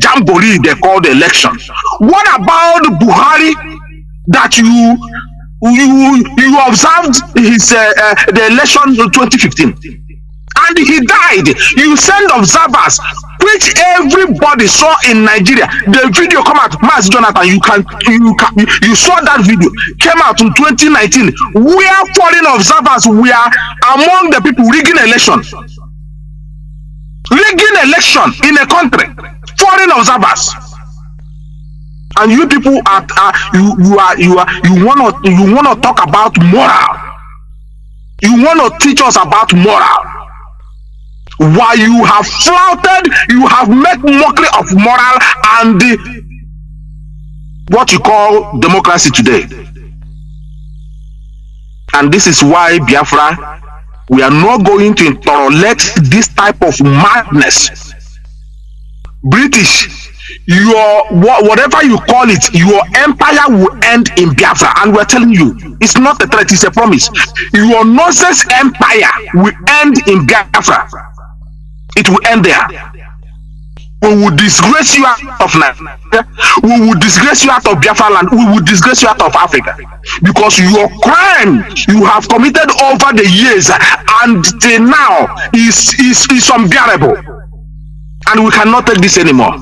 jamboree they call the election. What about Buhari that you observed his the election in 2015? And he died. You send observers, which everybody saw in Nigeria. The video come out, Mazi Jonathan. You saw that video. Came out in 2019, where foreign observers were among the people rigging election in a country. Foreign observers. And you people you wanna talk about moral. You wanna teach us about moral. While you have flouted, you have made mockery of moral and what you call democracy today. And this is why Biafra, we are not going to tolerate this type of madness. British, your whatever you call it, your empire will end in Biafra, and we're telling you, it's not a threat, it's a promise. Your nonsense empire will end in Biafra. It will end there. We will disgrace you out of Nigeria. We will disgrace you out of Biafra land. We will disgrace you out of Africa. Because your crime you have committed over the years and till now is unbearable. And we cannot take this anymore.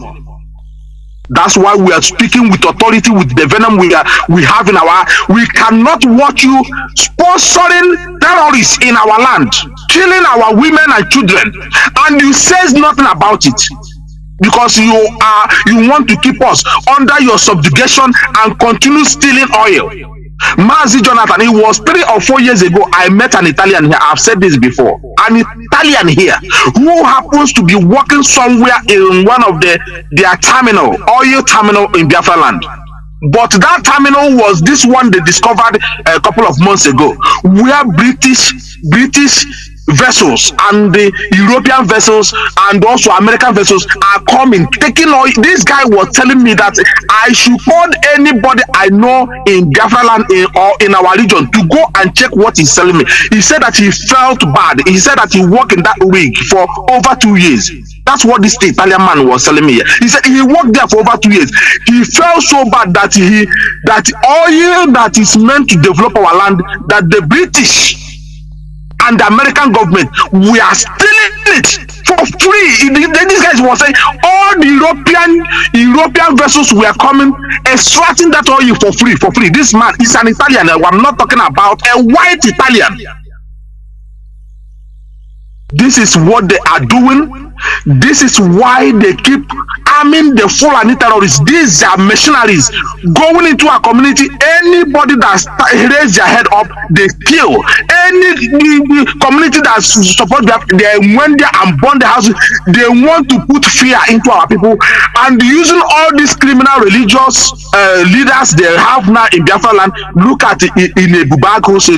That's why we are speaking with authority, with the venom we have in our. We cannot watch you sponsoring terrorists in our land, killing our women and children, and you says nothing about it because you want to keep us under your subjugation and continue stealing oil. Mazi Jonathan, it was 3 or 4 years ago, I met an Italian here. I've said this before. An Italian here who happens to be working somewhere in one of their oil terminal in Biafra land. But that terminal was this one they discovered a couple of months ago, where British vessels and the European vessels and also American vessels are coming, taking oil. This guy was telling me that I should call anybody I know in Biafra land or in our region to go and check what he's telling me. He said that he felt bad. He said that he worked in that rig for over 2 years. That's what this Italian man was telling me. He said he worked there for over 2 years. He felt so bad that oil that is meant to develop our land, that the British and the American government, we are stealing it for free. These guys were saying all the European vessels were coming, extracting that oil for free. This man is an Italian. I'm not talking about a white Italian. This is what they are doing. This is why they keep arming the Fulani terrorists. These are mercenaries going into our community. Anybody that raise their head up, they kill. Any community that support them, they went there and burn the houses. They want to put fear into our people, and using all these criminal religious leaders they have now in Biafra land. Look at it in a Bubago's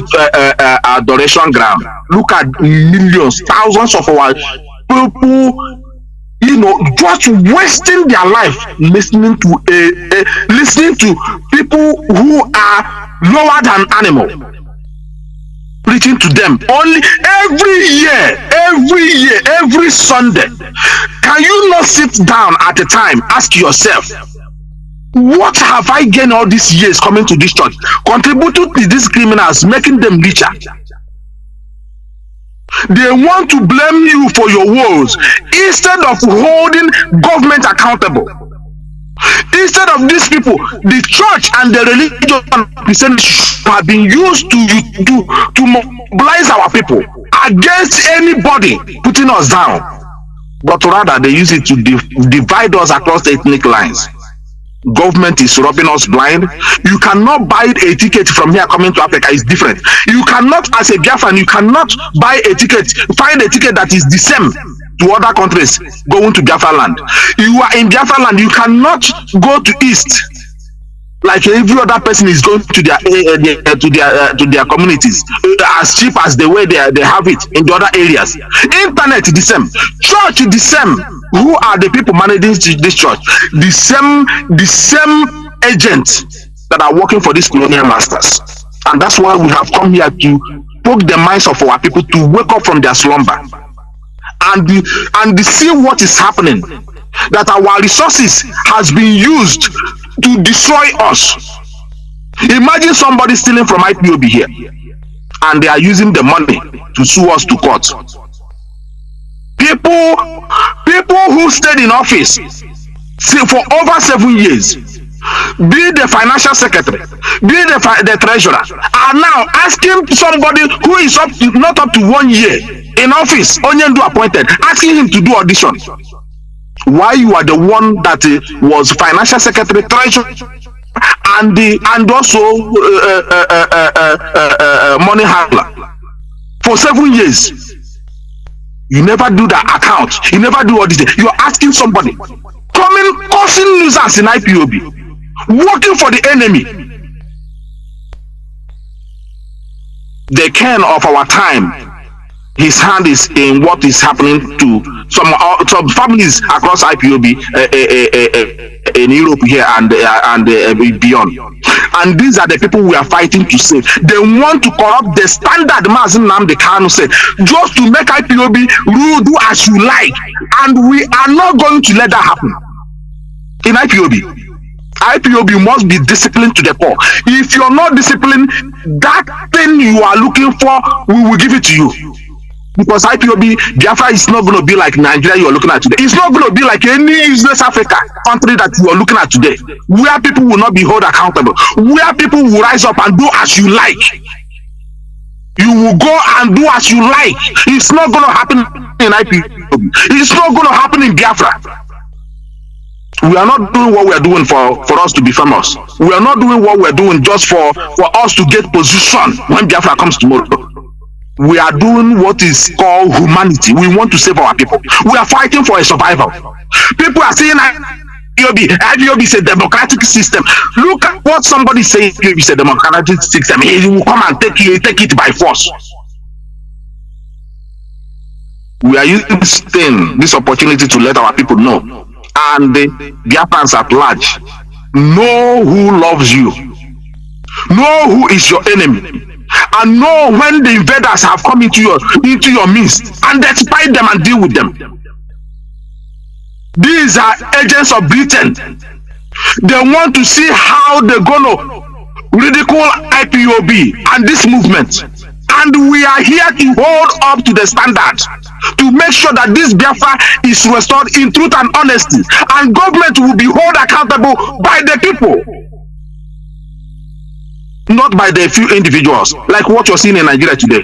adoration ground. Look at millions, thousands of our people, just wasting their life listening to people who are lower than animal, preaching to them only every Sunday. Can you not sit down at a time, ask yourself, what have I gained all these years coming to this church, contributing to these criminals, making them richer? They want to blame you for your woes instead of holding government accountable. Instead of these people, the church and the religion have been used to mobilize our people against anybody putting us down, but rather they use it to divide us across ethnic lines. Government is rubbing us blind. You cannot buy a ticket from here coming to Africa. It's different. You cannot, as a Biafran, you cannot buy a ticket, find a ticket that is the same to other countries going to Biafra land. You are in Biafra land. You cannot go to East like every other person is going to their communities as cheap as the way they have it in the other areas. Internet the same, church the same. Who are the people managing this church? The same agents that are working for these colonial masters. And that's why we have come here to poke the minds of our people to wake up from their slumber and see what is happening. That our resources has been used to destroy us. Imagine somebody stealing from IPOB here, and they are using the money to sue us to court. People who stayed in office for over 7 years, be the financial secretary, be the treasurer, are now asking somebody who is not up to 1 year in office, Onyendu appointed, asking him to do audition. Why you are the one that was financial secretary, treasurer, and also money handler for 7 years? You never do the account. You never do all this. You are asking somebody coming, causing nuisance in IPOB, working for the enemy. The king of our time, his hand is in what is happening to some families across IPOB in Europe here and beyond. And these are the people we are fighting to save. They want to corrupt the standard. Mazi Nnamdi Kanu said, just to make IPOB rule, do as you like. And we are not going to let that happen in IPOB. IPOB must be disciplined to the core. If you're not disciplined, that thing you are looking for, we will give it to you. Because IPOB, Biafra is not going to be like Nigeria you are looking at today. It's not going to be like any useless Africa country that you are looking at today, where people will not be held accountable, where people will rise up and do as you like. You will go and do as you like. It's not going to happen in IPOB. It's not going to happen in Biafra. We are not doing what we are doing for us to be famous. We are not doing what we are doing just for us to get position when Biafra comes tomorrow. We are doing what is called humanity. We want to save our people. We are fighting for a survival. People are saying IPOB is a democratic system. Look at what somebody saying IPOB is a democratic system. He will come and take it by force. We are using this opportunity to let our people know, and the Biafrans at large, know who loves you, know who is your enemy, and know when the invaders have come into your midst, and despite them and deal with them. These are agents of Britain. They want to see how they're gonna ridicule IPOB and this movement, and we are here to hold up to the standard to make sure that this Biafra is restored in truth and honesty, and government will be held accountable by the people, not by the few individuals, like what you're seeing in Nigeria today,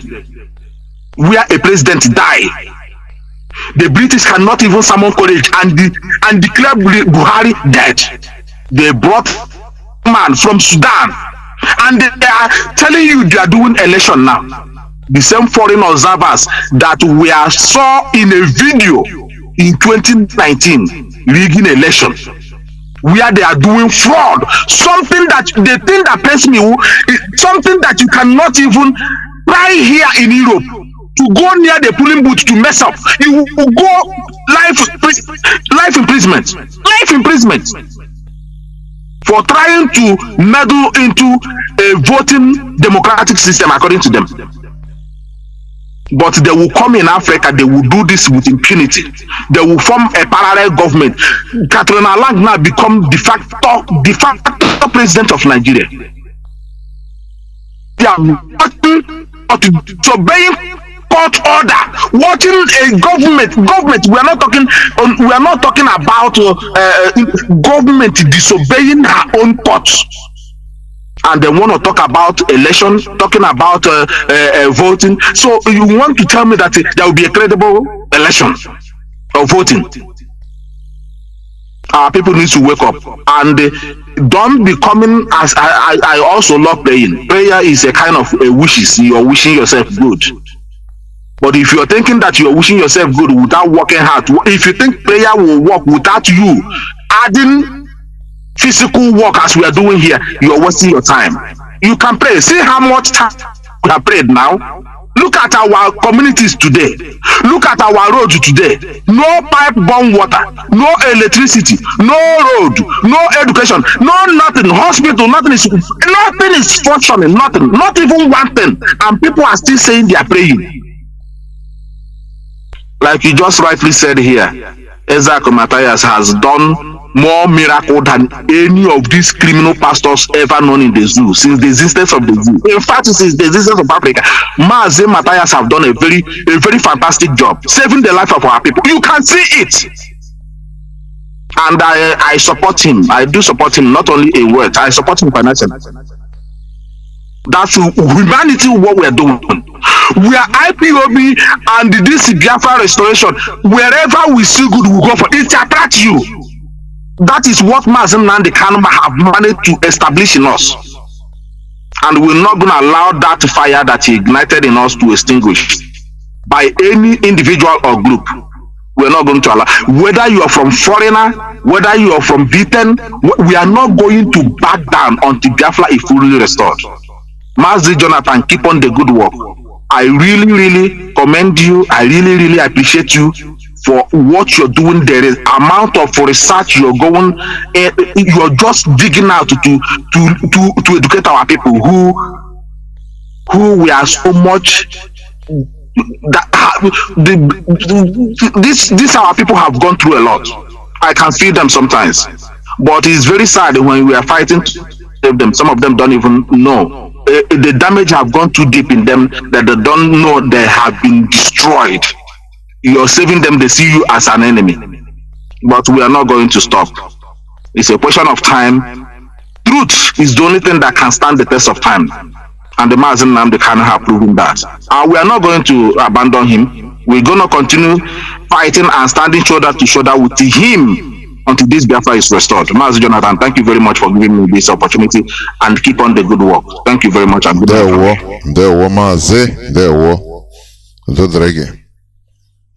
where a president died. The British cannot even summon courage and declare Buhari dead. They brought a man from Sudan, and they are telling you they are doing election now. The same foreign observers that we saw in a video in 2019 rigging election, where they are doing fraud. Something that the thing that pains me is something that you cannot even try here in Europe. To go near the polling booth to mess up, you will go life imprisonment for trying to meddle into a voting democratic system according to them. But they will come in Africa, they will do this with impunity. They will form a parallel government. Katrina Lang now become de facto president of Nigeria. They are obeying court order, watching a government. We are not talking about government disobeying her own courts. and they want to talk about election, talking about voting. So you want to tell me that there will be a credible election of voting? Our people need to wake up and don't be coming as I also love praying. Prayer is a kind of a wishes. You're wishing yourself good. But if you're thinking that you're wishing yourself good without working hard, if you think prayer will work without you adding physical work as we are doing here, you're wasting your time. You can pray. See how much time we have prayed now. Look at our communities today. Look at our roads today. No pipe-borne water, no electricity, no road, no education, no nothing. Hospital, nothing is functioning. Nothing, not even one thing. And people are still saying they are praying. Like you just rightly said here, Ezako Matthias has done more miracle than any of these criminal pastors ever known in the zoo since the existence of the zoo. In fact, since the existence of Africa, Mazi Matthias have done a very fantastic job saving the life of our people. You can see it, and I support him. I do support him, not only in words. I support him financially. That's humanity. What we are doing. We are IPOB and this Biafra restoration. Wherever we see good, we go for it. Attract you. That is what Mazi Nnamdi Kanu have managed to establish in us. And we're not going to allow that fire that he ignited in us to extinguish by any individual or group. We're not going to allow. Whether you are from foreigner, whether you are from Britain, we are not going to back down until Biafra is fully restored. Mazi Jonathan, keep on the good work. I really commend you. I really appreciate you for what you're doing. There is amount of research you're going, you're just digging out to educate our people who we are so much that this our people have gone through a lot. I can feel them sometimes, but it's very sad when we are fighting to save them. Some of them don't even know. The damage have gone too deep in them that they don't know they have been destroyed. You're saving them, they see you as an enemy. But we are not going to stop. It's a question of time. Truth is the only thing that can stand the test of time. And the Mazi Nnamdi Kanu have proven that. And we are not going to abandon him. We're going to continue fighting and standing shoulder to shoulder with him until this Biafra is restored. Mazi Jonathan, thank you very much for giving me this opportunity and keep on the good work. Thank you very much. And good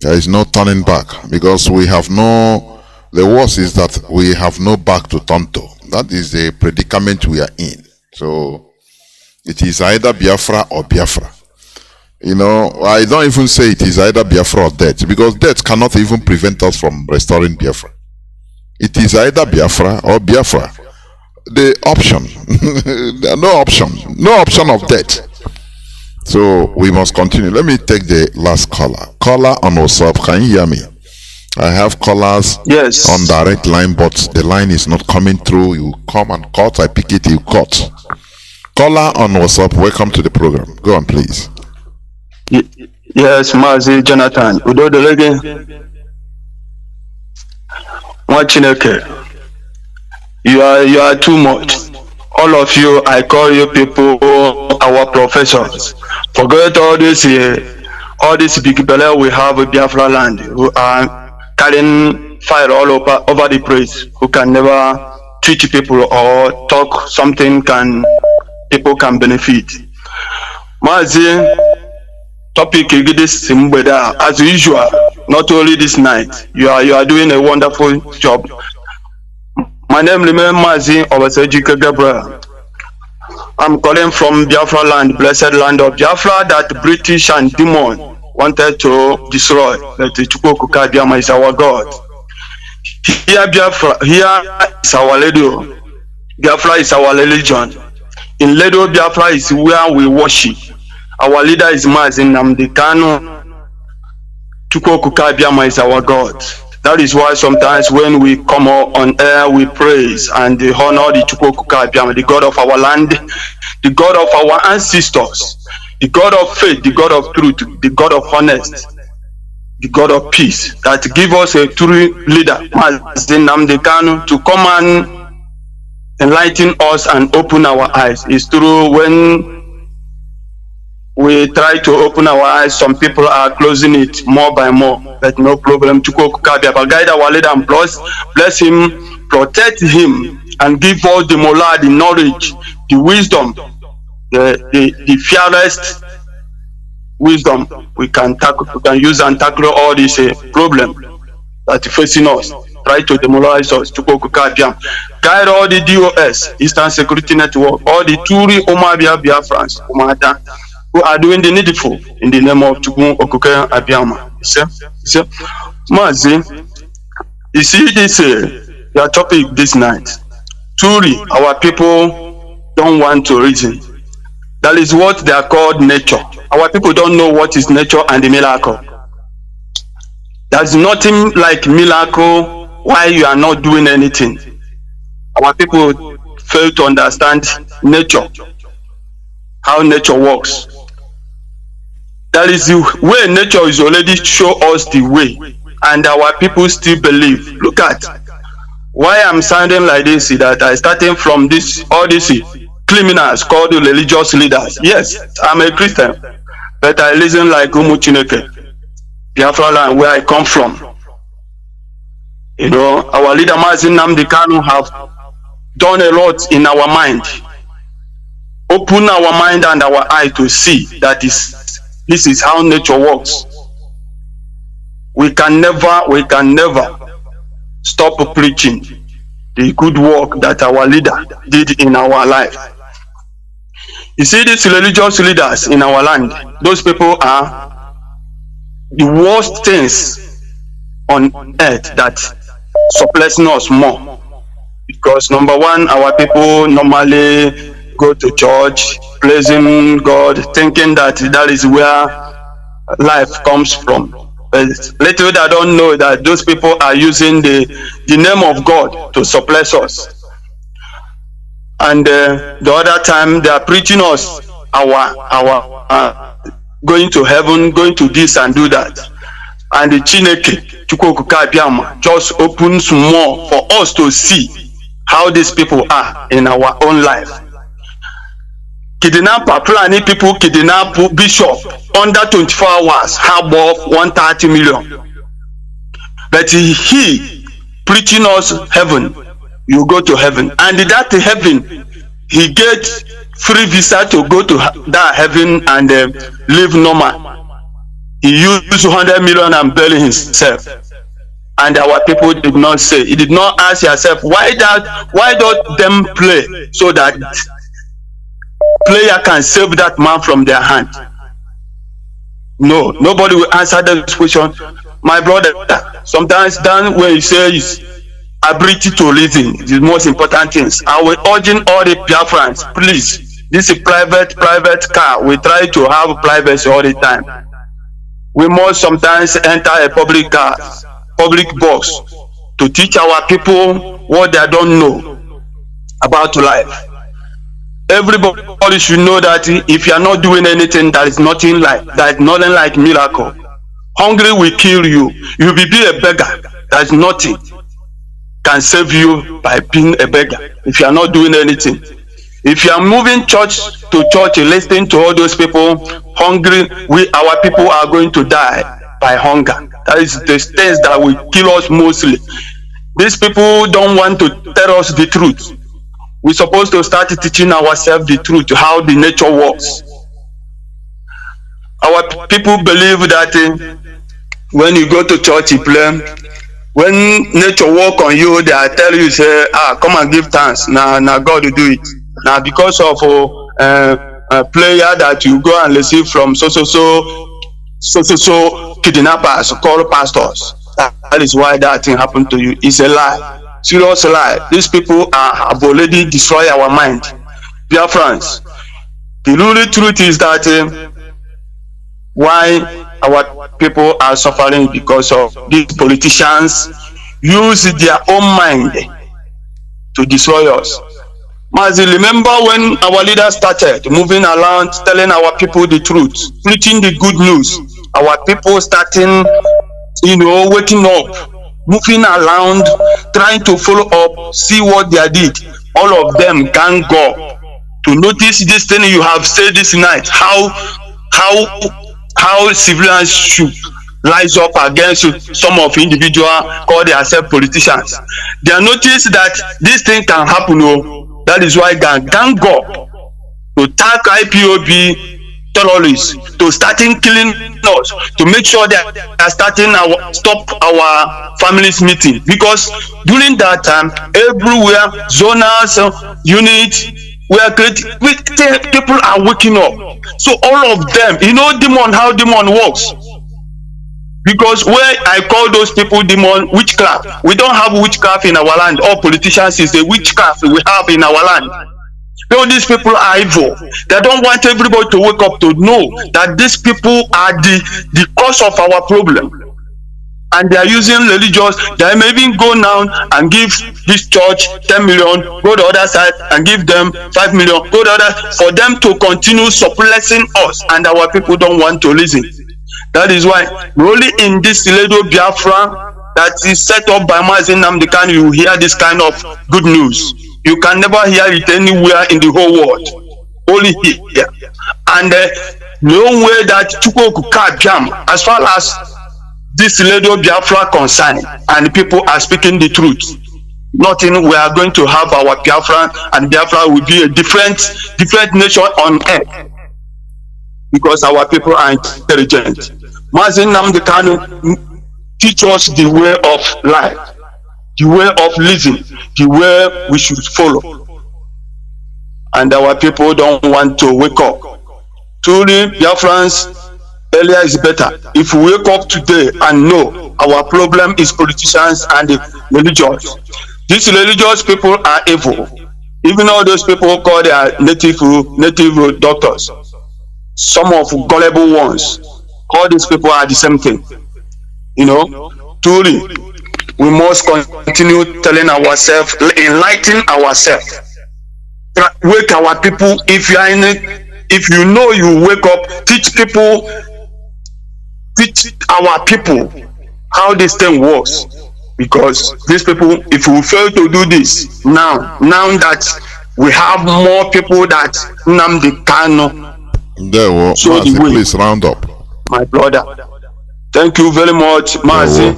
There is no turning back because we have no, the worst is that we have no back to turn to. That is the predicament we are in. So it is either Biafra or Biafra. You know, I don't even say it is either Biafra or death because death cannot even prevent us from restoring Biafra. It is either Biafra or Biafra. The option, no option of death. So we must continue. Let me take the last caller. Caller on WhatsApp, can you hear me? I have callers on direct line, but the line is not coming through. You come and cut, I pick it, you cut. Caller on WhatsApp, welcome to the program. Go on, please. Yes, Mazi Jonathan. Udo delege. Chineke, you are too much. All of you, I call you people our professors. Forget all this big belly we have with Biafra land who are carrying fire all over the place, who can never treat people or talk something people can benefit. Mazi, topic this as usual. Not only this night, you are doing a wonderful job. My name is Mazi Obasejike Gabriel. I'm calling from Biafra land, blessed land of Biafra that British and demon wanted to destroy. That Chukwuka Biama is our God. Here Biafra, here is our Ledo. Biafra is our religion. In Ledo, Biafra is where we worship. Our leader is Mazi Nnamdi Kanu. Chukwuka Biama is our God. That is why sometimes when we come on air, we praise and honor the Chukwuka Biama, the God of our land, the God of our ancestors, the God of faith, the God of truth, the God of honesty, the God of peace, that give us a true leader, Mazi Nnamdi Kanu, to come and enlighten us and open our eyes. It's true, when we try to open our eyes, some people are closing it more by more, but no problem. But guide our leader and bless him, protect him, and give us the molar, the knowledge, the wisdom, the fearless wisdom we can use and tackle all these problems that are facing us. Try to demoralize us. Guide all the DOS, Eastern Security Network, all the Turi Omabia Biafrans, who are doing the needful in the name of Chukwu Okuke Abiyama. Mazi, you see this your topic this night. Truly, our people don't want to reason. That is what they are called nature. Our people don't know what is nature and the miracle. There's nothing like miracle why you are not doing anything. Our people fail to understand nature, how nature works. That is the way nature is already show us the way, and our people still believe. Look at why I'm sounding like this is that I starting from this all these criminals called the religious leaders. Yes, I'm a Christian, but I listen like Umu Chineke, Biafra land where I come from. You know, our leader Mazi Nnamdi Kanu have done a lot in our mind. Open our mind and our eye to see that this is how nature works. We can never stop preaching the good work that our leader did in our life. You see, these religious leaders in our land, those people are the worst things on earth that suppressing us more. Because number one, our people normally go to church, praising God, thinking that is where life comes from. But little they don't know that those people are using the name of God to suppress us. And the other time they are preaching us our going to heaven, going to this and do that. And the Chineke just opens more for us to see how these people are in our own life. Kidnapper, planning people kidnap bishop under 24 hours, above 130 million. But he preaching us heaven, you go to heaven. And that heaven, he get free visa to go to that heaven and live normal. He used 100 million and bury himself. And our people did not say, he did not ask yourself, why don't them play so that player can save that man from their hand? No, nobody will answer this question. My brother, sometimes then when you say is ability to reason, the most important things. I will urging all the Biafrans, please, this is private car. We try to have privacy all the time. We must sometimes enter a public car, public bus, to teach our people what they don't know about life. Everybody should know that if you are not doing anything, there is nothing like miracle. Hungry will kill you. You will be a beggar. There is nothing can save you by being a beggar if you are not doing anything. If you are moving church to church, listening to all those people hungry, our people are going to die by hunger. That is the things that will kill us mostly. These people don't want to tell us the truth. We're supposed to start teaching ourselves the truth, how the nature works. Our people believe that when you go to church, you play. When nature work on you, they tell you, say, come and give thanks. Now God will do it. Now because of a player that you go and receive from so kidnappers, called pastors. That is why that thing happened to you. It's a lie. Serious lie. These people have already destroyed our mind. Biafrans, the real truth is that why our people are suffering because of these politicians use their own mind to destroy us. Mazi, remember when our leaders started moving around, telling our people the truth, preaching the good news, our people starting, waking up, moving around, trying to follow up, see what they did. all of them can go to notice this thing you have said this night, how civilians should rise up against some of individual call themselves politicians. They notice that this thing can happen. Oh, that is why gang go to tag IPOB terrorists to starting killing us, to make sure that they are starting stop our families meeting, because during that time everywhere zonals units were created, people are waking up. So all of them, you know, demon, how demon works. Because where I call those people demon, witchcraft. We don't have witchcraft in our land. All politicians is the witchcraft we have in our land. So these people are evil. They don't want everybody to wake up to know that these people are the cause of our problem. And they are using religious. They may even go now and give this church 10 million, go to the other side and give them 5 million, go to the other, for them to continue suppressing us, and our people don't want to listen. That is why only in this Radio Biafra that is set up by Mazi Nnamdi Kanu you hear this kind of good news. You can never hear it anywhere in the whole world. Only here. And no way that Chukwu could jam as far as this Radio Biafra concern, and people are speaking the truth. Nothing. We are going to have our Biafra, and Biafra will be a different nation on earth, because our people are intelligent. Mazi Nnamdi Kanu teach us the way of life, the way of living, the way we should follow. And our people don't want to wake up. Truly, Biafrans, earlier is better. If we wake up today and know our problem is politicians and the religious. These religious people are evil. Even all those people call their native doctors. Some of gullible ones. All these people are the same thing. You know, truly, we must continue telling ourselves, enlighten ourselves, wake our people. If you are in it, if you know, you wake up, teach our people how this thing works. Because these people, if we fail to do this now that we have more people that Nnamdi Kanu, so please round up. My brother, thank you very much, Mazi.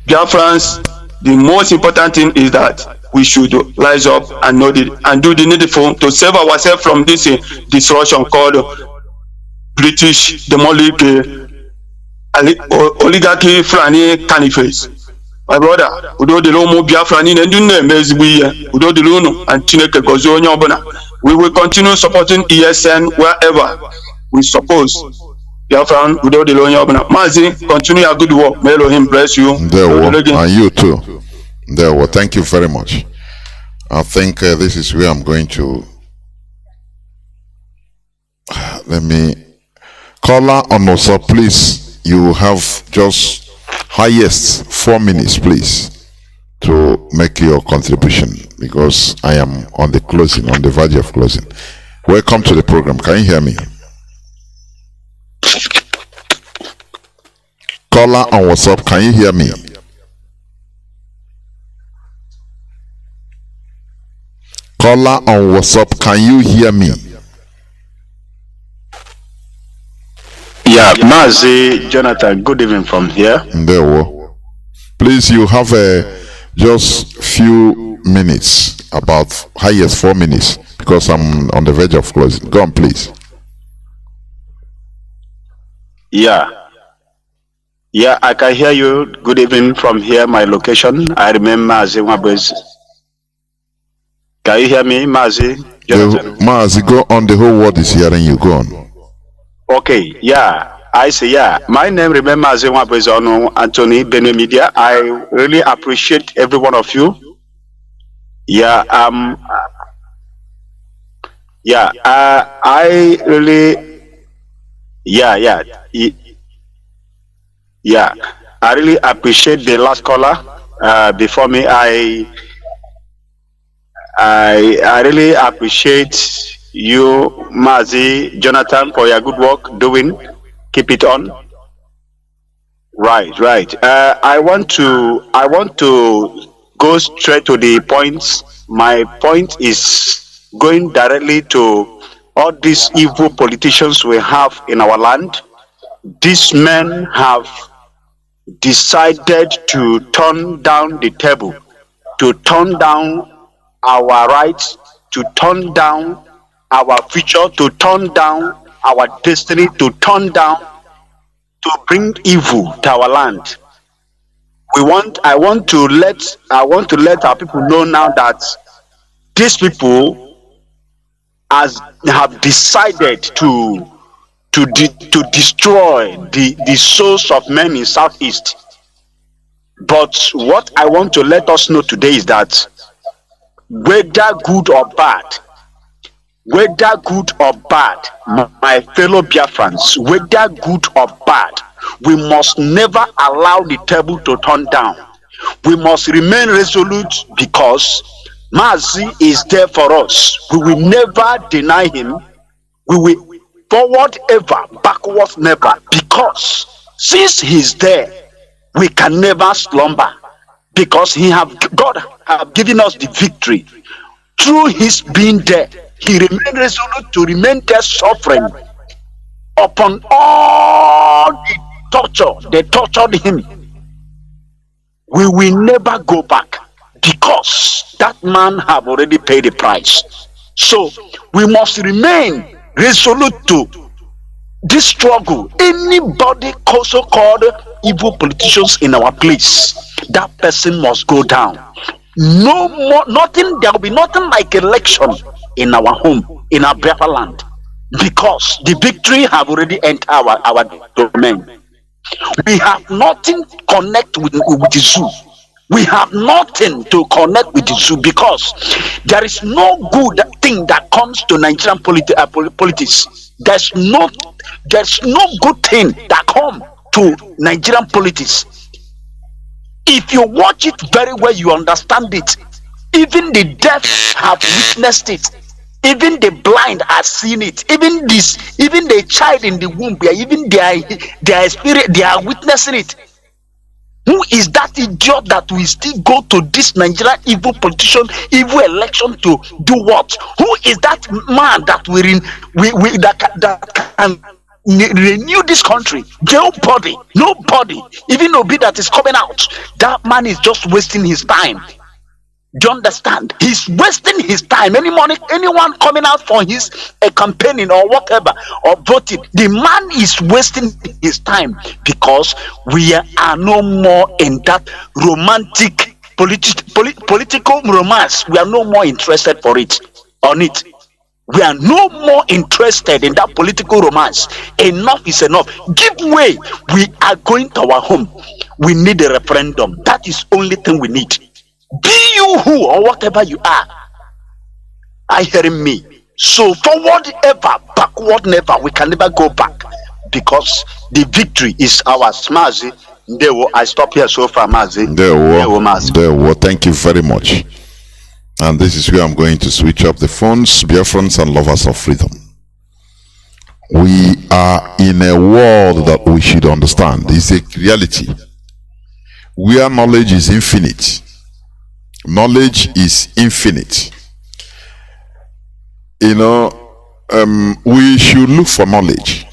Biafrans, the most important thing is that we should rise up and know and do the needful to save ourselves from this destruction called British demonic oligarchy Fulani caliphate. My brother, udo de lo mo Biafra ni ndu na emezigbo ihe, udo de lo no, and Chineke gozie onye obuna. We will continue supporting ESN wherever we suppose. Biafran, udo de lo onye obuna. Mazi, continue your good work. May Elohim bless you. And you too. Thank you very much. I think this is where I'm going to let me caller on also, please. You have just highest 4 minutes, please, to make your contribution, because I am on the verge of closing. Welcome to the program. Can you hear me? Caller on WhatsApp, can you hear me? Caller on WhatsApp, can you hear me? Yeah, Mazi, Jonathan, good evening from here. Please, you have just few minutes, about highest 4 minutes, because I'm on the verge of closing. Go on, please. Yeah, I can hear you. Good evening from here, my location. I remember Mazi Wabwezi. Can you hear me, Mazi? Mazi, go on. The whole world is hearing you. Go on. Okay, yeah, I say, yeah. My name, remember, as Anthony Bene Media. I really appreciate every one of you. Yeah, I really, I really appreciate the last caller before me. I really appreciate you, Mazi, Jonathan, for your good work doing. Keep it on. Right. I want to go straight to the points my point is going directly to all these evil politicians we have in our land. These men have decided to turn down the table, to turn down our rights, to turn down our future, to turn down our destiny, to turn down, to bring evil to our land. I want to let our people know now that these people have decided to destroy the souls of men in Southeast. But what I want to let us know today is that whether good or bad, my fellow Biafrans, whether good or bad, we must never allow the table to turn down. We must remain resolute because Mazi is there for us. We will never deny him. We will forward ever, backwards never, because since he's there, we can never slumber, because God have given us the victory. Through his being there, he remained resolute to remain there suffering upon all the torture they tortured him. We will never go back because that man have already paid the price. So we must remain resolute to this struggle. Anybody also called evil politicians in our place, that person must go down. No more, nothing, there will be nothing like election in our home, in our Biafra land, because the victory have already entered our domain. We have nothing to connect with the zoo. We have nothing to connect with the zoo because there is no good thing that comes to Nigerian politics. There's no good thing that comes to Nigerian politics. If you watch it very well, you understand it. Even the deaf have witnessed it. Even the blind have seen it. Even the child in the womb, they are witnessing it. Who is that idiot that will still go to this Nigerian evil politician, evil election to do what? Who is that man that that can renew this country? Nobody. Even Obi that is coming out, that man is just wasting his time. Do you understand? He's wasting his time. Anyone coming out for his campaigning or whatever or voting, the man is wasting his time because we are no more in that romantic political romance. We are no more interested on it. We are no more interested in that political romance. Enough is enough. Give way. We are going to our home. We need a referendum. That is only thing we need. Be you who or whatever you are. I hearing me. So forward ever, backward never. We can never go back because the victory is ours. Mazi, I stop here so far, Mazi. Mazi. Thank you very much. And this is where I'm going to switch up the phones. Biafrans and lovers of freedom. We are in a world that we should understand. It's a reality where knowledge is infinite. Knowledge is infinite. We should look for knowledge.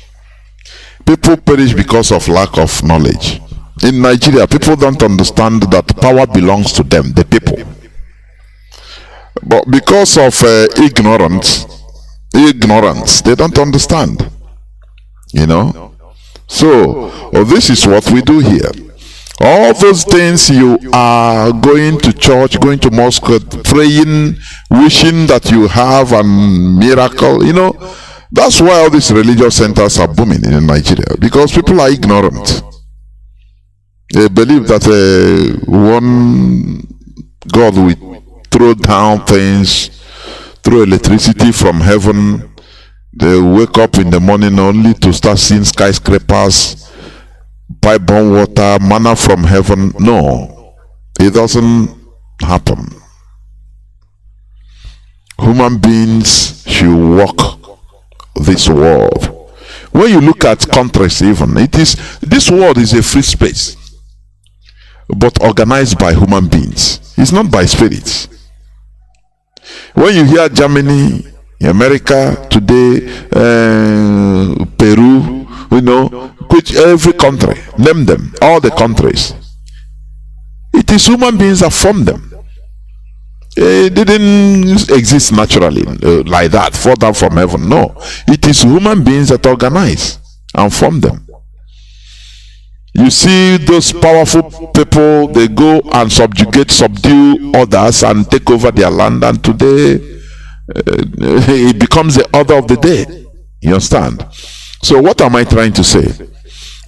People perish because of lack of knowledge. In Nigeria, people don't understand that power belongs to them, the people. But because of ignorance, they don't understand. So, this is what we do here. All those things you are going to church, going to mosque, praying, wishing that you have a miracle, that's why all these religious centers are booming in Nigeria, because people are ignorant. They believe that one God will throw down things, throw electricity from heaven. They wake up in the morning only to start seeing skyscrapers, pipe-borne water, manna from heaven. No, it doesn't happen. Human beings should walk this world. When you look at countries, even this world is a free space, but organized by human beings. It's not by spirits. When you hear Germany, America today, Peru, which every country, name them, all the countries. It is human beings that form them. It didn't exist naturally like that, fall down from heaven. No, it is human beings that organize and form them. You see those powerful people, they go and subdue others and take over their land, and today it becomes the order of the day. You understand? So what am I trying to say?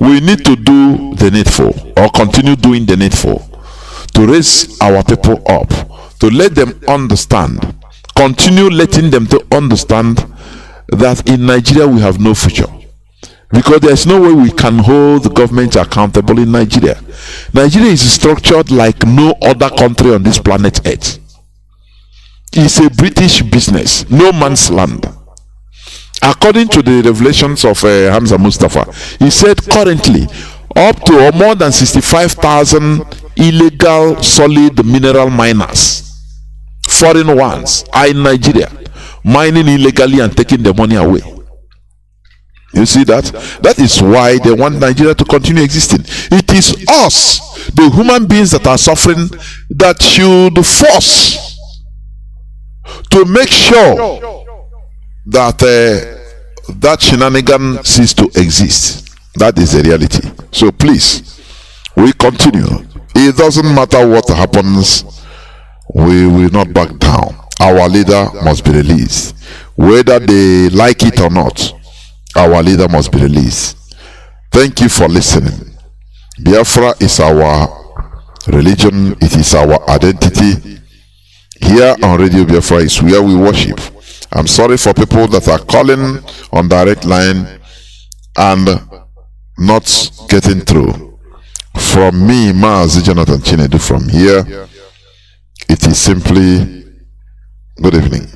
We need to do the needful, or continue doing the needful, to raise our people up, to let them understand, continue letting them to understand that in Nigeria we have no future. Because there's no way we can hold the government accountable in Nigeria. Nigeria is structured like no other country on this planet Earth. It's a British business, no man's land. According to the revelations of Hamza Mustafa, he said currently up to or more than 65,000 illegal solid mineral miners, foreign ones, are in Nigeria, mining illegally and taking the money away. You see that? That is why they want Nigeria to continue existing. It is us, the human beings that are suffering, that should force to make sure that that shenanigan cease to exist. That is the reality. So please, we continue. It doesn't matter what happens, we will not back down. Our leader must be released. Whether they like it or not, our leader must be released. Thank you for listening. Biafra is our religion, it is our identity. Here on Radio Biafra is where we worship. I'm sorry for people that are calling on direct line and not getting through. From me, Mazi Jonathan Chinedu, from here, it is simply good evening.